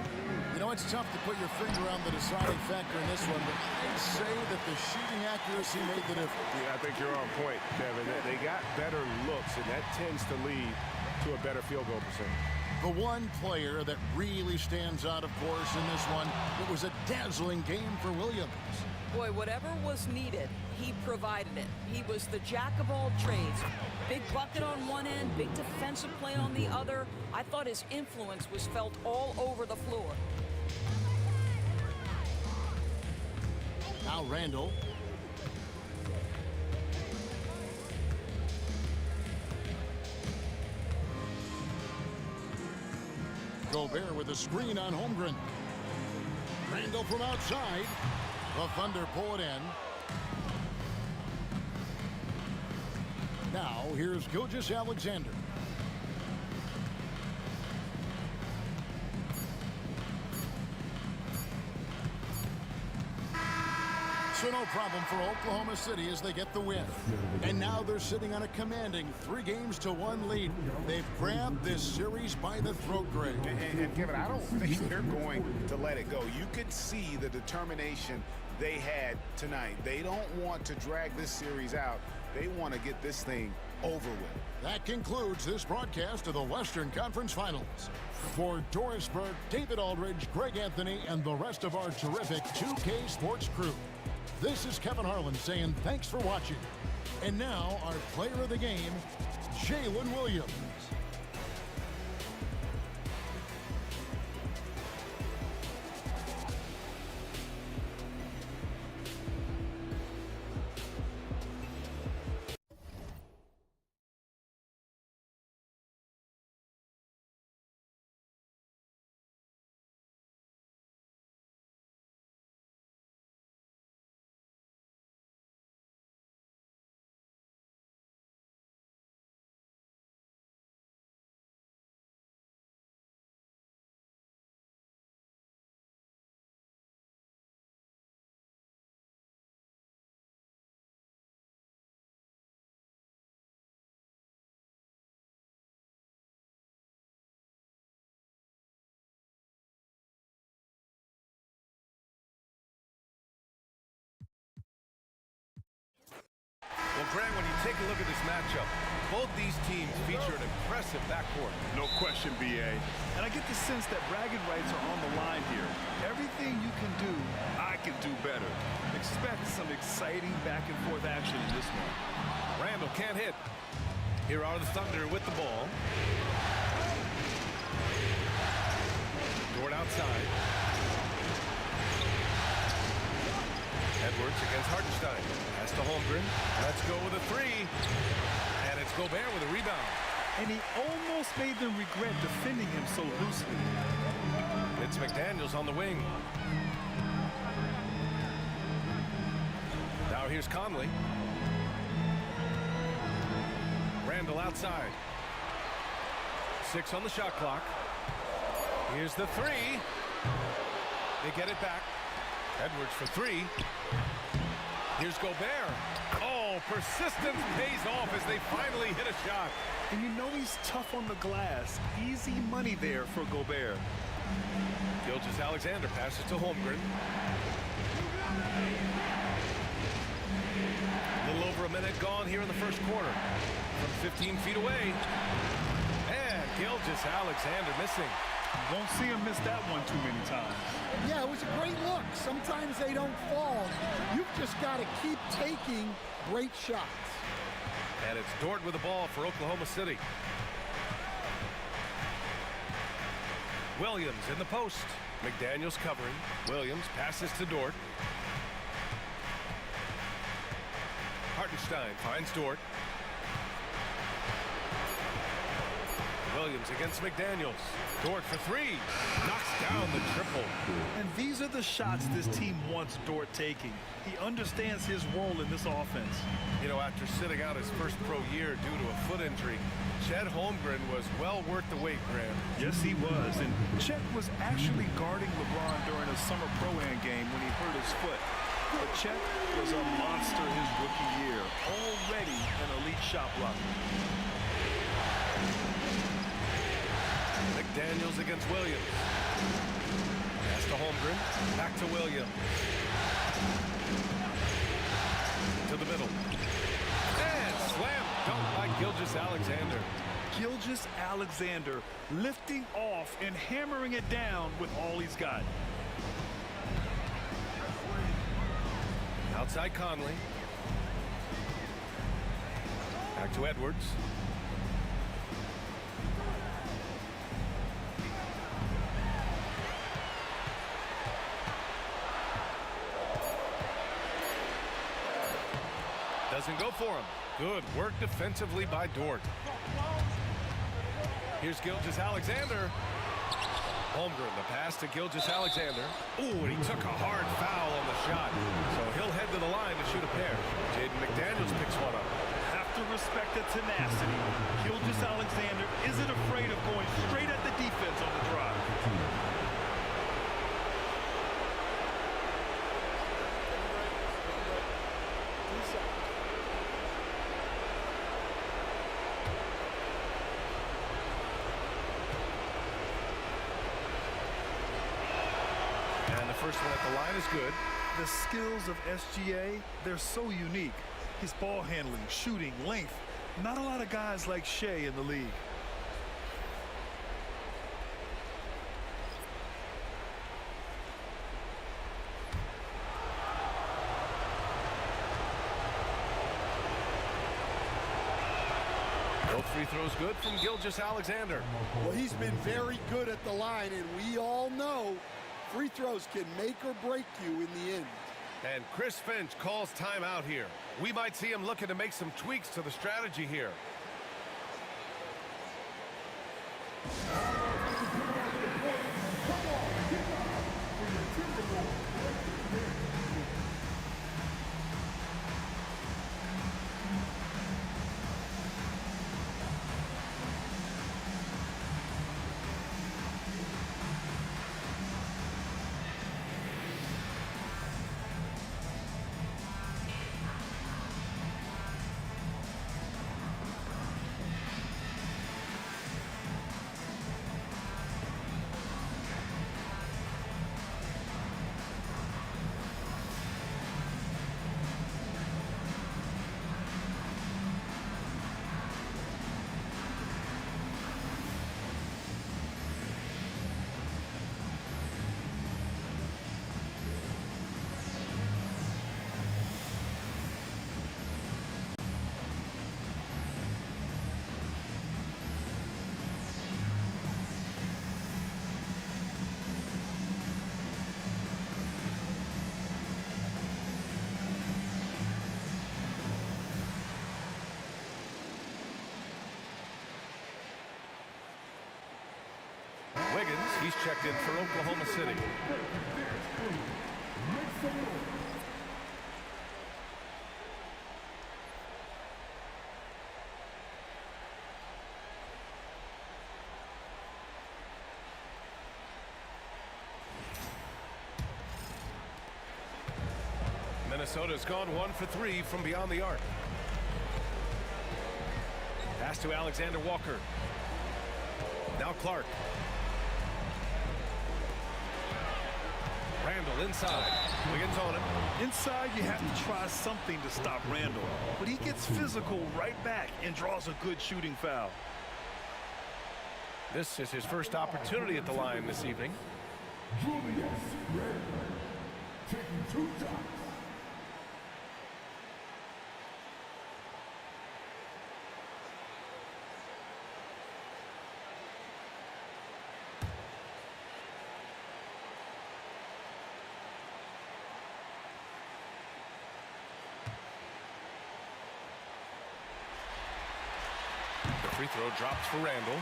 You know, it's tough to put your finger on the deciding factor in this one, but I'd say that the shooting accuracy made the difference. Yeah, I think you're on point, Kevin. They got better looks, and that tends to lead to a better field goal percentage. The one player that really stands out, of course, in this one, it was a dazzling game for Williams. Boy, whatever was needed, he provided it. He was the jack of all trades. Big bucket on one end, big defensive play on the other. I thought his influence was felt all over the floor. Now Randall. Gobert with a screen on Holmgren. Randall from outside. The Thunder pull it in. Now, here's Gilgeous-Alexander. So no problem for Oklahoma City as they get the win. And now they're sitting on a commanding 3-1 lead. They've grabbed this series by the throat, Greg. And Kevin, I don't think they're going to let it go. You could see the determination they had tonight. They don't want to drag this series out. They want to get this thing over with. That concludes this broadcast of the Western Conference Finals. For Doris Burke, David Aldridge, Greg Anthony, and the rest of our terrific 2K Sports crew, this is Kevin Harlan saying thanks for watching. And now, our player of the game, Jalen Williams. Grant, when you take a look at this matchup, both these teams feature an impressive backcourt. No question, B.A. And I get the sense that bragging rights are on the line here. Everything you can do, I can do better. Expect some exciting back-and-forth action in this one. Randall can't hit. Here are the Thunder with the ball. Dort outside. Edwards against Hartenstein. Pass to Holmgren. Let's go with a three. And it's Gobert with a rebound. And he almost made them regret defending him so loosely. It's McDaniels on the wing. Now here's Conley. Randall outside. 6 on the shot clock. Here's the three. They get it back. Edwards for three. Here's Gobert. Oh, persistence pays off as they finally hit a shot. And you know he's tough on the glass. Easy money there for Gobert. Gilgeous-Alexander passes to Holmgren. A little over a minute gone here in the first quarter. From 15 feet away. And Gilgeous-Alexander missing. Won't see him miss that one too many times. Yeah, it was a great look. Sometimes they don't fall. You've just got to keep taking great shots. And it's Dort with the ball for Oklahoma City. Williams in the post. McDaniels covering. Williams passes to Dort. Hartenstein finds Dort. Williams against McDaniels. Dort for three. Knocks down the triple. And these are the shots this team wants Dort taking. He understands his role in this offense. You know, after sitting out his first pro year due to a foot injury, Chet Holmgren was well worth the wait, Graham. Yes, he was. And Chet was actually guarding LeBron during a summer pro-am game when he hurt his foot. But Chet was a monster his rookie year. Already an elite shot blocker. McDaniels against Williams. Pass to Holmgren. Back to Williams. To the middle. And slam dunk by Gilgeous-Alexander. Gilgeous-Alexander lifting off and hammering it down with all he's got. Outside Conley. Back to Edwards. Doesn't go for him. Good work defensively by Dort. Here's Gilgeous-Alexander. Holmgren, the pass to Gilgeous-Alexander. Ooh, and he took a hard foul on the shot. So he'll head to the line to shoot a pair. Jaden McDaniels picks one up. Have to respect the tenacity. Gilgeous-Alexander isn't afraid of going straight at the defense on the drive. First one at the line is good. The skills of SGA, they're so unique. His ball handling, shooting, length. Not a lot of guys like Shai in the league. Both free throws good from Gilgeous-Alexander. Well, he's been very good at the line, and we all know free throws can make or break you in the end. And Chris Finch calls timeout here. We might see him looking to make some tweaks to the strategy here. He's checked in for Oklahoma City. Minnesota's gone 1 for 3 from beyond the arc. Pass to Alexander Walker. Now Clark. Randall inside. Wiggins on him. Inside, you have to try something to stop Randall. But he gets physical right back and draws a good shooting foul. This is his first opportunity at the line this evening. Taking 2 shots. The free throw drops for Randall.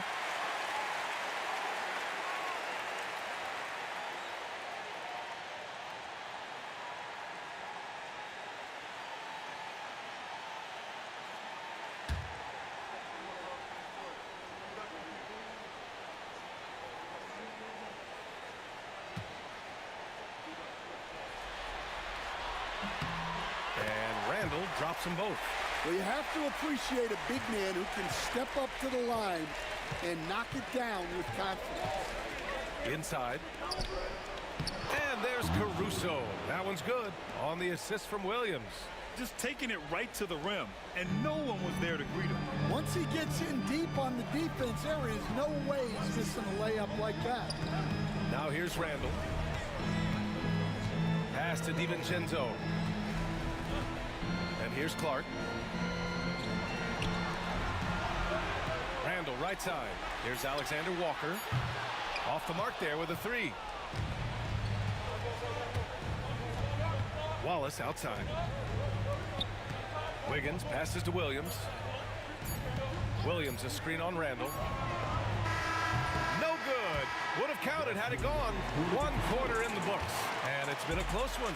And Randall drops them both. Well, you have to appreciate a big man who can step up to the line and knock it down with confidence. Inside. And there's Caruso. That one's good. On the assist from Williams. Just taking it right to the rim, and no one was there to greet him. Once he gets in deep on the defense, there is no way he's missing a layup like that. Now here's Randall. Pass to DiVincenzo. And here's Clark. Randall right side. Here's Alexander Walker. Off the mark there with a 3. Wallace outside. Wiggins passes to Williams. Williams a screen on Randall. No good. Would have counted had it gone. 1 quarter in the books. And it's been a close one.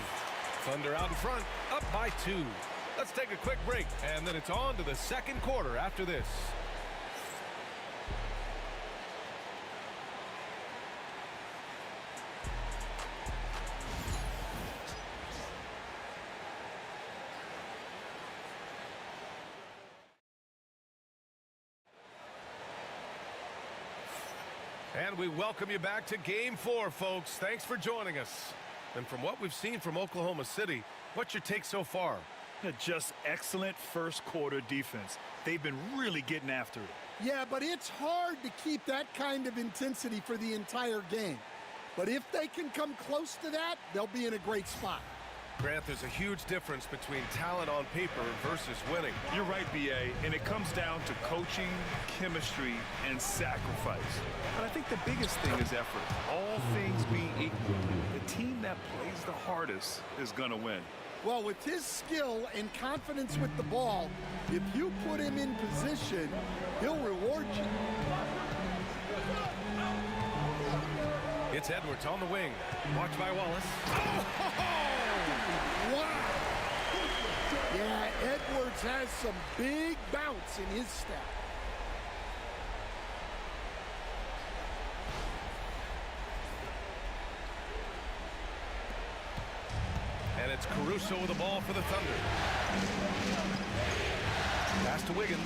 Thunder out in front, up by 2. Let's take a quick break, and then it's on to the second quarter after this. And we welcome you back to Game 4, folks. Thanks for joining us. And from what we've seen from Oklahoma City, what's your take so far? Just excellent first quarter defense. They've been really getting after it. Yeah, but it's hard to keep that kind of intensity for the entire game. But if they can come close to that, they'll be in a great spot. Grant, there's a huge difference between talent on paper versus winning. You're right, B.A., and it comes down to coaching, chemistry, and sacrifice. But I think the biggest thing is effort. All things being equal, the team that plays the hardest is going to win. Well, with his skill and confidence with the ball, if you put him in position, he'll reward you. It's Edwards on the wing. Watched by Wallace. Wow! Yeah, Edwards has some big bounce in his step. And it's Caruso with the ball for the Thunder. Pass to Wiggins.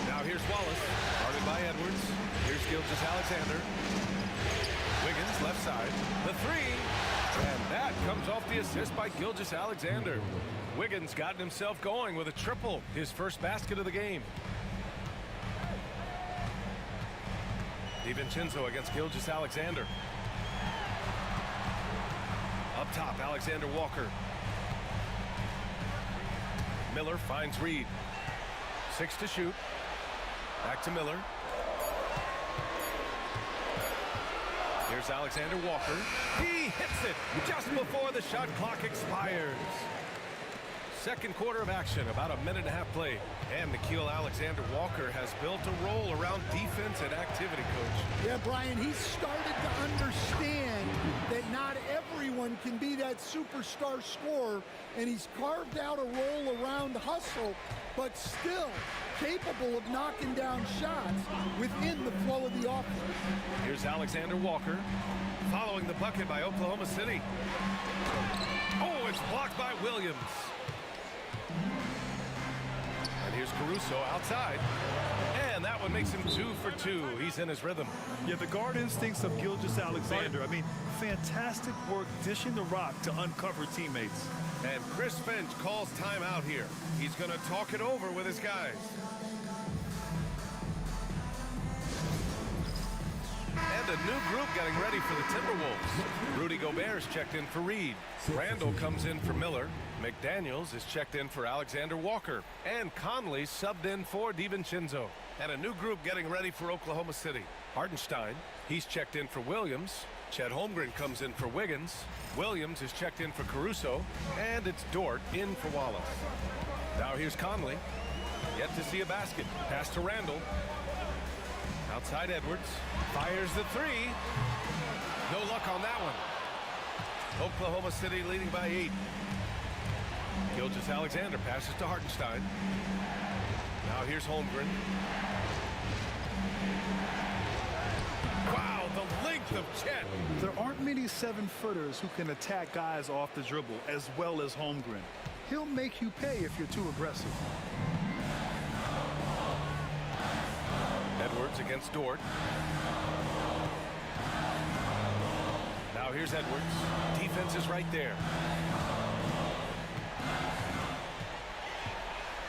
Now here's Wallace. Guarded by Edwards. Here's Gilgeous-Alexander. Wiggins left side. The 3. And that comes off the assist by Gilgeous-Alexander. Wiggins gotten himself going with a triple. His first basket of the game. DiVincenzo against Gilgeous-Alexander. Up top, Alexander Walker. Miller finds Reed. 6 to shoot. Back to Miller. Here's Alexander Walker. He hits it just before the shot clock expires. Second quarter of action, about a minute and a half played. And Nickeil Alexander-Walker has built a role around defense and activity, Coach. Yeah, Brian, he's started to understand that not everyone can be that superstar scorer, and he's carved out a role around hustle, but still capable of knocking down shots within the flow of the offense. Here's Alexander-Walker following the bucket by Oklahoma City. Oh, it's blocked by Williams. And here's Caruso outside. And that one makes him 2 for 2. He's in his rhythm. Yeah, the guard instincts of Gilgeous-Alexander. I mean, fantastic work dishing the rock to uncover teammates. And Chris Finch calls timeout here. He's going to talk it over with his guys. And a new group getting ready for the Timberwolves. Rudy Gobert's checked in for Reed. Randall comes in for Miller. McDaniels is checked in for Alexander-Walker. And Conley subbed in for DiVincenzo. And a new group getting ready for Oklahoma City. Hartenstein, he's checked in for Williams. Chet Holmgren comes in for Wiggins. Williams is checked in for Caruso. And it's Dort in for Wallace. Now here's Conley. Yet to see a basket. Pass to Randall. Outside Edwards. Fires the three. No luck on that one. Oklahoma City leading by 8. Gilgeous-Alexander passes to Hartenstein. Now here's Holmgren. Wow, the length of Chet. There aren't many 7-footers who can attack guys off the dribble as well as Holmgren. He'll make you pay if you're too aggressive. Edwards against Dort. Now here's Edwards. Defense is right there.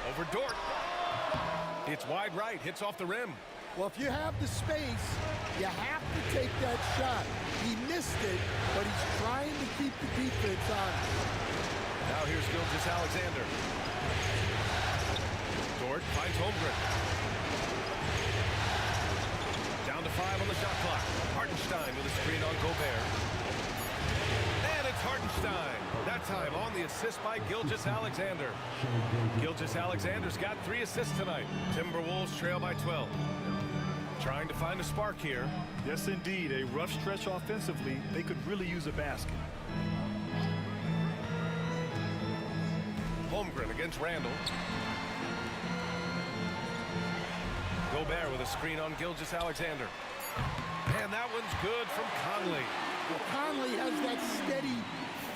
Over Dort. It's wide right. Hits off the rim. Well, if you have the space, you have to take that shot. He missed it, but he's trying to keep the defense on. Now here's Gilgeous-Alexander. Dort finds Holmgren. Down to 5 on the shot clock. Hartenstein with a screen on Gobert. And it's Hartenstein. That time on the assist by Gilgeous-Alexander. Gilgeous-Alexander's got 3 assists tonight. Timberwolves trail by 12. Trying to find a spark here. Yes, indeed. A rough stretch offensively. They could really use a basket. Holmgren against Randall. Gobert with a screen on Gilgeous-Alexander. And that one's good from Conley. Well, Conley has that steady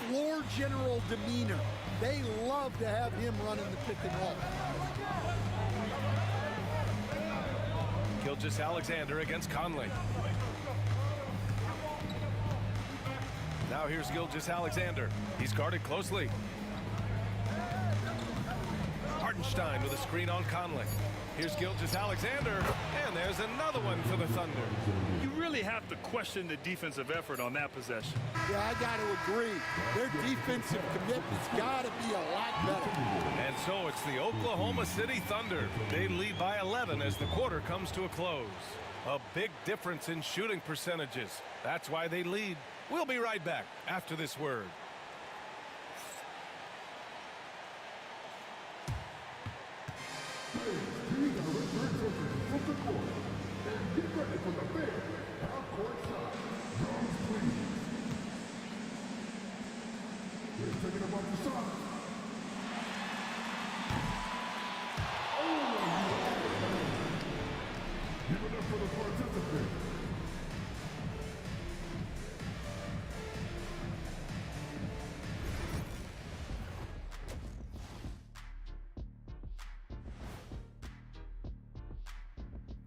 floor general demeanor. They love to have him running the pick and roll. Gilgeous-Alexander against Conley. Now here's Gilgeous-Alexander. He's guarded closely. Hartenstein with a screen on Conley. Here's Gilgeous-Alexander, and there's another one for the Thunder. You really have to question the defensive effort on that possession. Yeah, I got to agree. Their defensive commitment's got to be a lot better. And so it's the Oklahoma City Thunder. They lead by 11 as the quarter comes to a close. A big difference in shooting percentages. That's why they lead. We'll be right back after this word.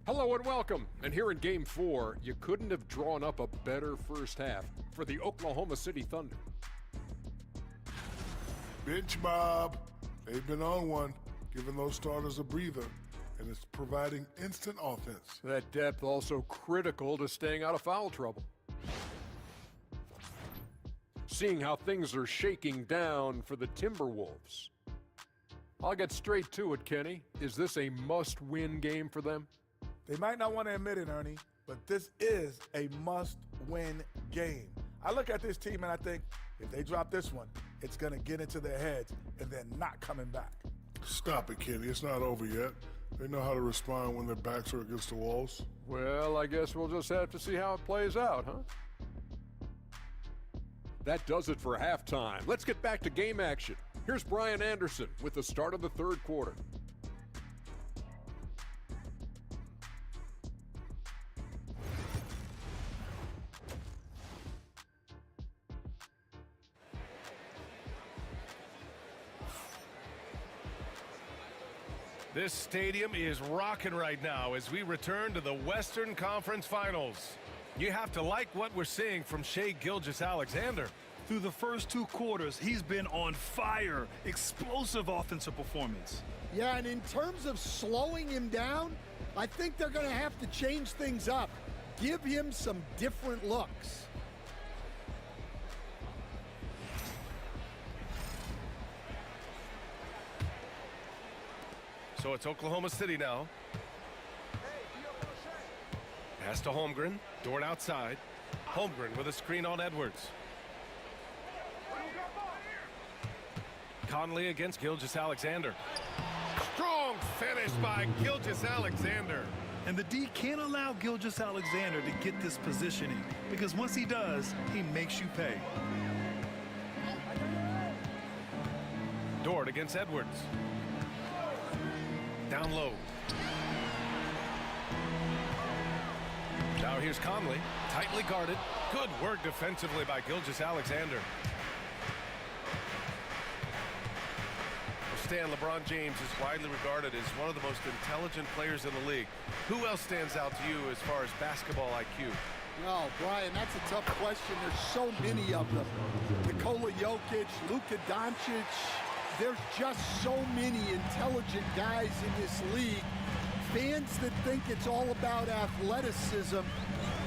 Hello and welcome. And here in Game 4, you couldn't have drawn up a better first half for the Oklahoma City Thunder. Bench mob. They've been on one, giving those starters a breather, and it's providing instant offense. That depth also critical to staying out of foul trouble. Seeing how things are shaking down for the Timberwolves. I'll get straight to it, Kenny. Is this a must-win game for them? They might not want to admit it, Ernie, but this is a must-win game. I look at this team and I think if they drop this one, it's going to get into their heads and then not coming back. Stop it, Kenny. It's not over yet. They know how to respond when their backs are against the walls. Well, I guess we'll just have to see how it plays out, huh? That does it for halftime. Let's get back to game action. Here's Brian Anderson with the start of the third quarter. This stadium is rocking right now as we return to the Western Conference Finals. You have to like what we're seeing from Shai Gilgeous-Alexander. Through the first two quarters, he's been on fire. Explosive offensive performance. Yeah, and in terms of slowing him down, I think they're going to have to change things up. Give him some different looks. So it's Oklahoma City now. Pass to Holmgren. Dort outside. Holmgren with a screen on Edwards. Conley against Gilgeous-Alexander. Strong finish by Gilgeous-Alexander. And the D can't allow Gilgeous-Alexander to get this positioning because once he does, he makes you pay. Dort against Edwards. Down low. Now here's Conley, tightly guarded. Good work defensively by Gilgeous-Alexander. Stan, LeBron James is widely regarded as one of the most intelligent players in the league. Who else stands out to you as far as basketball IQ? No, Brian, that's a tough question. There's so many of them. Nikola Jokic, Luka Doncic. There's just so many intelligent guys in this league. Fans that think it's all about athleticism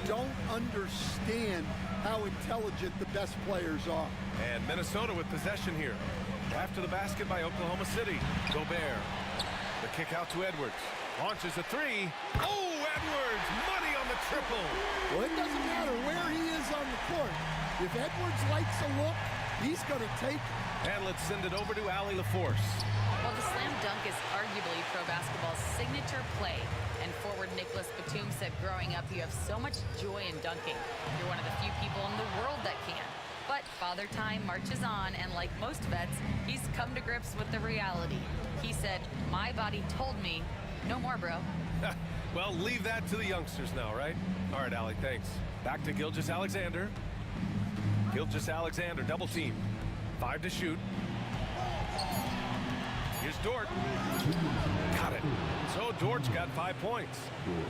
don't understand how intelligent the best players are. And Minnesota with possession here. After the basket by Oklahoma City. Gobert. The kick out to Edwards. Launches a three. Oh, Edwards! Money on the triple. Well, it doesn't matter where he is on the court. If Edwards likes a look, he's going to take it. And let's send it over to Allie LaForce. Well, the slam dunk is arguably pro basketball's signature play. And forward Nicholas Batum said growing up, you have so much joy in dunking. You're one of the few people in the world that can. But Father Time marches on, and like most vets, he's come to grips with the reality. He said, my body told me, no more, bro. Well, leave that to the youngsters now, right? All right, Allie, thanks. Back to Gilgeous-Alexander. Gilgeous-Alexander, double team. 5 to shoot. Here's Dort. Got it. So Dort's got 5 points.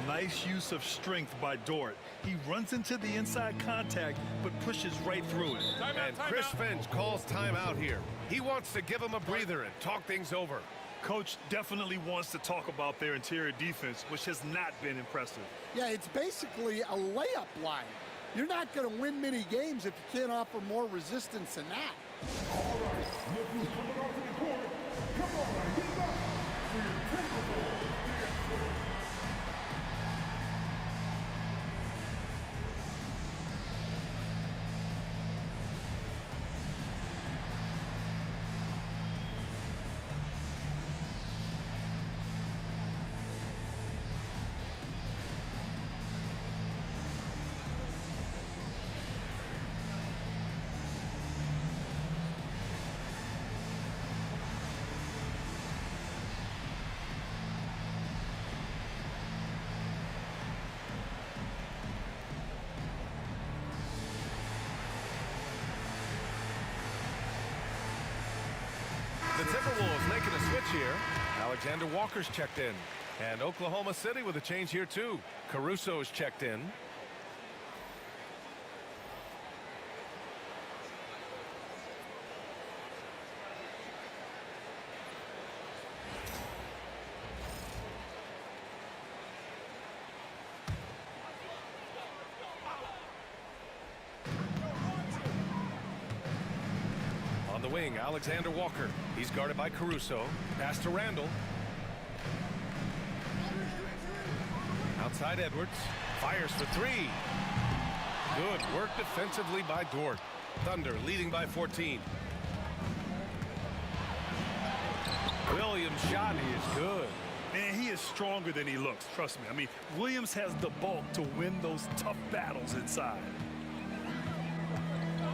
Nice use of strength by Dort. He runs into the inside contact, but pushes right through it. And Chris Finch calls timeout here. He wants to give him a breather and talk things over. Coach definitely wants to talk about their interior defense, which has not been impressive. Yeah, it's basically a layup line. You're not going to win many games if you can't offer more resistance than that. All right, look who's coming off of the court. Come on, get back for your Timberwolves. The Timberwolves making a switch here. Alexander Walker's checked in. And Oklahoma City with a change here too. Caruso's checked in. On the wing, Alexander Walker. He's guarded by Caruso. Pass to Randall. Outside Edwards. Fires for three. Good work defensively by Dort. Thunder leading by 14. Williams' shot is good. Man, he is stronger than he looks, trust me. I mean, Williams has the bulk to win those tough battles inside.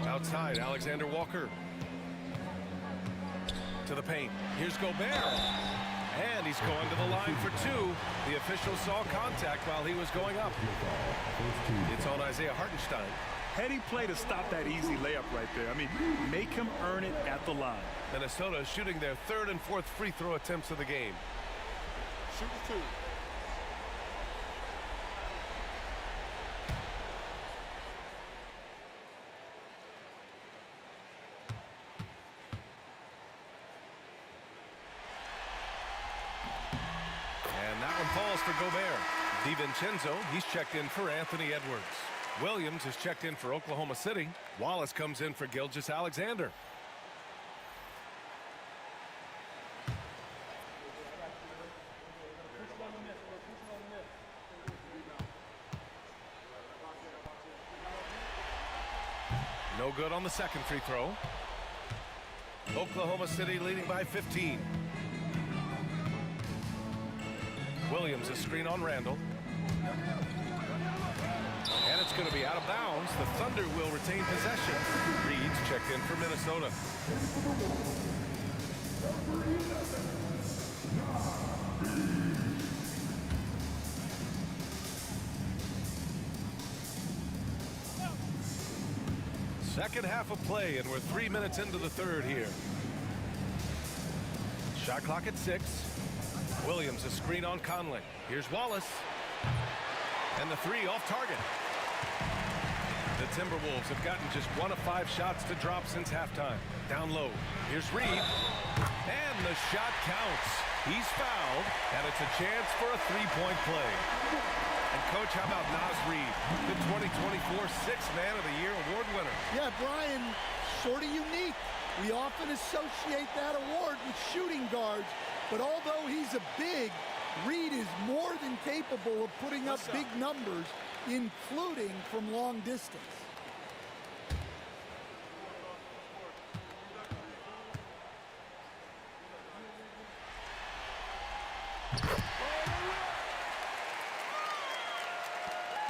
Outside, Alexander Walker. To the paint. Here's Gobert. And he's going to the line for two. The official saw contact while he was going up. It's on Isaiah Hartenstein. Heady play to stop that easy layup right there. I mean, make him earn it at the line. Minnesota shooting their third and fourth free throw attempts of the game. Shoot two. And that one falls for Gobert. DiVincenzo, he's checked in for Anthony Edwards. Williams is checked in for Oklahoma City. Wallace comes in for Gilgeous-Alexander. No good on the second free throw. Oklahoma City leading by 15. Williams, a screen on Randall. And it's going to be out of bounds. The Thunder will retain possession. Reed's checked in for Minnesota. Second half of play, and we're 3 minutes into the third here. Shot clock at 6. Williams, a screen on Conley. Here's Wallace. And the three off target. The Timberwolves have gotten just 1 of 5 shots to drop since halftime. Down low. Here's Reed. And the shot counts. He's fouled, and it's a chance for a three-point play. And, Coach, how about Naz Reid, the 2024 Sixth Man of the Year award winner? Yeah, Brian, sort of unique. We often associate that award with shooting guards, but although he's a big, Reed is more than capable of putting up big numbers, including from long distance.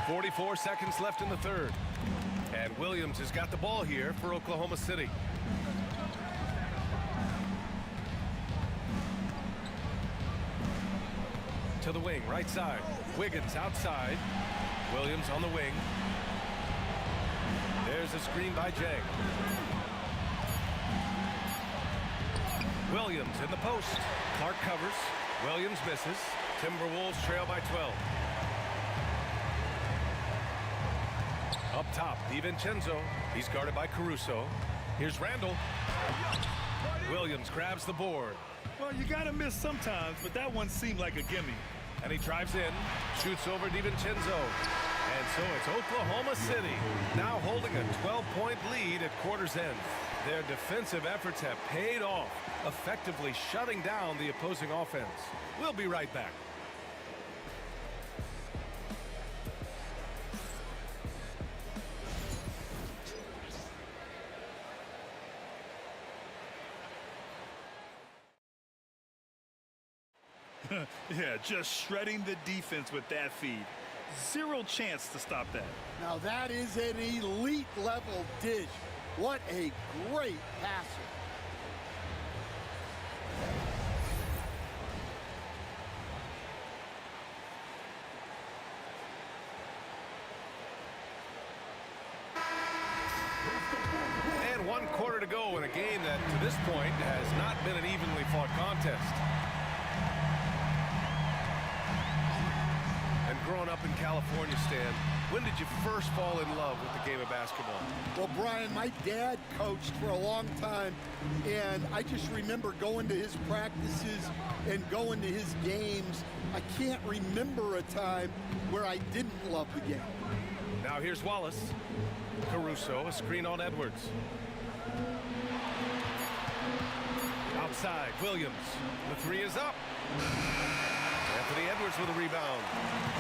.44 seconds left in the third. And Williams has got the ball here for Oklahoma City. To the wing, right side. Wiggins outside. Williams on the wing. There's a screen by Jay. Williams in the post. Clark covers. Williams misses. Timberwolves trail by 12. Up top, DiVincenzo. He's guarded by Caruso. Here's Randall. Williams grabs the board. Well, you got to miss sometimes, but that one seemed like a gimme. And he drives in, shoots over DiVincenzo. And so it's Oklahoma City now holding a 12-point lead at quarter's end. Their defensive efforts have paid off, effectively shutting down the opposing offense. We'll be right back. Yeah, just shredding the defense with that feed. Zero chance to stop that. Now that is an elite level dish. What a great passer. And 1 quarter to go in a game that to this point has not been an evenly fought contest. Growing up in California, Stan, when did you first fall in love with the game of basketball? Well, Brian, my dad coached for a long time, and I just remember going to his practices and going to his games. I can't remember a time where I didn't love the game. Now here's Wallace. Caruso, a screen on Edwards. Outside, Williams. The three is up. Anthony Edwards with a rebound.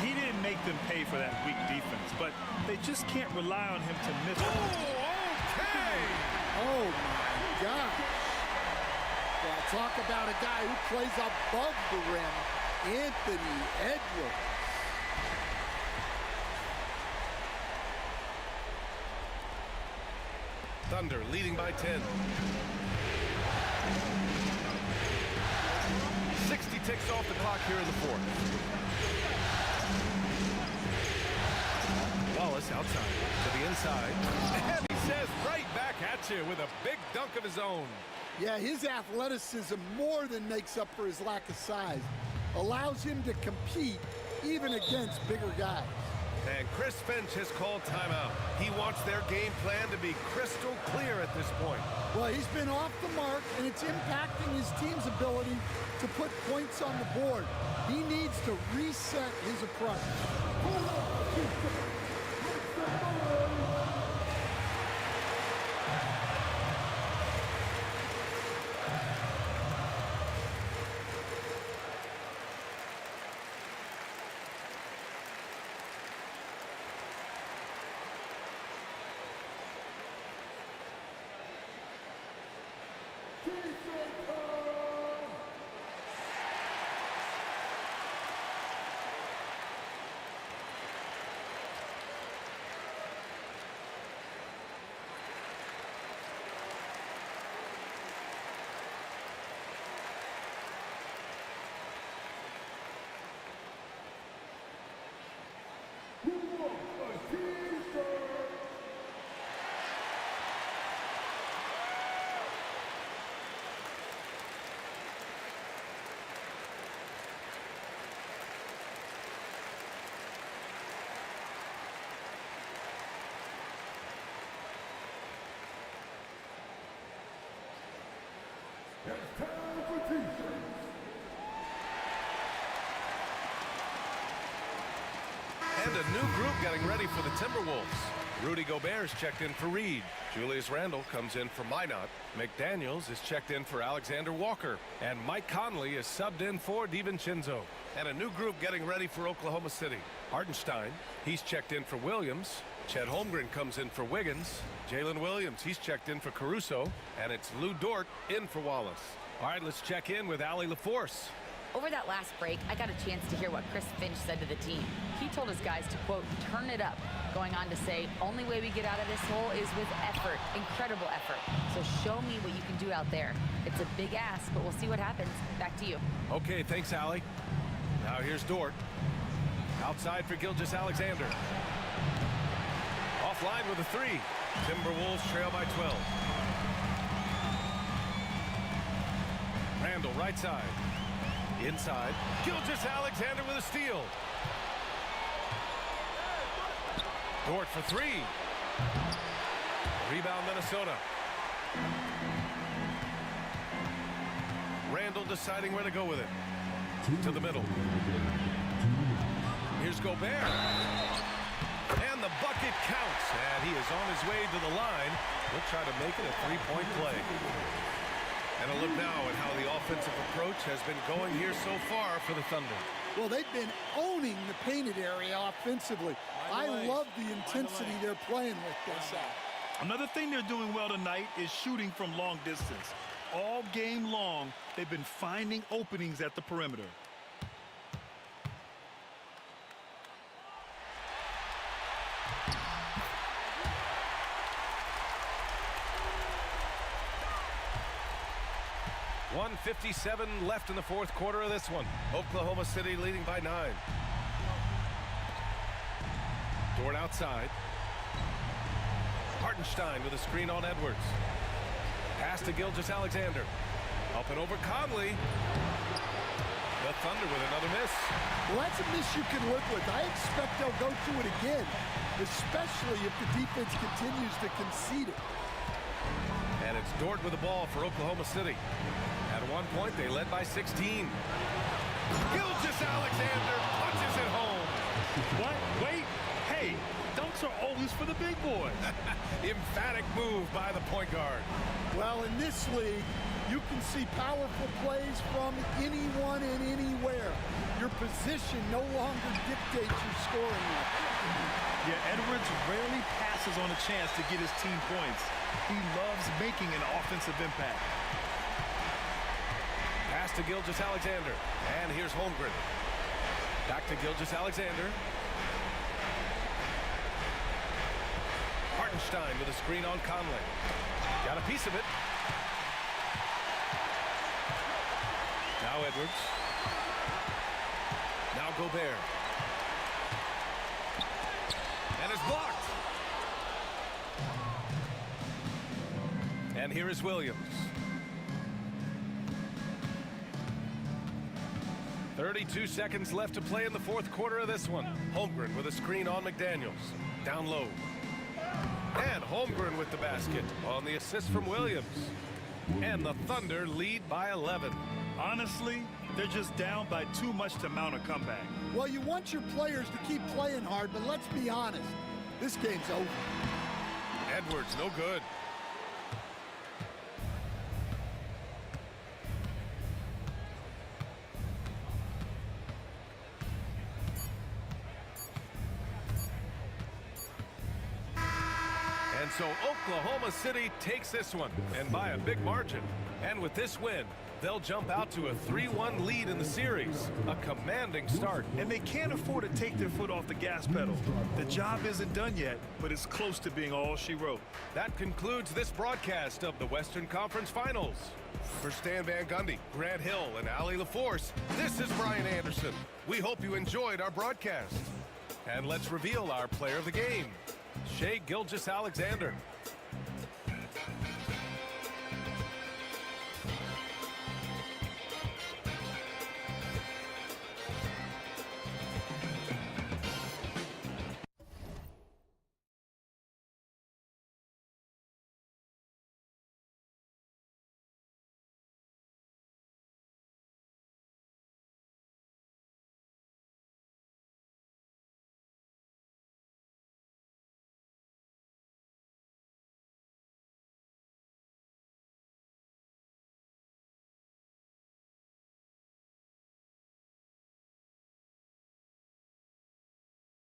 He didn't make them pay for that weak defense, but they just can't rely on him to miss. Oh, okay! Oh, my gosh. Well, talk about a guy who plays above the rim, Anthony Edwards. Thunder leading by 10. 60 ticks off the clock here in the fourth. Wallace outside to the inside. And he says right back at you with a big dunk of his own. Yeah, his athleticism more than makes up for his lack of size. Allows him to compete even against bigger guys. And Chris Finch has called timeout. He wants their game plan to be crystal clear at this point. Well, he's been off the mark, and it's impacting his team's ability to put points on the board. He needs to reset his approach. And a new group getting ready for the Timberwolves. Rudy Gobert's checked in for Reed. Julius Randle comes in for Minot. McDaniels is checked in for Alexander Walker. And Mike Conley is subbed in for DiVincenzo. And a new group getting ready for Oklahoma City. Hartenstein, he's checked in for Williams. Chet Holmgren comes in for Wiggins. Jalen Williams, he's checked in for Caruso. And it's Lou Dort in for Wallace. All right, let's check in with Allie LaForce. Over that last break, I got a chance to hear what Chris Finch said to the team. He told his guys to, quote, turn it up, going on to say, only way we get out of this hole is with effort, incredible effort. So show me what you can do out there. It's a big ask, but we'll see what happens. Back to you. Okay, thanks, Allie. Now here's Dort. Outside for Gilgeous-Alexander. Offline with a three. Timberwolves trail by 12. Randle, right side. Inside, Gilgeous-Alexander with a steal. Dort for three. Rebound, Minnesota. Randle deciding where to go with it. To the middle. Here's Gobert. And the bucket counts. And he is on his way to the line. He'll try to make it a three-point play. And a look now at how the offensive approach has been going here so far for the Thunder. Well, they've been owning the painted area offensively. I love the intensity they're playing with this out. Another thing they're doing well tonight is shooting from long distance. All game long, they've been finding openings at the perimeter. .157 left in the fourth quarter of this one. Oklahoma City leading by 9. Dort outside. Hartenstein with a screen on Edwards. Pass to Gilgeous-Alexander. Up and over Conley. The Thunder with another miss. Well, that's a miss you can live with. I expect they'll go through it again, especially if the defense continues to concede it. And it's Dort with the ball for Oklahoma City. At one point, they led by 16. Gilgeous-Alexander punches it home. What? Wait. Hey, dunks are always for the big boys. Emphatic move by the point guard. Well, in this league, You can see powerful plays from anyone and anywhere. Your position no longer dictates your scoring level. Yeah, Edwards rarely passes on a chance to get his team points. He loves making an offensive impact. Pass to Gilgeous-Alexander. And here's Holmgren. Back to Gilgeous-Alexander. Hartenstein with a screen on Conley. Got a piece of it. Now Edwards. Now Gobert. And it's blocked. And here is Williams. 32 seconds left to play in the fourth quarter of this one. Holmgren with a screen on McDaniels. Down low. And Holmgren with the basket on the assist from Williams. And the Thunder lead by 11. Honestly, they're just down by too much to mount a comeback. Well, you want your players to keep playing hard, but let's be honest. This game's over. Edwards, no good. And so Oklahoma City takes this one, and by a big margin. And with this win, they'll jump out to a 3-1 lead in the series. A commanding start. And they can't afford to take their foot off the gas pedal. The job isn't done yet, but it's close to being all she wrote. That concludes this broadcast of the Western Conference Finals. For Stan Van Gundy, Grant Hill, and Allie LaForce, this is Brian Anderson. We hope you enjoyed our broadcast. And let's reveal our player of the game, Shai Gilgeous-Alexander.